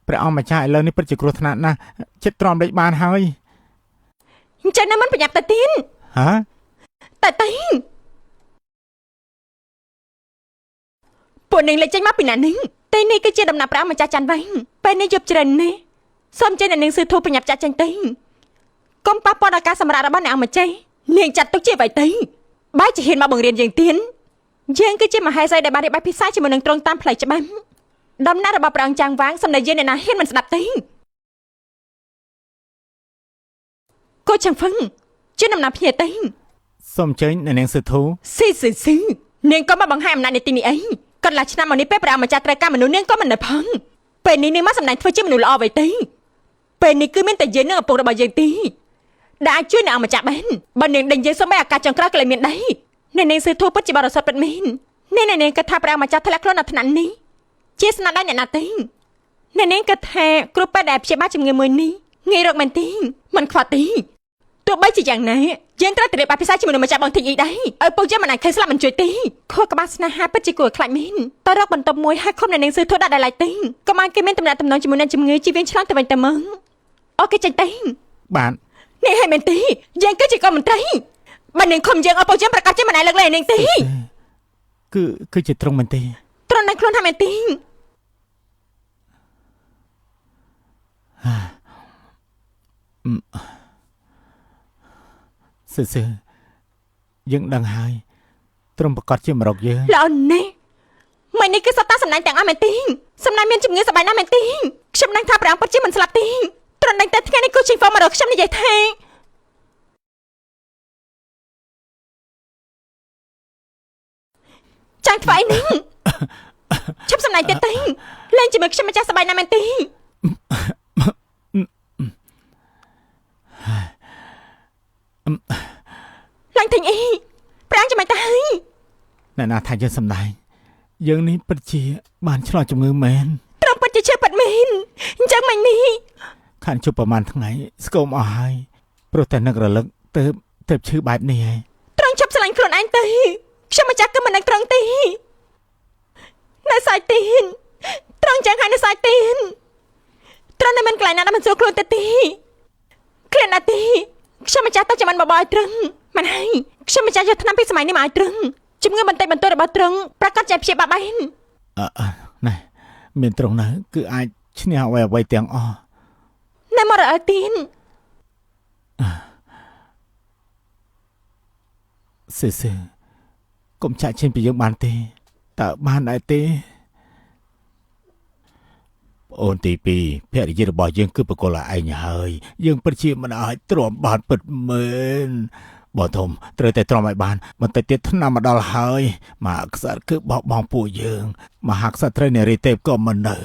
ព្រះអង្គម្ចាស់ឥឡូវនេះពិតជាគ្រោះថ្នាក់ណាស់ចិត្តទ្រាំដេកបានហើយអញ្ចឹងនៅមិនប្រញាប់ទៅទៀតហ៎តែពួកនាងលេចចេញមកពីណានេះតែនេះគឺជាដំណាក់ព្រះម្ចាស់ច័ន្ទវិញពេលនេះយប់ជ្រៅនេះសូមចេញអ្នកនាងស៊ឺធូប្រញាប់ចាក់ចេញទៅកុំប៉ះពាល់ដល់ការសម្រាប់របស់អ្នកម្ចាស់នាងចាត់ទុកជាអ្វីទៅបើជាហ៊ានមកបង្រៀនយើងទៀតយើងគឺជាមហេសីដែលបានរៀបបាយពិសាជាមួយនឹងត្រង់តាមផ្លូវច្បាប់ដំណើររបស់ព្រះអង្គចាងវាងសំដីយើងអ្នកណាហ៊ានមិនស្ដាប់ទេកូចាំងហ្វឹងជាដំណាក់ភ្ញាក់ទៅសូមអញ្ជើញអ្នកនាងស៊ឺធូស៊ីនាងក៏មកបង្ហាញអំណាចនៃទីនេះអីកន្លះឆ្នាំមកនេះពេលព្រះអង្គម្ចាស់ត្រូវការមនុស្សនាងក៏មិននៅផងពេលនេះនាងមកសម្ដែងធ្វើជាមនុស្សល្អអ្វីទេពេលនេះគឺមានតែយើងនឹងឪពុករបស់យើងទីដែលអាចជួយអ្នកអង្គម្ចាស់បានបើនាងដេញយើងសូម្បីឱកាសចុងក្រោយក៏លែងមានដែរអ្នកនាងស៊ឺធូពិតជាបរិសុទ្ធពិតមែនអ្នកនាងគិតថាព្រះអង្គម្ចាស់ធ្លាក់ខ្លួននៅថ្នាក់នេះជាស្នាដៃអ្នកណាទេអ្នកនាងគិតថាគ្រូពេទ្យដែលព្យាបាលជំងឺមួយនេះងាយរកមែនទេមិនខ្វះទេទោះបីជាយ៉ាងណាយើងត្រូវតែរៀបអភិសេកជាមួយនឹងម្ចាស់បងធីអ៊ីដែរឲ្យពុកយើងមិនអាចឃើញស្លាប់មិនជួយទេខួរក្បាលស្នេហាពិតជាគួរឲ្យខ្លាចមែនតើរកបន្ទប់មួយហើយខំអ្នកនាងស៊ឺធូដាក់ដល់ឡៃទេកុំឲ្យគេមានតំណែងជាមួយនឹងជំងឺជីវៀងឆ្លងទៅវិញទៅមកអូខេចេញទេបាទនេះឲ្យមែនទេយើងគឺជាកូនមន្ត្រីបើនាងខំយើងឲ្យពុកយើងប្រកាសជាមិនអាចលើកលែងនាងទេគឺជាត្រង់មែនទេត្រង់នឹងខ្លួនថាមែនទេសឺយើងដឹងហើយត្រង់ប្រកាសជាមករកយើងល្អណាស់មិននេះគឺសត្វតាសម្ដែងទាំងអស់មែនទេសម្ដែងមានជំងឺសប្បាយណាស់មែនទេខ្ញុំដឹងថាព្រះអង្គពិតជាមិនស្លាប់ទេត្រង់តែថ្ងៃនេះគូជីហ្វមករកខ្ញុំនិយាយថាចាញ់ថ្វាយនេះឈប់សម្ដែងទៀតទេលេងជាមួយខ្ញុំម្ចាស់សប្បាយណាស់មែនទេឡើងទិញអីប្រាំងចាំមិនទៅហើយអ្នកណាថាយើងសម្ដែងយើងនេះពិតជាបានឆ្លងជំងឺមែនត្រង់ពិតជាឈឺពិតមែនអញ្ចឹងមិញនេះខានជប់ប្រហែលថ្ងៃស្គមអស់ហើយព្រោះតែនឹករលឹកទៅឈឺបែបនេះហើយត្រង់ឈប់ស្រឡាញ់ខ្លួនឯងទៅខ្ញុំម្ចាស់គឺមិននឹកត្រង់ទេនៅសាយទៀនត្រង់ចឹងហើយនៅសាយទៀន ត្រង់នៅមិនកន្លែងណាដែលមិនស្រួលខ្លួនទៅទីគ្រាណាទីខ្ញុំម្ចាស់ទៅចាំមិនបបឲ្យត្រឹងមិនហើយខ្ញុំម្ចាស់យកថ្នាំពីសម័យនេះមកឲ្យត្រឹងជំងឺបន្តិចបន្តួចរបស់ត្រឹងប្រកាសជាព្យាបាលបានណែមានត្រង់ណាគឺអាចឈ្នះអ្វីៗទាំងអស់ណែមករអើទីនសឺកុំចាក់ចេញពីយើងបានទេតើបានដែរទេអូនទី2ភរិយារបស់យើងគឺបកលឯងហើយយើងពិតជាមិនអាចទ្រាំបានពិតមែនបងធំត្រូវតែទ្រាំឲ្យបានបន្តិចទៀតថ្នាំមកដល់ហើយមហាក្សត្រគឺបោះបង់ពួកយើងមហាក្សត្រីនារីទេពក៏មិននៅ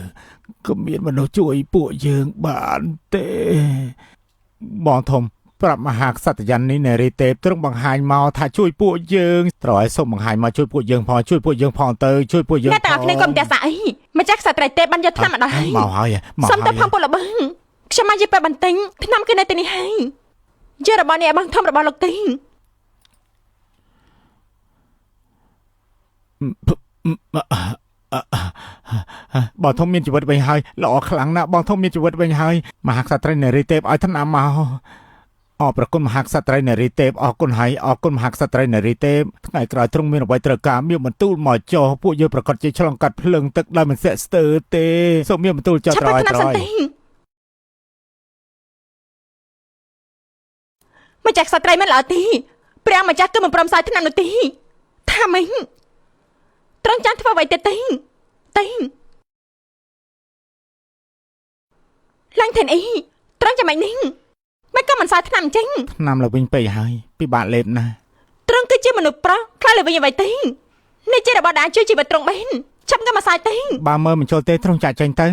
ក៏មានមនុស្សជួយពួកយើងបានទេបងធំប្រាប់មហាក្សត្រយ៉ាងនេះនារីទេពទ្រង់បង្ហាញមកថាជួយពួកយើងត្រូវឲ្យសូមបង្ហាញមកជួយពួកយើងផងជួយពួកយើងផងទៅជួយពួកយើងអ្នកទាំងអស់គ្នាកុំតែសាអីម្ចាស់ក្សត្រទេពបានយកថ្នាំមកដល់ហើយមកហើយសុំទៅផងពលបឹងខ្ញុំមកយីពេលបន្ទិញថ្នាំគឺនៅទីនេះហើយយករបស់នេះឲ្យបងធំរបស់លោកទីងបងធំមានជីវិតវិញហើយល្អខ្លាំងណាស់បងធំមានជីវិតវិញហើយមហាក្សត្រីនារីទេពឲ្យថ្នាំមកអរប្រគុណមហាក្សត្រីនារីទេពអរគុណហើយអរគុណមហាក្សត្រីនារីទេពថ្ងៃក្រោយទ្រង់មានអ្វីត្រូវការមានបន្ទូលមកចោះពួកយើងប្រកាសជាឆ្លងកាត់ភ្លើងទឹកដោយមិនស្ទាក់ស្ទើរទេសូមមានបន្ទូលចោះត្រយម្ចាស់ក្សត្រីមិនល្អទីព្រះម្ចាស់គឺមិនព្រមសោយថ្នាំនោះទីថាម៉េចត្រង់ចាំធ្វើអ្វីទៅទីឡើងថេនអីត្រង់ចាំមិននេះមិនក៏មិនសោយថ្នាំអញ្ចឹងថ្នាំលើវិញពេកហើយពិបាកលេបណាស់ត្រង់គឺជាមនុស្សប្រុសខ្លាចលើវិញអ្វីទីនេះជារបស់ដែលជួយជីវិតត្រង់បែនចាំក៏មកសោយទីបើមើលមិនចូលទេត្រង់ចាក់ចេញទៅ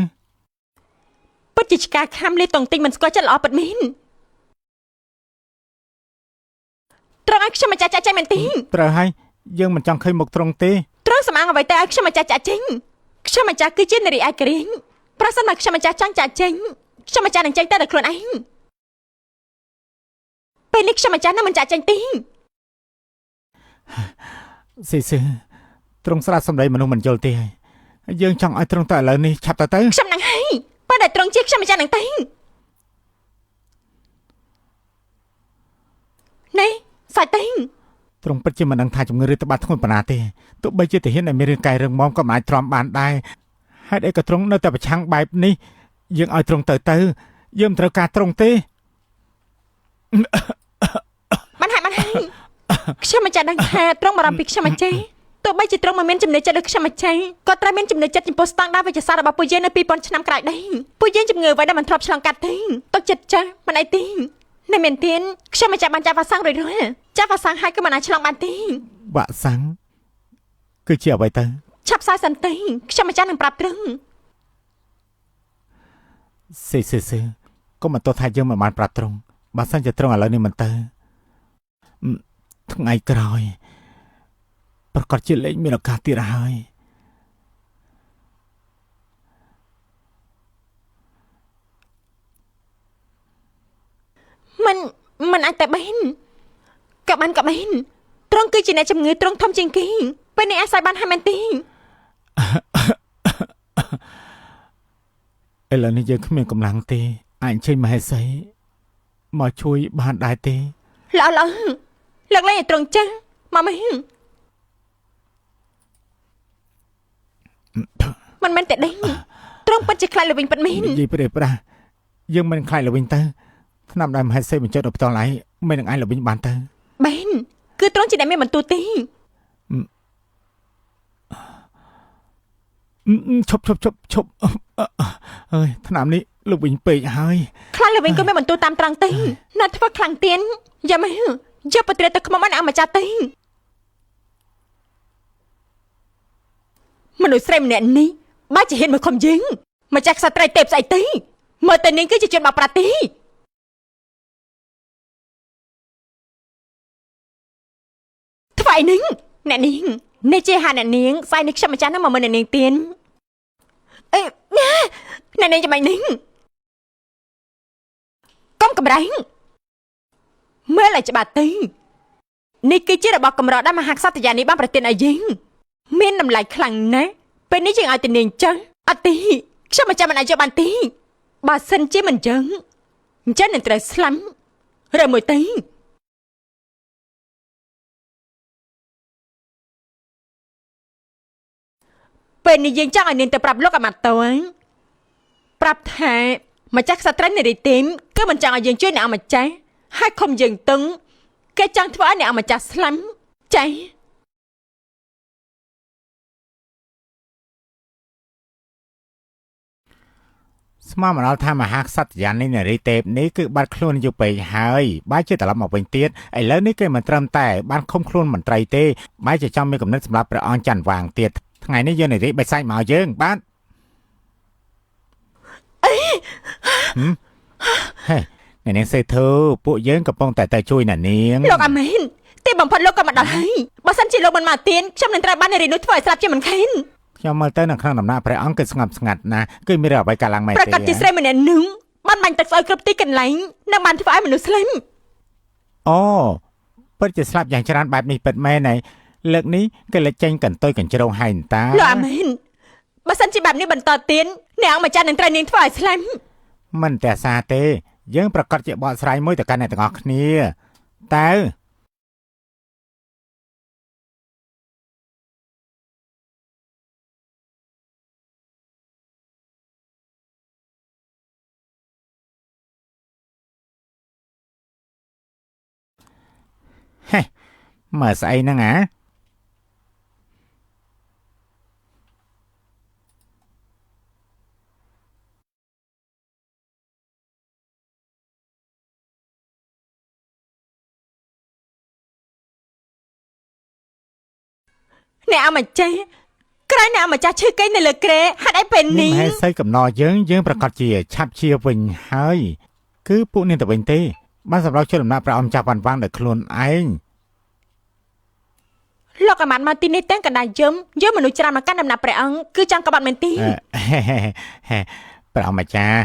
ពិតជាឆ្កាខំលេតុងទិញមិនស្គាល់ចិត្តល្អពិតមែនត្រង់ឲ្យខ្ញុំមកចាក់ចេញមែនទីត្រូវហើយយើងមិនចង់ឃើញមុខត្រង់ទេត្រង់សម្អាងអ្វីទៅឲ្យខ្ញុំមកចាក់ចេញខ្ញុំម្ចាស់គឺជានារីឯករាជ្យប្រសិនបើខ្ញុំម្ចាស់ចង់ចាក់ចេញខ្ញុំម្ចាស់នឹងចេញទៅដោយខ្លួនឯងពេលនេះខ្ញុំម្ចាស់នឹងមិនចាក់ចេញទីស៊ីត្រង់ស្រាតសម្ដីមនុស្សមិនយល់ទេហើយយើងចង់ឲ្យត្រង់តែឥឡូវនេះឆាប់ទៅខ្ញុំនឹងហើយបើតែត្រង់ជាខ្ញុំម្ចាស់នឹងទៅនេះសាច់ទីត្រង់ពិតជាមិនដឹងថាជំងឺរាតត្បាតធ្ងន់ប៉ុណ្ណាទេទោះបីជាទាហានដែលមានរាងកាយរឹងមាំក៏មិនអាចទ្រាំបានដែរហេតុអីក៏ត្រង់នៅតែប្រឆាំងបែបនេះយើងឲ្យត្រង់ទៅយើងមិនត្រូវការត្រង់ទេបានហើយខ្ញុំម្ចាស់ដឹងថាត្រង់បារម្ភពីខ្ញុំម្ចាស់ទោះបីជាត្រង់មិនមានចំណេះចិត្តដូចខ្ញុំម្ចាស់ក៏ត្រូវមានចំណេះចិត្តចំពោះស្តង់ដារវិទ្យាសាស្ត្ររបស់ពួកយើងនៅ2000ឆ្នាំក្រោយដែរពួកយើងជំងឺអ្វីដែលមិនធ្លាប់ឆ្លងកាត់ទេទុកចិត្តចាស់មិនអីទេនៅមែនទេខ្ញុំម្ចាស់បានចាក់វ៉ាក់សាំងរួចរាល់ចាក់វ៉ាក់សាំងហើយក៏មិនអាចឆ្លងបានទេវ៉ាក់សាំងគឺជាអ្វីទៅឆាប់សាយសន្តិខ្ញុំម្ចាស់នឹងប្រាប់ត្រឹងស៊ីកុំមកទោសថាយើងមិនបានប្រាប់ត្រង់បើសិនជាត្រង់ឥឡូវនេះមិនទៅថ្ងៃក្រោយប្រកាសជាលេងមានឱកាសទៀតហើយមិនអាចតែបេនក៏បានត្រង់គឺជាអ្នកជំងឺត្រង់ធំជាងគេពេលនេះអាចសាយបានហើយមែនទេឥឡូវនេះយើងគ្មានកម្លាំងទេអាចអញ្ជើញមហេសីមកជួយបានដែរទេឡើយលើកលែងឲ្យត្រង់ចឹងមកមិនមែនតែដេញត្រង់ពិតជាខ្លាចលើវិញពិតមែននិយាយប្រាស់យើងមិនខ្លាចលើវិញទៅថ្នាំដែលមហេសីបញ្ចុះដល់ផ្ទាល់ឯងមិននឹងឯងលើវិញបានទៅបេនគឺត្រង់ជាអ្នកមានបន្ទូលទេឈប់អើយថ្នាំនេះលើវិញពេកហើយខ្លាំងលើវិញក៏មានបន្ទូលតាមត្រង់ទេណាត់ធ្វើខ្លាំងទៀនយ៉ាម៉េយកប្រត្រេតទៅខ្មុំអម្ចាស់ទេមនុស្សស្រីម្នាក់នេះបើជាហ៊ានមកខំយើងម្ចាស់ក្សត្រីទេពស្អីទេមើលតែនាងគឺជាជនបោកប្រាស់ទេថ្វាយនឹងអ្នកនាងនេះជាហាអ្នកនាងស្អីនេះខ្ញុំម្ចាស់នឹងមកមើលអ្នកនាងទៀនអេអ្នកនាងចាំនាងកុំកម្រែងមើលឲ្យច្បាស់ទេនេះគឺជារបស់កម្រដែលមហាក្សត្រយានេះបានប្រទានឲ្យយើងមានតម្លៃខ្លាំងណាស់ពេលនេះយើងឲ្យទៅនាងចឹងអត់ទេខ្ញុំមិនចាំមិនអាចយកបានទេ បើសិនជាមិនចឹងនឹងត្រូវស្លាប់រើមួយទេពេលនេះយើងចង់ឲ្យនាងទៅប្រាប់លោកអាម៉ាត់តើប្រាប់ថាម្ចាស់ក្សត្រីនារីទេមគឺមិនចង់ឲ្យយើងជួយអ្នកម្ចាស់ហើយខំយើងតឹងគេចង់ធ្វើឲ្យអ្នកម្ចាស់ស្លាប់ចា៎ស្មានមកដល់ថាមហាក្សត្រយ៉ាងនេះនារីទេពនេះគឺបាត់ខ្លួនយូរពេកហើយបែរជាត្រឡប់មកវិញទៀតឥឡូវនេះគេមិនត្រឹមតែបានឃុំខ្លួនមន្ត្រីទេបែរជាចង់មានកំណត់សម្រាប់ព្រះអង្គច័ន្ទវាងទៀតថ្ងៃនេះយើងនារីបិសាច់មកយើងបាទហេអ្នកនាងសេធូពួកយើងកំពុងតែទៅជួយអ្នកនាងលោកអាមែនទីបំផុតលោកក៏មកដល់ហើយបើសិនជាលោកមិនមកទៀនខ្ញុំនឹងត្រូវបាននារីនោះធ្វើឲ្យស្លាប់ជាមិនខានខ្ញុំមើលទៅនៅក្នុងដំណាក់ព្រះអង្គគឺស្ងប់ស្ងាត់ណាស់គឺមានអ្វីកើតឡើងមែនទេប្រកាសជាស្រីម្នាក់នឹងបានបាញ់ទឹកស្អុយគ្រប់ទីកន្លែងនិងបានធ្វើឲ្យមនុស្សស្លាប់អូពិតជាស្លាប់យ៉ាងច្រើនបែបនេះពិតមែនហើយលើកនេះគេលេចចេញកន្ទុយកញ្ជ្រោងហើយតាលោកអាមែនបើសិនជាបែបនេះបន្តទៀតអ្នកអង្គម្ចាស់នឹងត្រូវនាងធ្វើឲ្យស្លាប់មិនតែសារទេយើងប្រកាសជាបកស្រាយមួយទៅកាន់អ្នកទាំងអស់គ្នាតើហេមើលស្អីហ្នឹងអ្នកអាម្ចាស់ក្រែងអ្នកអាម្ចាស់ឈឺគេនៅលើក្រែហេតុអីពេលនេះហេតុស្អីកំណរយើងប្រកាសជាឆាប់ជាវិញហើយគឺពួកនាងទៅវិញទេបានសម្រាប់ជួយដំណាក់ព្រះអង្គចាប់វ៉ាន់វ៉ាងដោយខ្លួនឯងលោកអាម៉ាត់មកទីនេះទាំងកណ្ដាលយើងមនុស្សច្រើនមកកាន់ដំណាក់ព្រះអង្គគឺចង់ក្បត់មែនទេព្រះអង្គម្ចាស់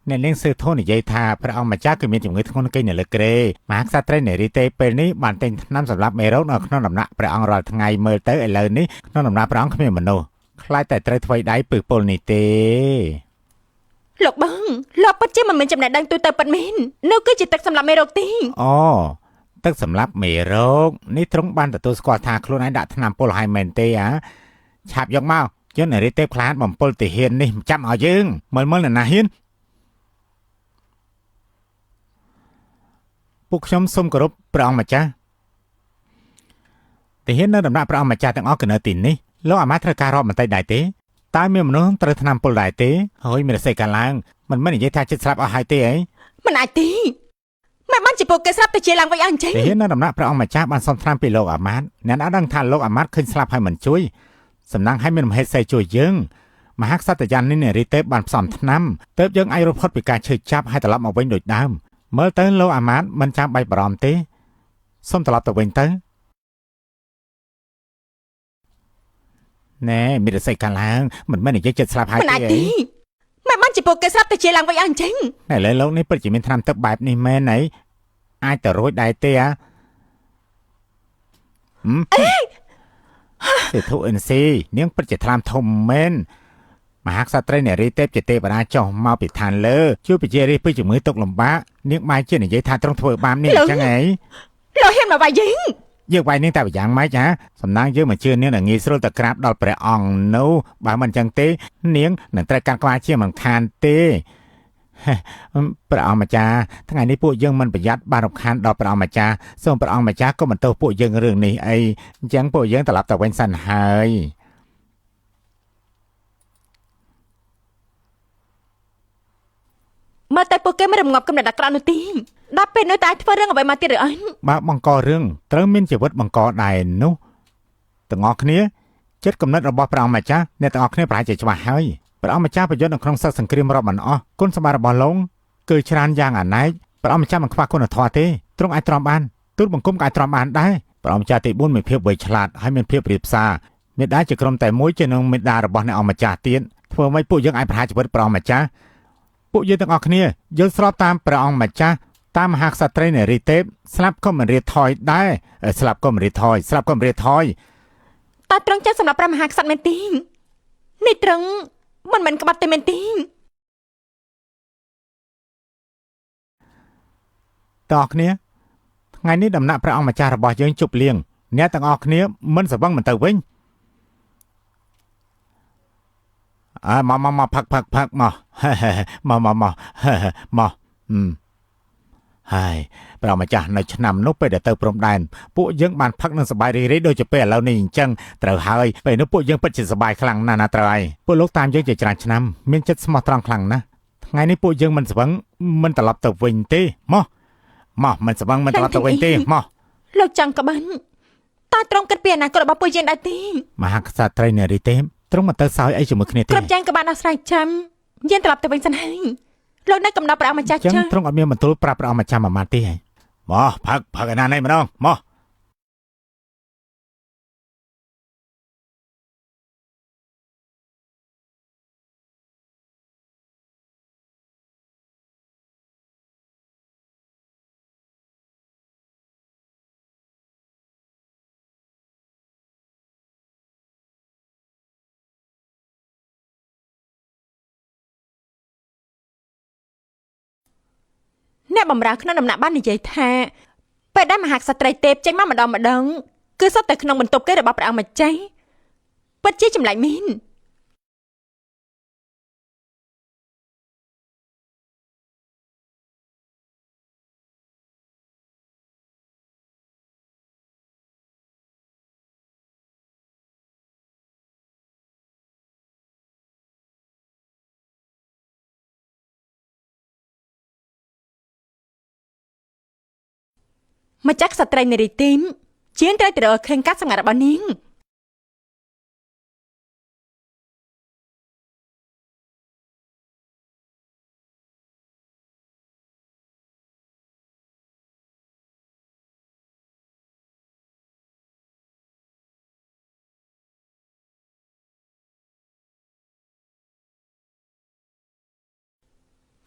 អ្នកនាងសឺធូនិយាយថាព្រះអង្គម្ចាស់គឺមានជំងឺធ្ងន់គេនៅលើក្រែមហាក្សត្រីនារីទេពេលនេះបានទិញថ្នាំសម្រាប់មេរោគនៅក្នុងដំណាក់ព្រះអង្គរាល់ថ្ងៃមើលទៅឥឡូវនេះក្នុងដំណាក់ព្រះអង្គគ្មានមនុស្សខ្លាចតែត្រូវធ្វើដៃពឹសពលនេះទេលោកបងលោកពិតជាមិនមានចំណេះដឹងទូទៅពិតមែននោះគឺជាទឹកសម្រាប់មេរោគទេអូទឹកសម្រាប់មេរោគនេះត្រង់បានទទួលស្គាល់ថាខ្លួនឯងដាក់ថ្នាំពុលឲ្យមែនទេឆាប់យកមកយើងនារីទេពខ្លាចបំពុលទាហាននេះចាំឲ្យយើងមើលណាហ៊ានពួកខ្ញុំសូមគោរពព្រះអង្គម្ចាស់ទាហាននៅដំណាក់ព្រះអង្គម្ចាស់ទាំងអស់គឺនៅទីនេះលោកអាម៉ាត្រូវការរាប់បន្តិចដែរទេតើមានមនុស្សត្រូវថ្នាំពុលដែរទេហើយមានរស័យកាលឡើងមិនមែននិយាយថាចិត្តស្លាប់អស់ហើយទេអីមិនអាចទេមិនបានជាពួកគេស្លាប់ទៅជាឡើងវិញអញ្ចឹងទាហាននៅដំណាក់ព្រះអង្គម្ចាស់បានសុំថ្នាំពីលោកអាម៉ាអ្នកណាដឹងថាលោកអាម៉ាឃើញស្លាប់ហើយមិនជួយសំណាងឲ្យមានមហេសីជួយយើងមហាក្សត្រយ៉ាងនេះនារីទេពបានផ្សំថ្នាំទើបយើងអាចរត់ផុតពីការឈឺចាប់ហើយត្រឡប់មកវិញដូចដើមមើលទៅលោកអាម៉ាតមិនចាំបាច់បារម្ភទេសូមត្រឡប់ទៅវិញទៅណែមានរស័យកាលឡើងមិនមែននិយាយចិត្តស្លាប់ហើយទេមិនបានជាពួកគេស្លាប់ទៅជាឡើងវិញអញ្ចឹងតែលើលោកនេះពិតជាមានថ្នាំទឹកបែបនេះមែនហីអាចទៅរួចដែរទេទេធុអិនស៊ីនាងពិតជាថ្លាមធំមែនមហាក្សត្រីនារីទេពជាទេវតាចុះមកពីឋានលើជួយពជារាជពីជំងឺទុកលំបាកនាងបែរជានិយាយថាត្រង់ធ្វើបាននេះអញ្ចឹងហីលោកហ៊ានមកវាយយើងវាយនាងតែយ៉ាងម៉េចសំណាងយើងមកជឿនាងនឹងងាយស្រួលទៅក្រាបដល់ព្រះអង្គនោះបើមិនអញ្ចឹងទេនាងនឹងត្រូវកាត់ក្បាលជាមិនខានទេព្រះអង្គម្ចាស់ថ្ងៃនេះពួកយើងមិនប្រយ័ត្នបានរំខានដល់ព្រះអង្គម្ចាស់សូមព្រះអង្គម្ចាស់កុំបន្ទោសពួកយើងរឿងនេះអីអញ្ចឹងពួកយើងត្រឡប់ទៅវិញសិនហើយមើលតែពួកគេមិនរងាប់កំណត់អាក្រក់នោះទេដល់ពេលនោះតែធ្វើរឿងអ្វីមកទៀតឬអីបើបង្ករឿងត្រូវមានជីវិតបង្កដែរនោះទាំងអស់គ្នាចិត្តកំណត់របស់ព្រះអង្គម្ចាស់អ្នកទាំងអស់គ្នាប្រហែលជាច្បាស់ហើយព្រះអង្គម្ចាស់ប្រយុទ្ធនៅក្នុងសឹកសង្គ្រាមរាប់មិនអស់គុណសម្បត្តិរបស់លោកគឺច្រើនយ៉ាងអនេកព្រះអង្គម្ចាស់មិនខ្វះគុណធម៌ទេទ្រង់អាចទ្រាំបានទូលបង្គំក៏អាចទ្រាំបានដែរព្រះអង្គម្ចាស់ទី4មានភាពវៃឆ្លាតហើយមានភាពរៀបសារមេដាជាក្រុមតែមួយជានឹងមេដារបស់អ្នកអង្គម្ចាស់ទៀតធ្វើឲ្យពួកយើងអាចប្រហារជីវិតព្រះអង្គម្ចាស់ពួកយើងទាំងអស់គ្នាយល់ស្របតាមព្រះអង្គម្ចាស់តាមមហាក្សត្រីនារីទេពស្លាប់ក៏មិនរៀតថយដែរស្លាប់ក៏មិនរៀតថយស្លាប់ក៏មិនរៀតថយតើត្រង់ចឹងសម្រាប់ព្រះមហាក្សត្រមែនទេនេះត្រង់មិនមែនក្បត់ទេមែនទេ តោះគ្នាថ្ងៃនេះដំណាក់ព្រះអង្គម្ចាស់របស់យើងជប់លៀងអ្នកទាំងអស់គ្នាមិនស្វឹងមិនទៅវិញមកផឹកមកហើយព្រះម្ចាស់នៅឆ្នាំនោះពេលដែលទៅព្រំដែនពួកយើងបានផឹកនឹងសប្បាយរីករាយដូចជាពេលឥឡូវនេះអញ្ចឹងត្រូវហើយពេលនោះពួកយើងពិតជាសប្បាយខ្លាំងណាស់ណាត្រូវហើយពួកលោកតាមយើងជាច្រើនឆ្នាំមានចិត្តស្មោះត្រង់ខ្លាំងណាស់ថ្ងៃនេះពួកយើងមិនស្វឹងមិនត្រឡប់ទៅវិញទេមកមិនស្វឹងមិនត្រឡប់ទៅវិញទេមក លោកចង់ក្បិនតើទ្រង់គិតពីអនាគតរបស់ពួកយើងដែរទេ មហាក្សត្រីនារីទេទ្រង់មកទៅសោយអីជាមួយគ្នាទេ គ្រប់យ៉ាងក៏បានដោះស្រាយចាំយើងត្រឡប់ទៅវិញសិនហើយលោកនៅកំណត់ព្រះអង្គម្ចាស់ ចឹង ចា ទ្រង់អត់មានបន្ទូលប្រាប់ព្រះអង្គម្ចាស់មួយម៉ាត់ទេហ៎មកផឹកឯណានេះម្ដងមកអ្នកបម្រើក្នុងដំណាក់បាននិយាយថាពេលដែលមហាក្សត្រីទេពចេញមកម្ដងគឺសុទ្ធតែក្នុងបន្ទប់គេរបស់ព្រះអង្គម្ចាស់ពិតជាចម្លែកមែនម្ចាស់ក្សត្រីនារីទីមជាងត្រូវទៅរកឃើញការសម្ងាត់របស់នាង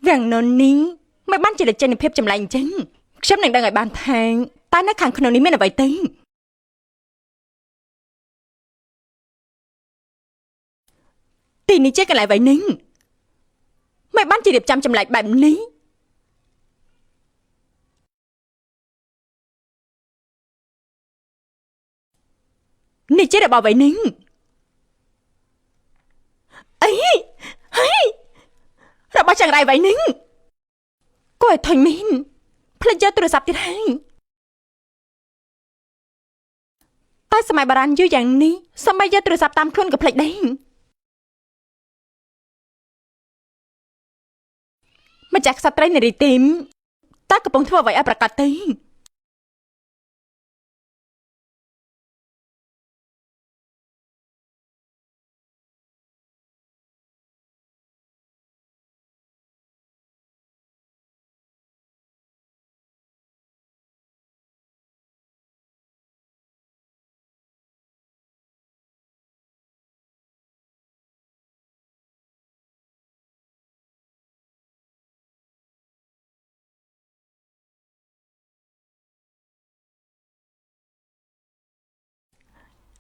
វាំងនននេះមិនបានជាលេចចេញនៃភាពចម្លែកអញ្ចឹងខ្ញុំនឹងដឹងឲ្យបានថាតើនៅខាងក្នុងនេះមានអ្វីទេទីនេះជាកន្លែងអ្វីនឹងមិនបានជារៀបចំចម្លែកបែបនេះនេះជារបស់អ្វីនឹងអីរបស់ចង្រៃអ្វីនឹងគួរឲ្យធុញមែនផ្លេចយកទូរស័ព្ទទៀតហើយតែសម័យបារាណយូរយ៉ាងនេះសូម្បីយកទូរស័ព្ទតាមខ្លួនក៏ផ្លេចដែរម្ចាស់ក្សត្រីនារីទីមតើកំពុងធ្វើអ្វីឲ្យប្រកាសទេ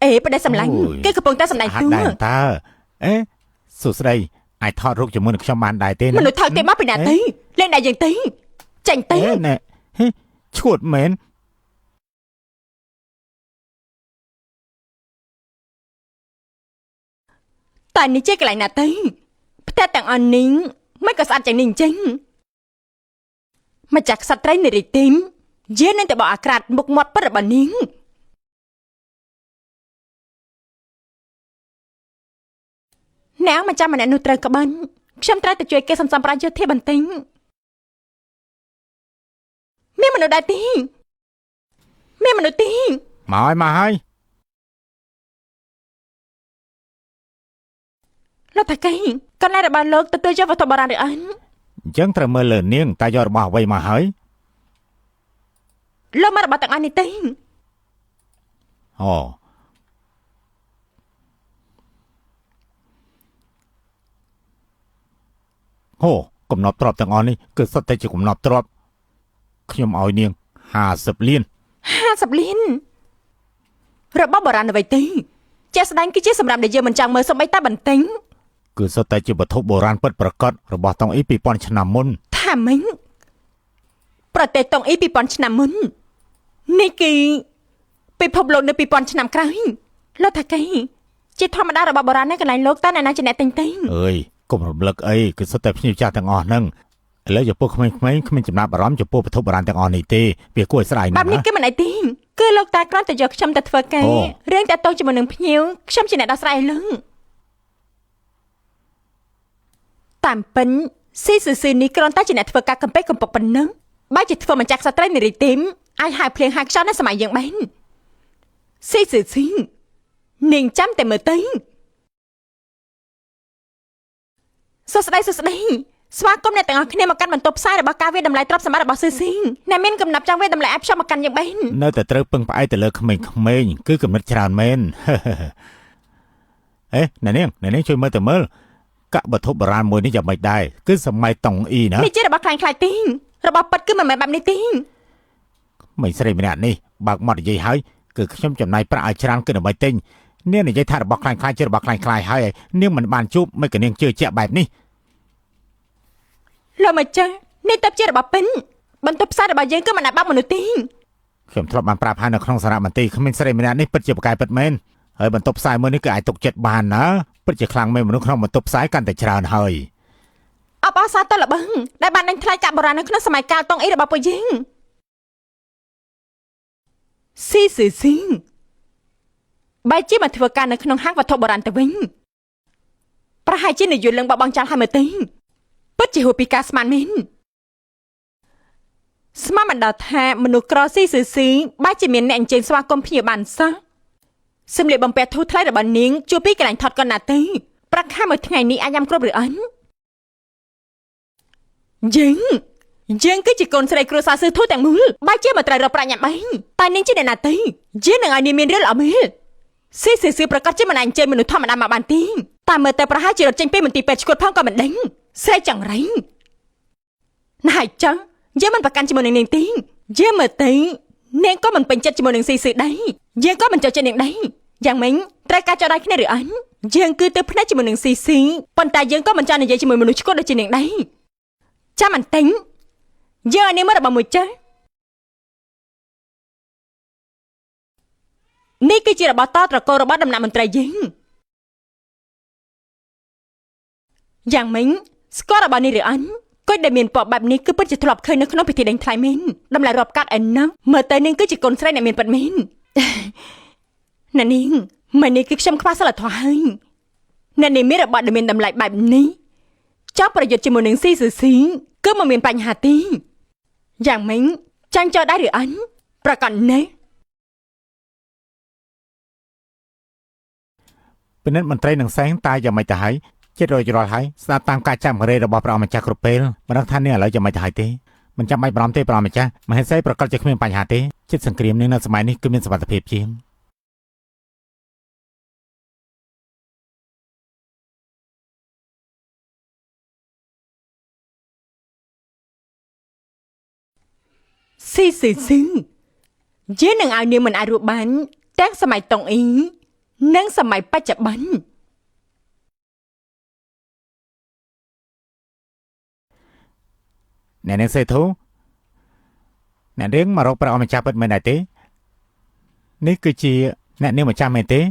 អេប្រដេសម្លាញ់គេកំពុងតែសម្ដែងតួ តើអេសួស្ដីអាចថតរូបជាមួយនឹងខ្ញុំបានដែរទេ មនុស្សថើទេមកពីណាទេលេងដែរយើងទេចាញ់ទេ ណែឈួតមែន តែនេះជាកន្លែងណាទេផ្ទះទាំងអស់នេះមិនក៏ស្អាតយ៉ាងនេះអញ្ចឹងម្ចាស់ក្សត្រីនារីទីមយានឹងតែបកអាក្រាតមុខមាត់ពិតរបស់នាងអ្នកម្ចាស់ម្នាក់នោះត្រូវក្បិនខ្ញុំត្រូវទៅជួយគេសំប្រាញ់យោធាបន្តិចមានមនុស្សដែរទេមានមនុស្សទេ មកហើយ លោកតាកែកន្លែងរបស់លោកទទួលយកវត្ថុបុរាណឬអត់ អញ្ចឹងត្រូវមើលលើនាងតើយករបស់អ្វីមកហើយ លោកមករបស់ទាំងអស់នេះទេ អូកំណត់ទ្រព្យទាំងអស់នេះគឺសុទ្ធតែជាកំណត់ទ្រព្យខ្ញុំឲ្យនាង50លាន 50លានរបស់បុរាណអ្វីទេជាស្ដែងគឺជាសម្រាប់ដែលយើងមិនចង់មើលសូម្បីតែបន្តិច គឺសុទ្ធតែជាវត្ថុបុរាណពិតប្រាកដរបស់តង់អ៊ី2000ឆ្នាំមុន ថាម៉េច ប្រទេសតុងអ៊ី2000ឆ្នាំមុននេះគឺពិភពលោកនៅ2000ឆ្នាំក្រោយលោកថាកែជាធម្មតារបស់បុរាណនៅកន្លែងលោកតើអ្នកណាជាអ្នកទិញអើយកុំរំលឹកអីគឺសុទ្ធតែភ្ញៀវចាស់ទាំងអស់ហ្នឹងឥឡូវចំពោះក្មេងៗគ្មានចំណាប់អារម្មណ៍ចំពោះវត្ថុបុរាណទាំងអស់នេះទេវាគួរឲ្យស្ដាយណាស់បែបនេះគឺមិនអីទេគឺលោកតាគ្រាន់តែយកខ្ញុំទៅធ្វើការរឿងតាក់ទងជាមួយនឹងភ្ញៀវខ្ញុំជាអ្នកដោះស្រាយលើតាមពិនស៊ីស៊ឺនេះគ្រាន់តែជាអ្នកធ្វើការកំពេចកំពុកប៉ុណ្ណឹងបើជាធ្វើមកចាក់ស្ត្រីនារីទីមអាចហៅភ្លៀងហៅខ្យល់នៅសម័យយើងបានស៊ីស៊ឺនាងចាំតែមើលទៅសួស្ដីស្វាគមន៍អ្នកទាំងអស់គ្នាមកកាន់បន្ទប់ផ្សាយរបស់ការវាតម្លៃទ្រព្យសម្បត្តិរបស់ស៊ឺស៊ីងអ្នកមានកំណត់ចង់វាតម្លៃឲ្យខ្ញុំមកកាន់យ៉ាងបាននៅតែត្រូវពឹងផ្អែកទៅលើក្មេងៗគឺកំណត់ច្រើនមែនអេអ្នកនាងជួយមើលទៅមើលកាក់វត្ថុបុរាណមួយនេះយ៉ាងម៉េចដែរគឺសម័យតុងអ៊ីណានេះជារបស់ខ្លាំងទីរបស់ពិតគឺមិនមែនបែបនេះទេមិនស្រីម្នាក់នេះបើកមាត់និយាយហើយគឺខ្ញុំចំណាយប្រាក់ឲ្យច្រើនគឺដើម្បីទិញនាងនិយាយថារបស់ខ្លាំងជារបស់ខ្លាំងហើយនាងមិនបានជួបមិនក៏នាងជឿជាក់បែបនេះលោកមកចឹងនេះទៅជារបស់ពិនបន្ទប់ផ្សាររបស់យើងគឺមិនអាចបាក់មនុស្សទេខ្ញុំធ្លាប់បានប្រាប់ហើយនៅក្នុងសារមន្ទីរគ្មានស្រីម្នាក់នេះពិតជាប្រកែពិតមែនហើយបន្ទប់ផ្សាយមួយនេះគឺអាចទុកចិត្តបានណាពិតជាខ្លាំងមែនមនុស្សក្នុងបន្ទប់ផ្សាយកាន់តែច្រើនហើយអបអសាទរល្បឹងដែលបានដេញថ្លៃកាក់បុរាណនៅក្នុងសម័យកាលតុងអ៊ីរបស់ពួកយើងស៊ីបែរជាមកធ្វើការនៅក្នុងហាងវត្ថុបុរាណទៅវិញប្រហែលជានិយាយរឿងបបងចាល់ហើយមើលទៅពិតជាហួសពីការស្មានមែនស្មានមិនដល់ថាមនុស្សក្រស៊ីបែរជាមានអ្នកអញ្ជើញស្វាគមន៍ភ្ញៀវបានសោះសម្លៀកបំពាក់ធូរថ្លៃរបស់នាងជួបពីកន្លែងថតកណ្ដាលទៅប្រាក់ខែមួយថ្ងៃនេះអាចញ៉ាំគ្រប់ឬអត់យើងគឺជាកូនស្រីគ្រួសារស៊ឺធូទាំងមូលបែរជាមកត្រូវរកប្រាក់ញ៉ាំបាយតែនាងជាអ្នកណាទៅយើងនឹងឲ្យនាងមានរឿងល្អមែនស៊ីប្រកាសជាមិនអាចអញ្ជើញមនុស្សធម្មតាមកបានទេតែមើលទៅប្រហែលជារត់ចេញពីមន្ទីរពេទ្យឈួតផងក៏មិនដឹងស្រីចង្រៃណាស់ចឹងយើងមិនប្រកាន់ជាមួយនឹងនាងទេយើងមើលទៅនាងក៏មិនពេញចិត្តជាមួយនឹងស៊ីដែរយើងក៏មិនចូលចិត្តនាងដែរយ៉ាងម៉េចត្រូវការចោលដៃគ្នាឬអញយើងគឺទៅភ្នែកជាមួយនឹងស៊ីប៉ុន្តែយើងក៏មិនចង់និយាយជាមួយមនុស្សឈួតដូចជានាងដែរចាំមិនទិញយើងឲ្យនាងមើលរបស់មួយចាស់នេះគឺជារបស់តត្រកូលរបស់ដំណាក់មន្ត្រីយើងយ៉ាងម៉េចស្គាល់របស់នេះឬអញគុយដែលមានពណ៌បែបនេះគឺពិតជាធ្លាប់ឃើញនៅក្នុងពិធីដេញថ្លៃមែនតម្លៃរាប់កាត់ឯណាមើលទៅនាងគឺជាកូនស្រីអ្នកមានពិតមែនណានាងម៉ែនេះគឺខ្ញុំខ្វះសិលធម៌ហើយអ្នកនេះមានរបស់ដែលមានតម្លៃបែបនេះចង់ប្រយុទ្ធជាមួយនឹងស៊ីគឺមិនមានបញ្ហាទេយ៉ាងម៉េចចាញ់ចោលដែរឬអញប្រកាសណាស់ពិនិត្យមន្ត្រីនឹងសែងតាយ៉ាងម៉េចទៅហើយចិត្តរយរាល់ហើយស្ដាប់តាមការចាំកេររបស់ព្រះអម្ចាស់គ្រប់ពេលមិនដឹងថានេះឥឡូវយ៉ាងម៉េចទៅហើយទេមិនចាំបាច់បារម្ភទេព្រះអម្ចាស់មហេសីប្រកាសជាគ្មានបញ្ហាទេចិត្តសង្គ្រាមនេះនៅសម័យនេះគឺមានសុវត្ថិភាពជាងស៊ីយើងនឹងឲ្យនាងមិនអាចរស់បានទាំងសម័យតុងអ៊ីនិងសម័យបច្ចុប្បន្នអ្នកនាងសេធូអ្នកនាងមករកព្រះអម្ចាស់ពិតមែនដែរទេនេះគឺជាអ្នកនាងម្ចាស់មែនទេ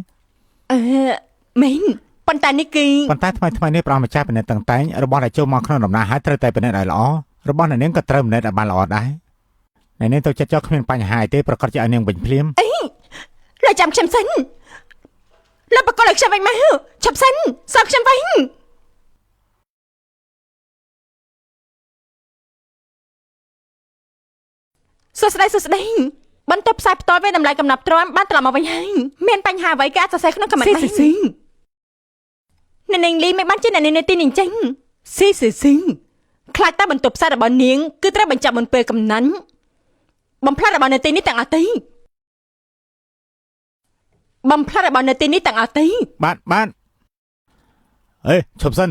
មែនប៉ុន្តែនេះគឺប៉ុន្តែថ្មីនេះព្រះអម្ចាស់ពិនិត្យតាំងតែងរបស់ដែលចូលមកក្នុងដំណើរហើយត្រូវតែពិនិត្យឲ្យល្អរបស់អ្នកនាងក៏ត្រូវពិនិត្យឲ្យបានល្អដែរអ្នកនាងទៅចិត្តចោលគ្មានបញ្ហាទេប្រកាសជាឲ្យនាងវិញភ្លាមអីលោកចាំខ្ញុំសិនលោកបកលឲ្យខ្ញុំវិញមកឈប់សិនសល់ខ្ញុំវិញសួស្ដីបន្ទប់ផ្សាយផ្ទាល់វិញតម្លៃកំណត់ទ្រាំបានត្រឡប់មកវិញហើយមានបញ្ហាអ្វីក៏អាចសរសេរក្នុងខមមិនបានអ្នកនាងលីមិនបានជាអ្នកនាងទីនេះចឹងស៊ីខ្លាចតែបន្ទប់ផ្សាយរបស់នាងគឺត្រូវបញ្ចប់មុនពេលកំណាញ់បំផ្លាញរបស់នៅទីនេះទាំងអស់ទីបាទអេឈប់សិន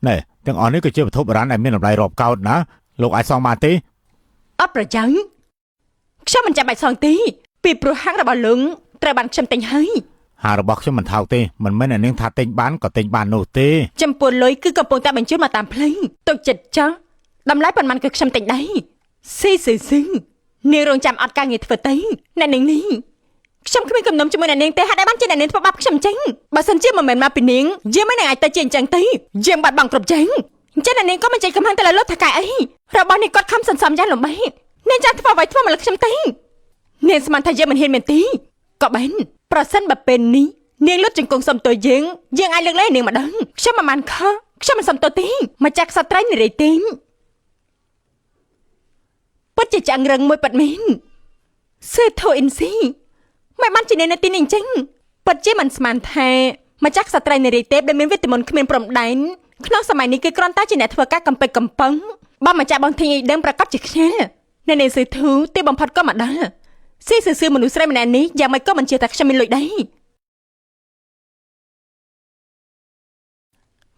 ណែទាំងអស់នេះគឺជាវត្ថុបុរាណដែលមានតម្លៃរាប់កោដណាលោកអាចសងបានទេអត់ប្រយោជន៍ខ្ញុំមិនចាំបាច់សងទេពីព្រោះហាងរបស់លោកត្រូវបានខ្ញុំទិញហើយហាងរបស់ខ្ញុំមិនថោកទេមិនមែនអ្នកនាងថាទិញបានក៏ទិញបាននោះទេចំពោះលុយគឺកំពុងតែបញ្ជូនមកតាមផ្លូវទុកចិត្តចោះ តម្លៃប៉ុន្មានគឺខ្ញុំតែងដែរស៊ីស៊ឺនាងរងចាំអត់ការងារធ្វើទេអ្នកនាងនេះខ្ញុំគ្មានគំនុំជាមួយអ្នកនាងទេហេតុអីបានជាអ្នកនាងធ្វើបាបខ្ញុំចឹងបើសិនជាមិនមែនមកពីនាងយើងមិននឹងអាចទៅជាអញ្ចឹងទេយើងបាត់បង់គ្រប់ចឹងអញ្ចឹងអ្នកនាងក៏មិនចេញកំហឹងទៅលើលោកថកែអីរបស់នេះគាត់ខំសន្សំយ៉ាងលំបាកនាងចាំធ្វើអ្វីធ្វើមកលើខ្ញុំទេនាងស្មានថាយើងមិនហ៊ានមែនទេក៏បានប្រសិនបើពេលនេះនាងលុតជង្គង់សុំទោសយើងអាចលើកលែងនាងម្ដងខ្ញុំមិនបានខុសខ្ញុំមិនសុំទោសទេមកចាក់សត្វត្រីនារីទេពិតជាចាំងរឹងមួយប៉ាត់មែនសេធូអ៊ីនស៊ីមិនបានជានៅទីនេះអញ្ចឹងពិតជាមិនស្មានថាមកចាក់សត្វត្រីនារីទេដែលមានវីតាមីនគ្មានព្រំដែនក្នុងសម័យនេះគឺគ្រាន់តែជាអ្នកធ្វើការកំពេចកំពឹងបើមកចាក់បងធាងឲ្យដឹងប្រកាសជាខ្ញាល់នៅនៃសេធូទីបំផុតក៏មកដល់ស៊ីស៊ឺមនុស្សស្រីម្នាក់នេះយ៉ាងម៉េចក៏មិនជឿថាខ្ញុំមានលុយដែរ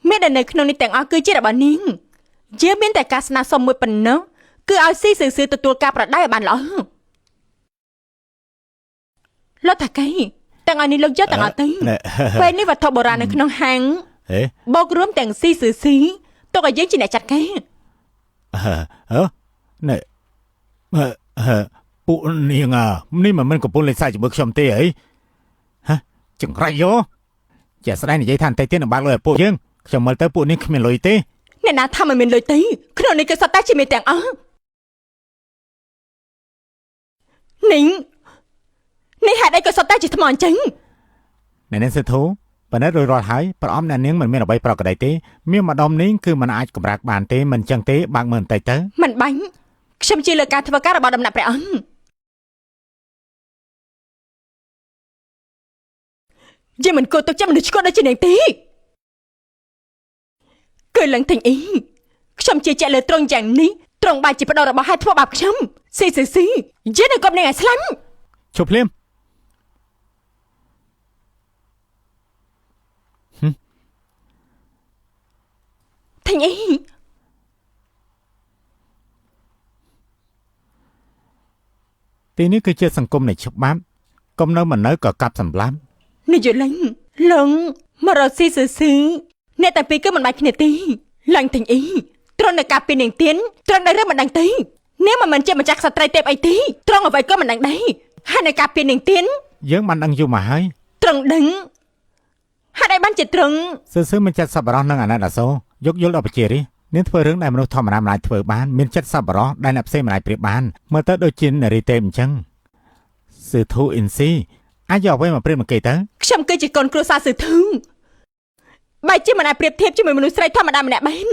មេដែលនៅក្នុងនេះទាំងអស់គឺជារបស់នាងយើងមានតែការស្នើសុំមួយប៉ុណ្ណោះគឺឲ្យស៊ីស៊ឺទទួលការប្រដៅឲ្យបានល្អលោកតាកៃទាំងអស់នេះលោកយកទាំងអស់ទៅពេលនេះវត្ថុបុរាណនៅក្នុងហាងបូករួមទាំងស៊ីស៊ឺទុកឲ្យយើងជាអ្នកចាត់ការណែពួកនាងនេះមិនមែនកំពុងលេងសើចជាមួយខ្ញុំទេអីហ៎ចង្រៃយោជាស្ដែងនិយាយថាអន្តិទៀតនឹងបើកលុយឲ្យពួកយើងខ្ញុំមើលទៅពួកនេះគ្មានលុយទេអ្នកណាថាមិនមានលុយទេក្នុងនេះគឺសត្វតែជាមេទាំងអស់នេះហេតុអីក៏សត្វតែជាថ្មអញ្ចឹងអ្នកនាងសេធូប៉ុន្តែរួចរាល់ហើយប្រអមអ្នកនាងមិនមានអ្វីប្រក្រតីទេមានម្ដុំនេះគឺមិនអាចកម្រាស់បានទេមិនអញ្ចឹងទេបើកមើលបន្តិចទៅមិនបាញ់ខ្ញុំជឿលើការធ្វើការរបស់ដំណាក់ព្រះអង្គយើងមិនគួរទុកចិត្តមនុស្សឆ្កួតដូចជានាងទេគឺឡើងទិញអីខ្ញុំជឿជាក់លើត្រង់យ៉ាងនេះត្រង់បែរជាបដិរបស់ហេតុធ្វើបាបខ្ញុំស៊ីយើងនឹងគប់នាងឲ្យស្លាប់ជប់ភ្លាមទិញអីទីនេះគឺជាសង្គមនៃច្បាប់កុំនៅមិននៅក៏កាប់សម្លាប់នេះយល់ឡងមករកស៊ីអ្នកតែពីរគឺមិនបាច់គ្នាទេឡើងទិញអីត្រង់នៅការពីនាងទៀនត្រង់នៅរឿងមិនដឹងទេនាងមិនមែនជាម្ចាស់ក្សត្រីទេពអីទេត្រង់អ្វីក៏មិនដឹងដែរហើយនៅការពីនាងទៀនយើងបានដឹងយូរមកហើយត្រង់ដឹងហេតុអីបានជាត្រង់ស៊ឺមិនចិត្តសប្បុរសនឹងអាណិតអាសូរយកយល់ដល់ប្រជារាស្ត្រនាងធ្វើរឿងដែលមនុស្សធម្មតាមិនអាចធ្វើបានមានចិត្តសប្បុរសដែលអ្នកផ្សេងមិនអាចប្រៀបបានមើលទៅដូចជានារីទេពអញ្ចឹងស៊ឺធូអ៊ីនស៊ីអាចយកអ្វីមកប្រៀបមកគេទៅខ្ញុំគឺជាកូនគ្រួសារស៊ឺធូបែរជាមិនអាចប្រៀបធៀបជាមួយមនុស្សស្រីធម្មតាម្នាក់បាន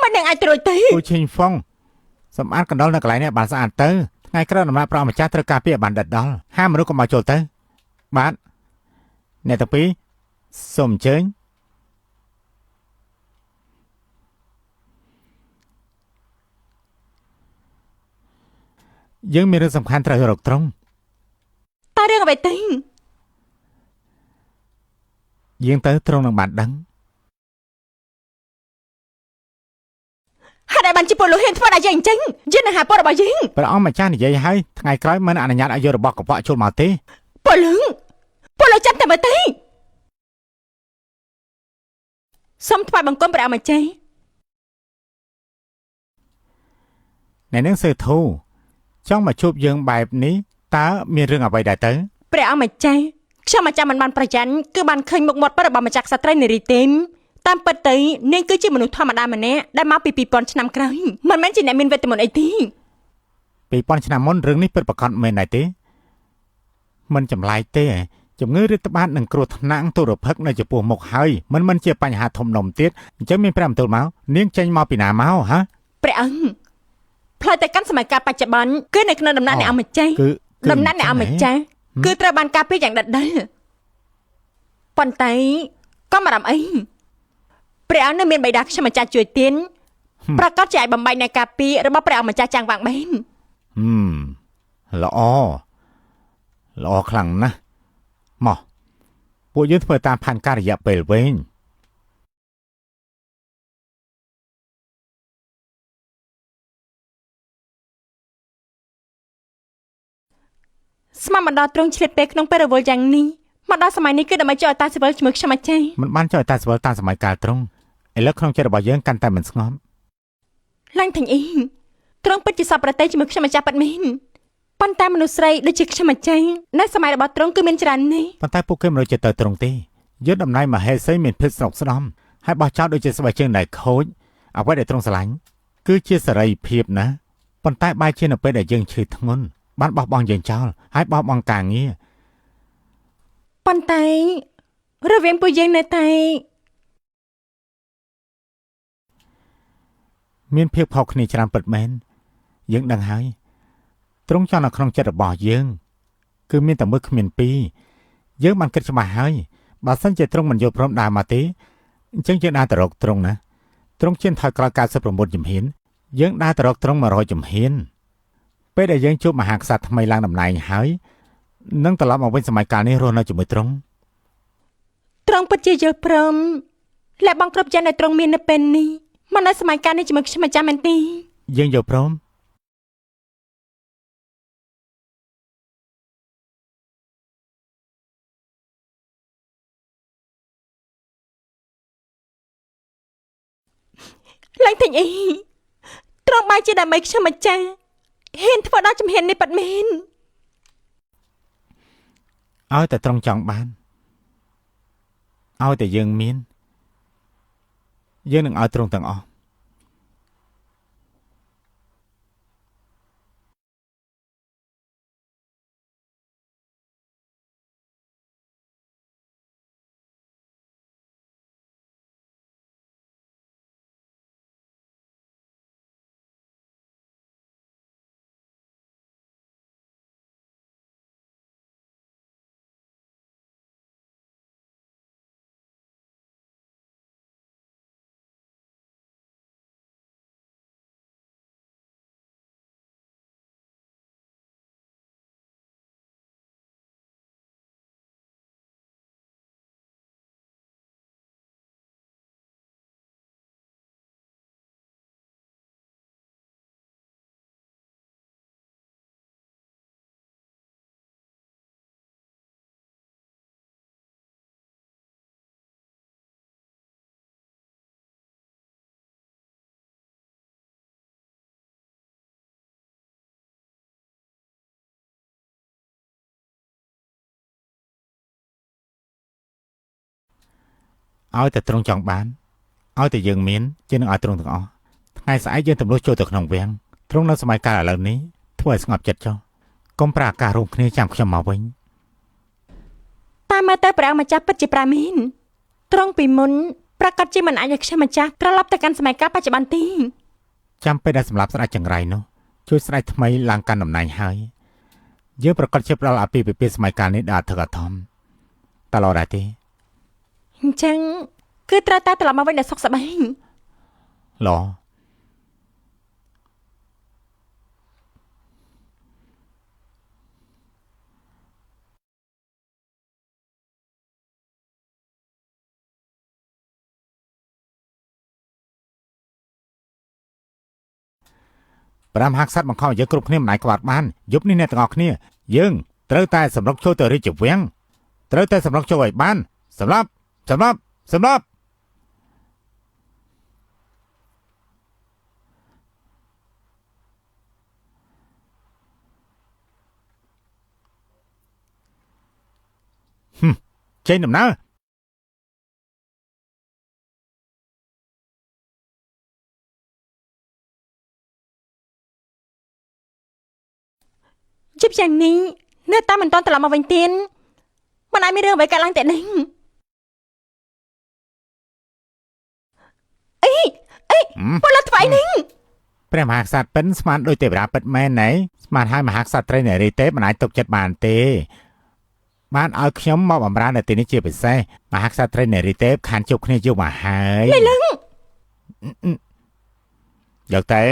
មិននឹងអាចត្រួយទេគូឈិញហ្វុងសម្អាតកណ្ដុរនៅកន្លែងនេះបានស្អាតទៅថ្ងៃក្រោយដំណាក់ប្រម្ចាស់ត្រូវការពារបានដិតដល់ហាមនុស្សកុំមកចូលទៅបាទអ្នកទាំងពីរសូមអញ្ជើញយើងមានរឿងសំខាន់ត្រូវរកត្រង់តើរឿងអ្វីទៅយើងទៅត្រង់នឹងបានដឹងហេតុអីបានជាពលហ៊ានធ្វើដល់យើងអញ្ចឹងយើងនឹងហៅពលរបស់យើងព្រះអង្គម្ចាស់និយាយឲ្យថ្ងៃក្រោយមិនអនុញ្ញាតឲ្យយករបស់កខ្វក់ចូលមកទេពលចាំតែមើលទេសូមថ្វាយបង្គំព្រះអង្គម្ចាស់អ្នកនឹងសើធូចង់មកជួបយើងបែបនេះតើមានរឿងអ្វីដែរទៅព្រះអង្គម្ចាស់ខ្ញុំម្ចាស់មិនបានប្រយ័ត្នគឺបានឃើញមុខមាត់របស់ម្ចាស់ក្សត្រីនារីទេមតាមពិតទៅនាងគឺជាមនុស្សធម្មតាម្នាក់ដែលមកពី2000ឆ្នាំក្រោយមិនមែនជាអ្នកមានវេទមន្តអីទេ2000ឆ្នាំមុនរឿងនេះពិតប្រាកដមែនដែរទេមិនចម្លែកទេជំងឺរាតត្បាតនិងគ្រោះថ្នាក់ទុរភិក្សនៅចំពោះមុខហើយមិនជាបញ្ហាធំដុំទៀតអញ្ចឹងមានព្រះបន្ទូលមកនាងចេញមកពីណាមកហ៎ព្រះអង្គផ្លាយទៅកាន់សម័យកាលបច្ចុប្បន្នគឺនៅក្នុងដំណាក់អ្នកអម្ចាស់ដំណាក់អ្នកអម្ចាស់គឺត្រូវបានការពារយ៉ាងដិតដល់ប៉ុន្តែក៏មិនរំអីព្រះអង្គនៅមានបិតាខ្ញុំម្ចាស់ជួយទៀនប្រកាសជាឲ្យបំបីនៃការពាររបស់ព្រះអង្គម្ចាស់ចាំងវាងបែនល្អខ្លាំងណាស់មកពួកយើងធ្វើតាមផែនការរយៈពេលវែងស្មានមកដល់ត្រង់ឆ្លៀតពេលក្នុងពេលរវល់យ៉ាងនេះមកដល់សម័យនេះគឺដើម្បីជួយឲ្យតាស៊ីវិលជាមួយខ្ញុំម្ចាស់មិនបានជួយឲ្យតាស៊ីវិលតាមសម័យកាលត្រង់ឥឡូវក្នុងចិត្តរបស់យើងកាន់តែមិនស្ងប់ ឡើងទាំងអ៊ីត្រង់ពិតជាសពប្រទេសជាមួយខ្ញុំម្ចាស់ប៉ាត់មែនប៉ុន្តែមនុស្សស្រីដូចជាខ្ញុំម្ចាស់នៅសម័យរបស់ត្រង់គឺមានច្រើននេះ ប៉ុន្តែពួកគេមិនដូចជាទៅត្រង់ទេយើងតំណែងមហេសីមានភាពស្រុកស្ដំហើយបោះចោលដូចជាស្បែកជើងដែលខូចអ្វីដែលត្រង់ស្រឡាញ់គឺជាសេរីភាពណាប៉ុន្តែបែរជានៅពេលដែលយើងឈឺធ្ងន់បានបោះបង់យើងចោលហើយបោះបង់ការងារ ប៉ុន្តែរវាងពួកយើងនៅតែ មានភាពខុសគ្នាច្រើនពិតមែនយើងដឹងហើយត្រង់ចង់នៅក្នុងចិត្តរបស់យើងគឺមានតែមួយគ្មានពីរយើងបានគិតច្បាស់ហើយបើសិនជាត្រង់មិនយល់ព្រមដើរមកទេអញ្ចឹងយើងដើរទៅរកត្រង់ណាត្រង់ជិនថយក្រោយ99ជំហានយើងដើរទៅរកត្រង់100ជំហានពេលដែលយើងជួបមហាក្សត្រថ្មីឡើងតំណែងហើយនឹងត្រឡប់មកវិញសម័យកាលនេះរស់នៅជាមួយត្រង់ ត្រង់ពិតជាយល់ព្រមและបងគ្រប់យ៉ាងដែលត្រង់មាននៅពេលនេះមកនៅសម័យកាលនេះជាមួយខ្ញុំម្ចាស់មែនទេ យើងយល់ព្រម ឡើងទាំងអ៊ីត្រង់បែរជាដើម្បីខ្ញុំម្ចាស់ហ៊ានធ្វើដល់ជំហាននេះប៉ាត់មែន ឲ្យតែត្រង់ចង់បានឲ្យតែយើងមានយើងនឹងឲ្យត្រង់ទាំងអស់ ឲ្យតែត្រង់ចង់បានឲ្យតែយើងមានជានឹងឲ្យត្រង់ទាំងអស់ថ្ងៃស្អែកយើងទម្លុះចូលទៅក្នុងវាំងត្រង់នៅសម័យកាលឥឡូវនេះធ្វើឲ្យស្ងប់ចិត្តចុះកុំប្រាការរួមគ្នាចាំខ្ញុំមកវិញ តាមមើលទៅព្រះអង្គម្ចាស់ពិតជាប្រាមីនត្រង់ពីមុនប្រកាសជាមិនអាចឲ្យខ្ញុំម្ចាស់ត្រឡប់ទៅកាន់សម័យកាលបច្ចុប្បន្នទេ ចាំពេលដែលសម្រាប់ស្ដេចចង្រៃនោះជួយស្ដេចថ្មីឡើងកាន់តំណែងហើយយើងប្រកាសជាផ្ដល់អាពាហ៍ពិពាហ៍សម័យកាលនេះដល់អធិកអធមតឡដែរទេ អញ្ចឹងគឺត្រូវតែត្រឡប់មកវិញដល់សុខសប្បាយ ឡ ប្រាំហាក់សัตว์បង្ខំឲ្យយើងគ្រប់គ្នាមិនអាចក្បត់បានយប់នេះអ្នកទាំងអស់គ្នាយើងត្រូវតែសម្រុកចូលទៅរាជវាំងត្រូវតែសម្រុកចូលឲ្យបានសម្រាប់ចេញដំណើរ ជិបយ៉ាងនេះនៅតែមិនទាន់ត្រឡប់មកវិញទៀតមិនអាចមានរឿងអ្វីកើតឡើងតែនេះអីពលថ្វាយនេះ ព្រះមហាក្សត្រពិនស្មានដោយទេវតាពិតមែនណែស្មានឲ្យមហាក្សត្រីនារីទេមិនអាចទុកចិត្តបានទេបានឲ្យខ្ញុំមកបម្រើនៅទីនេះជាពិសេសមហាក្សត្រីនារីទេខានជប់គ្នាយូរមកហើយលឹងយកទៅ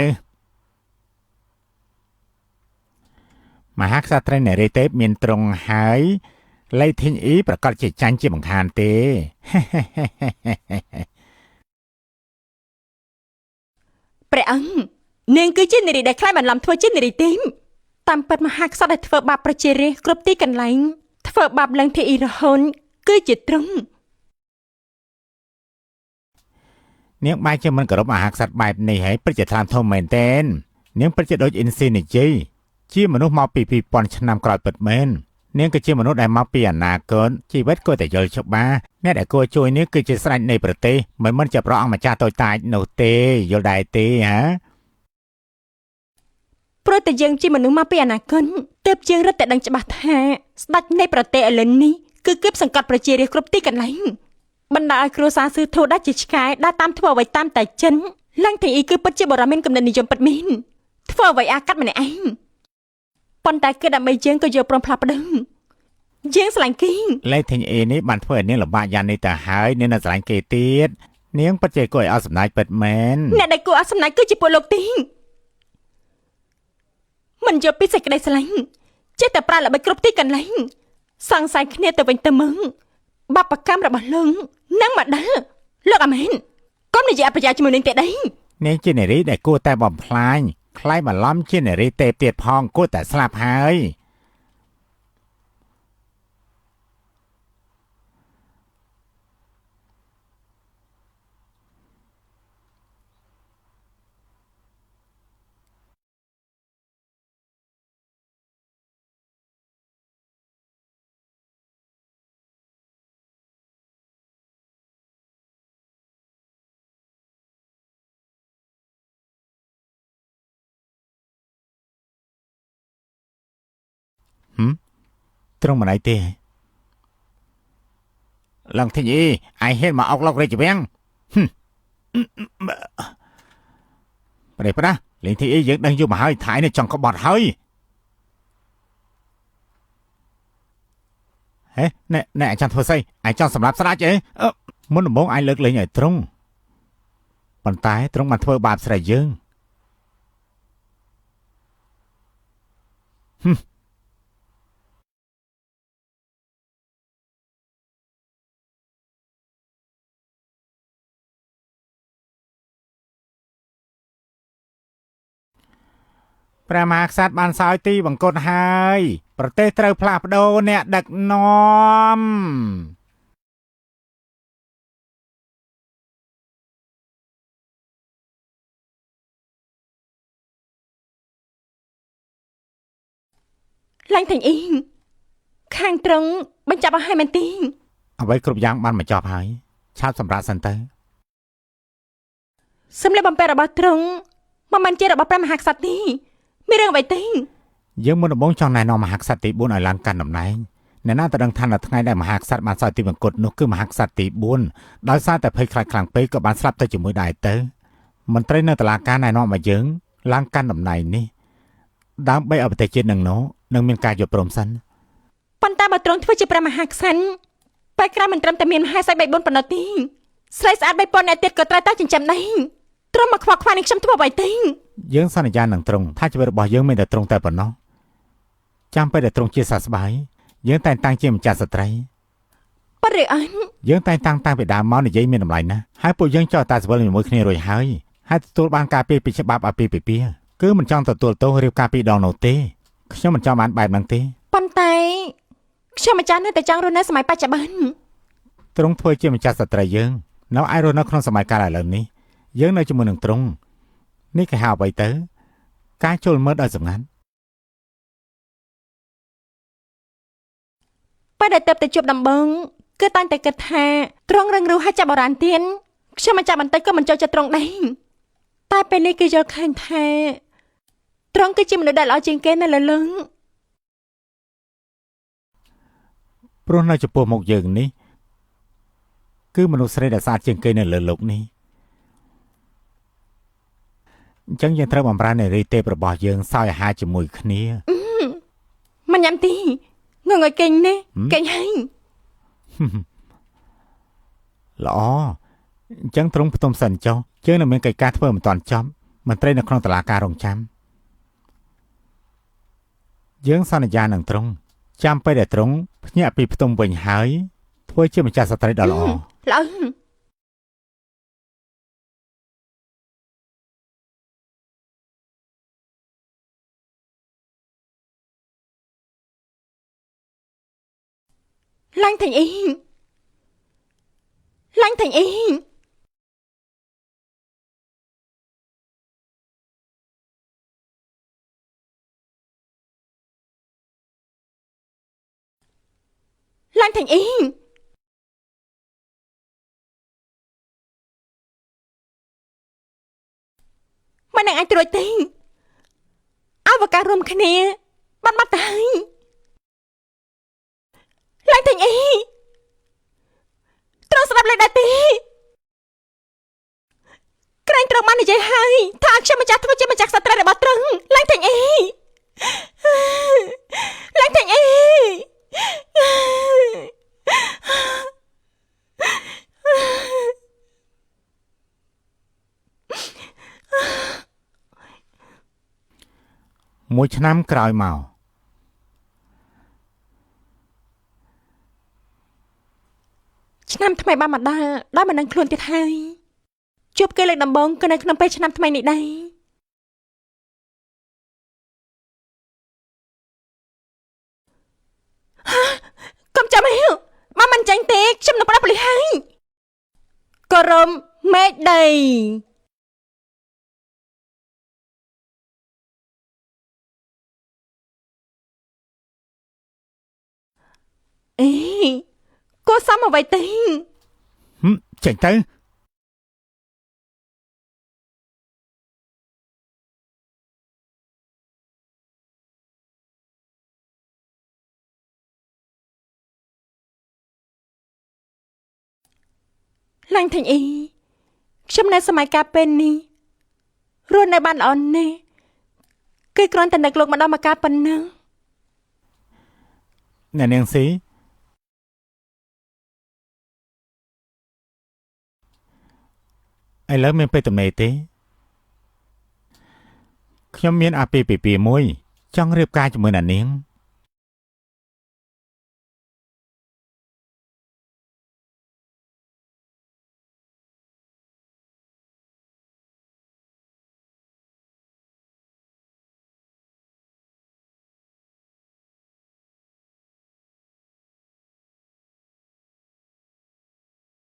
មហាក្សត្រីនារីទេមានទ្រង់ហើយលេធីងអ៊ីប្រកាសជាចាញ់ជាបង្ខានទេ ព្រះអង្គនាងគឺជានារីដែលខ្លាចបន្លំធ្វើជានារីទីមតាមពិតមហាក្សត្រដែលធ្វើបាបប្រជារាស្ត្រគ្រប់ទីកន្លែងធ្វើបាបឡើងធីអ៊ីរហូនគឺជាទ្រង់ នាងបាយជាមិនគោរពអាហារសត្វបែបនេះហើយពិតជាថ្លាមធំមែនទែននាងពិតជាដូចអ៊ីនស៊ីនិយាយជាមនុស្សមកពី2000ឆ្នាំក្រោយពិតមែននាងគឺជាមនុស្សដែលមកពីអនាគតជីវិតគួរតែយល់ច្បាស់អ្នកដែលគួរជួយនេះគឺជាស្ដេចនៃប្រទេសមិនជាព្រះអង្គម្ចាស់តូចតាចនោះទេយល់ដែរទេហា ព្រោះតែយើងជាមនុស្សមកពីអនាគតទើបជាងរត់តែដឹងច្បាស់ថាស្ដេចនៃប្រទេសឥឡូវនេះគឺគៀបសង្កត់ប្រជារាស្ត្រគ្រប់ទីកន្លែងបណ្ដាឲ្យគ្រួសារស៊ឺធូដាច់ជាឆ្កែដើរតាមធ្វើអ្វីតាមតែចិនឡើងទាំងអ៊ីគឺពិតជាបរិមាណគំនិតនិយមពិតមែនធ្វើអ្វីអាកាត់ម្នាក់ឯងប៉ុន្តែគឺដើម្បីយើងក៏យកព្រមផ្លាស់ប្ដូរយើងស្រឡាញ់គីង លេខធីងអេនេះបានធ្វើឲ្យនាងលំបាកយ៉ាងនេះទៅហើយនាងនៅស្រឡាញ់គេទៀតនាងពិតជាគួរឲ្យអស់សំណាចពិតមែន អ្នកដែលគួរអស់សំណាចគឺជាពួកលោកទីងមិនយកពីសេចក្តីស្រឡាញ់ចេះតែប្រើល្បិចគ្រប់ទីកន្លែងសង្ស័យគ្នាទៅវិញទៅមកបបកម្មរបស់លោកនឹងមកដល់លោកអាមែនកុំនិយាយអបយាជាមួយនឹងទេដី នាងជានារីដែលគួរតែបំផ្លាញខ្លាយបន្លំជានារីទេពទៀតផងគួរតែស្លាប់ហើយ ត្រង់ម្នាក់ទេឡើងធីងអេអាយហេតុមកអុកឡុករាជវាំងប្រេប្រាស់លេងធីងអេយើងដឹងយកមកហើយថៃនេះចង់ក្បត់ហើយហេណែអាចារ្យធ្វើស្អីអាយចង់សម្រាប់ស្ដេចអីមុនដំបូងអាយលើកលែងឲ្យត្រង់ប៉ុន្តែត្រង់បានធ្វើបាបស្រីយើងព្រះមហាក្សត្របានសោយទីបង្គត់ហើយប្រទេសត្រូវផ្លាស់ប្ដូរអ្នកដឹកនាំ ឡើងទាំងអ៊ីងខាងត្រង់បញ្ចប់ឲ្យមែនទីង អ្វីគ្រប់យ៉ាងបានបញ្ចប់ហើយឆាប់សម្រាប់សិនទៅ សម្លៀកបំពាក់របស់ត្រង់មិនមែនជារបស់ព្រះមហាក្សត្រទេមានរឿងអ្វីទេ យើងមុនដំបូងចង់ណែនាំមហាក្សត្រទី4ឲ្យឡើងកាន់តំណែងអ្នកណាទៅដឹងថានៅថ្ងៃដែលមហាក្សត្របានសោយទីបង្គត់នោះគឺមហាក្សត្រទី4ដោយសារតែភ័យខ្លាចខ្លាំងពេកក៏បានស្លាប់ទៅជាមួយដែរទៅមន្ត្រីនៅតុលាការណែនាំឲ្យយើងឡើងកាន់តំណែងនេះដើម្បីឲ្យប្រទេសជាតិនឹងមានការយល់ព្រមសិន ប៉ុន្តែបើត្រង់ធ្វើជាព្រះមហាក្សត្របែរក្រៅមិនត្រឹមតែមានមហាស័យ3 4ប៉ុណ្ណោះទេស្រីស្អាត3000នាក់ទៀតក៏ត្រូវតែចិញ្ចឹមដែរត្រង់មកខ្វល់ខ្វាយនឹងខ្ញុំធ្វើអ្វីទេ យើងសន្យានឹងត្រង់ថាជីវិតរបស់យើងមានតែត្រង់តែប៉ុណ្ណោះចាំពេលដែលត្រង់ជាសះស្បើយយើងតែងតាំងជាម្ចាស់ស្ត្រី ប៉ុន្តែអញ យើងតែងតាំងពីដើមមកនិយាយមានតម្លៃណាស់ហើយពួកយើងចោះតែស្វិលជាមួយគ្នារួចហើយទទួលបានការពីច្បាប់អាពាហ៍ពិពាហ៍គឺមិនចង់ទទួលទោសរៀបការពីរដងនោះទេខ្ញុំមិនចង់បានបែបហ្នឹងទេ ប៉ុន្តែខ្ញុំម្ចាស់នៅតែចង់រស់នៅសម័យបច្ចុប្បន្ន ទ្រង់ធ្វើជាម្ចាស់ស្ត្រីយើងនៅឯរស់នៅក្នុងសម័យកាលឥឡូវនេះយើងនៅជាមួយនឹងទ្រង់នេះគេហៅអ្វីទៅការចូលមើលដោយសម្ងាត់ ពេលដែលទៅជួបដំបងគឺតាំងតែគិតថាត្រង់រឹងរូសហើយចាប់បរានទៀនខ្ញុំម្ចាស់បន្តិចក៏មិនចូលចិត្តត្រង់ដែរតែពេលនេះគឺយល់ឃើញថាត្រង់គឺជាមនុស្សដែលល្អជាងគេនៅលើលឹង ព្រោះនៅចំពោះមុខយើងនេះគឺមនុស្សស្រីដែលស្អាតជាងគេនៅលើโลกនេះអញ្ចឹងយើងត្រូវបំរើនារីទេពរបស់យើងសោយអាហារជាមួយគ្នា មិនញ៉ាំទីងងឲ្យគេងនេះគេងហើយ ល្អអញ្ចឹងទ្រង់ផ្ទុំសិនចុះយើងនៅមានកិច្ចការធ្វើមិនទាន់ចប់មន្ត្រីនៅក្នុងតុលាការរងចាំយើងសន្យានឹងទ្រង់ចាំពេលដែលទ្រង់ភ្ញាក់ពីផ្ទុំវិញហើយធ្វើជាម្ចាស់ស្ត្រីដ៏ល្អ ល្អឡើងទាំងអ៊ីង ឡើងទាំងអ៊ីមិននឹងអាចត្រួយទេអវកាសរួមគ្នាបាត់ទៅហើយឡើងទាំងអ៊ីត្រូវស្ដាប់លេខដែរទេក្រែងត្រូវបាននិយាយហើយថាខ្ញុំម្ចាស់ធ្វើជាម្ចាស់សត្រូវរបស់ត្រឹងឡើងទាំងអ៊ីឡើងទាំងអ៊ីមួយឆ្នាំក្រោយមកឆ្នាំថ្មីបានមកដល់ដោយមិនដឹងខ្លួនទៀតហើយជួបគេលើកដំបូងក៏នៅក្នុងពេលឆ្នាំថ្មីនេះដែរកុំចាំហេមកមិនចាញ់ទេខ្ញុំនៅប្រាប់ប៉ូលីសហើយកុំមេដីអេគួរសមអ្វីទេចេញទៅឡើងទាំងអ៊ីខ្ញុំនៅសម័យកាលពេលនេះរស់នៅបានល្អណាស់គឺគ្រាន់តែនឹកលោកម្ដងមកកាលប៉ុណ្ណឹងអ្នកនាងស៊ីឥឡូវមានពេលទំនេរទេខ្ញុំមានអាពាហ៍ពិពាហ៍មួយចង់រៀបការជាមួយអ្នកនាង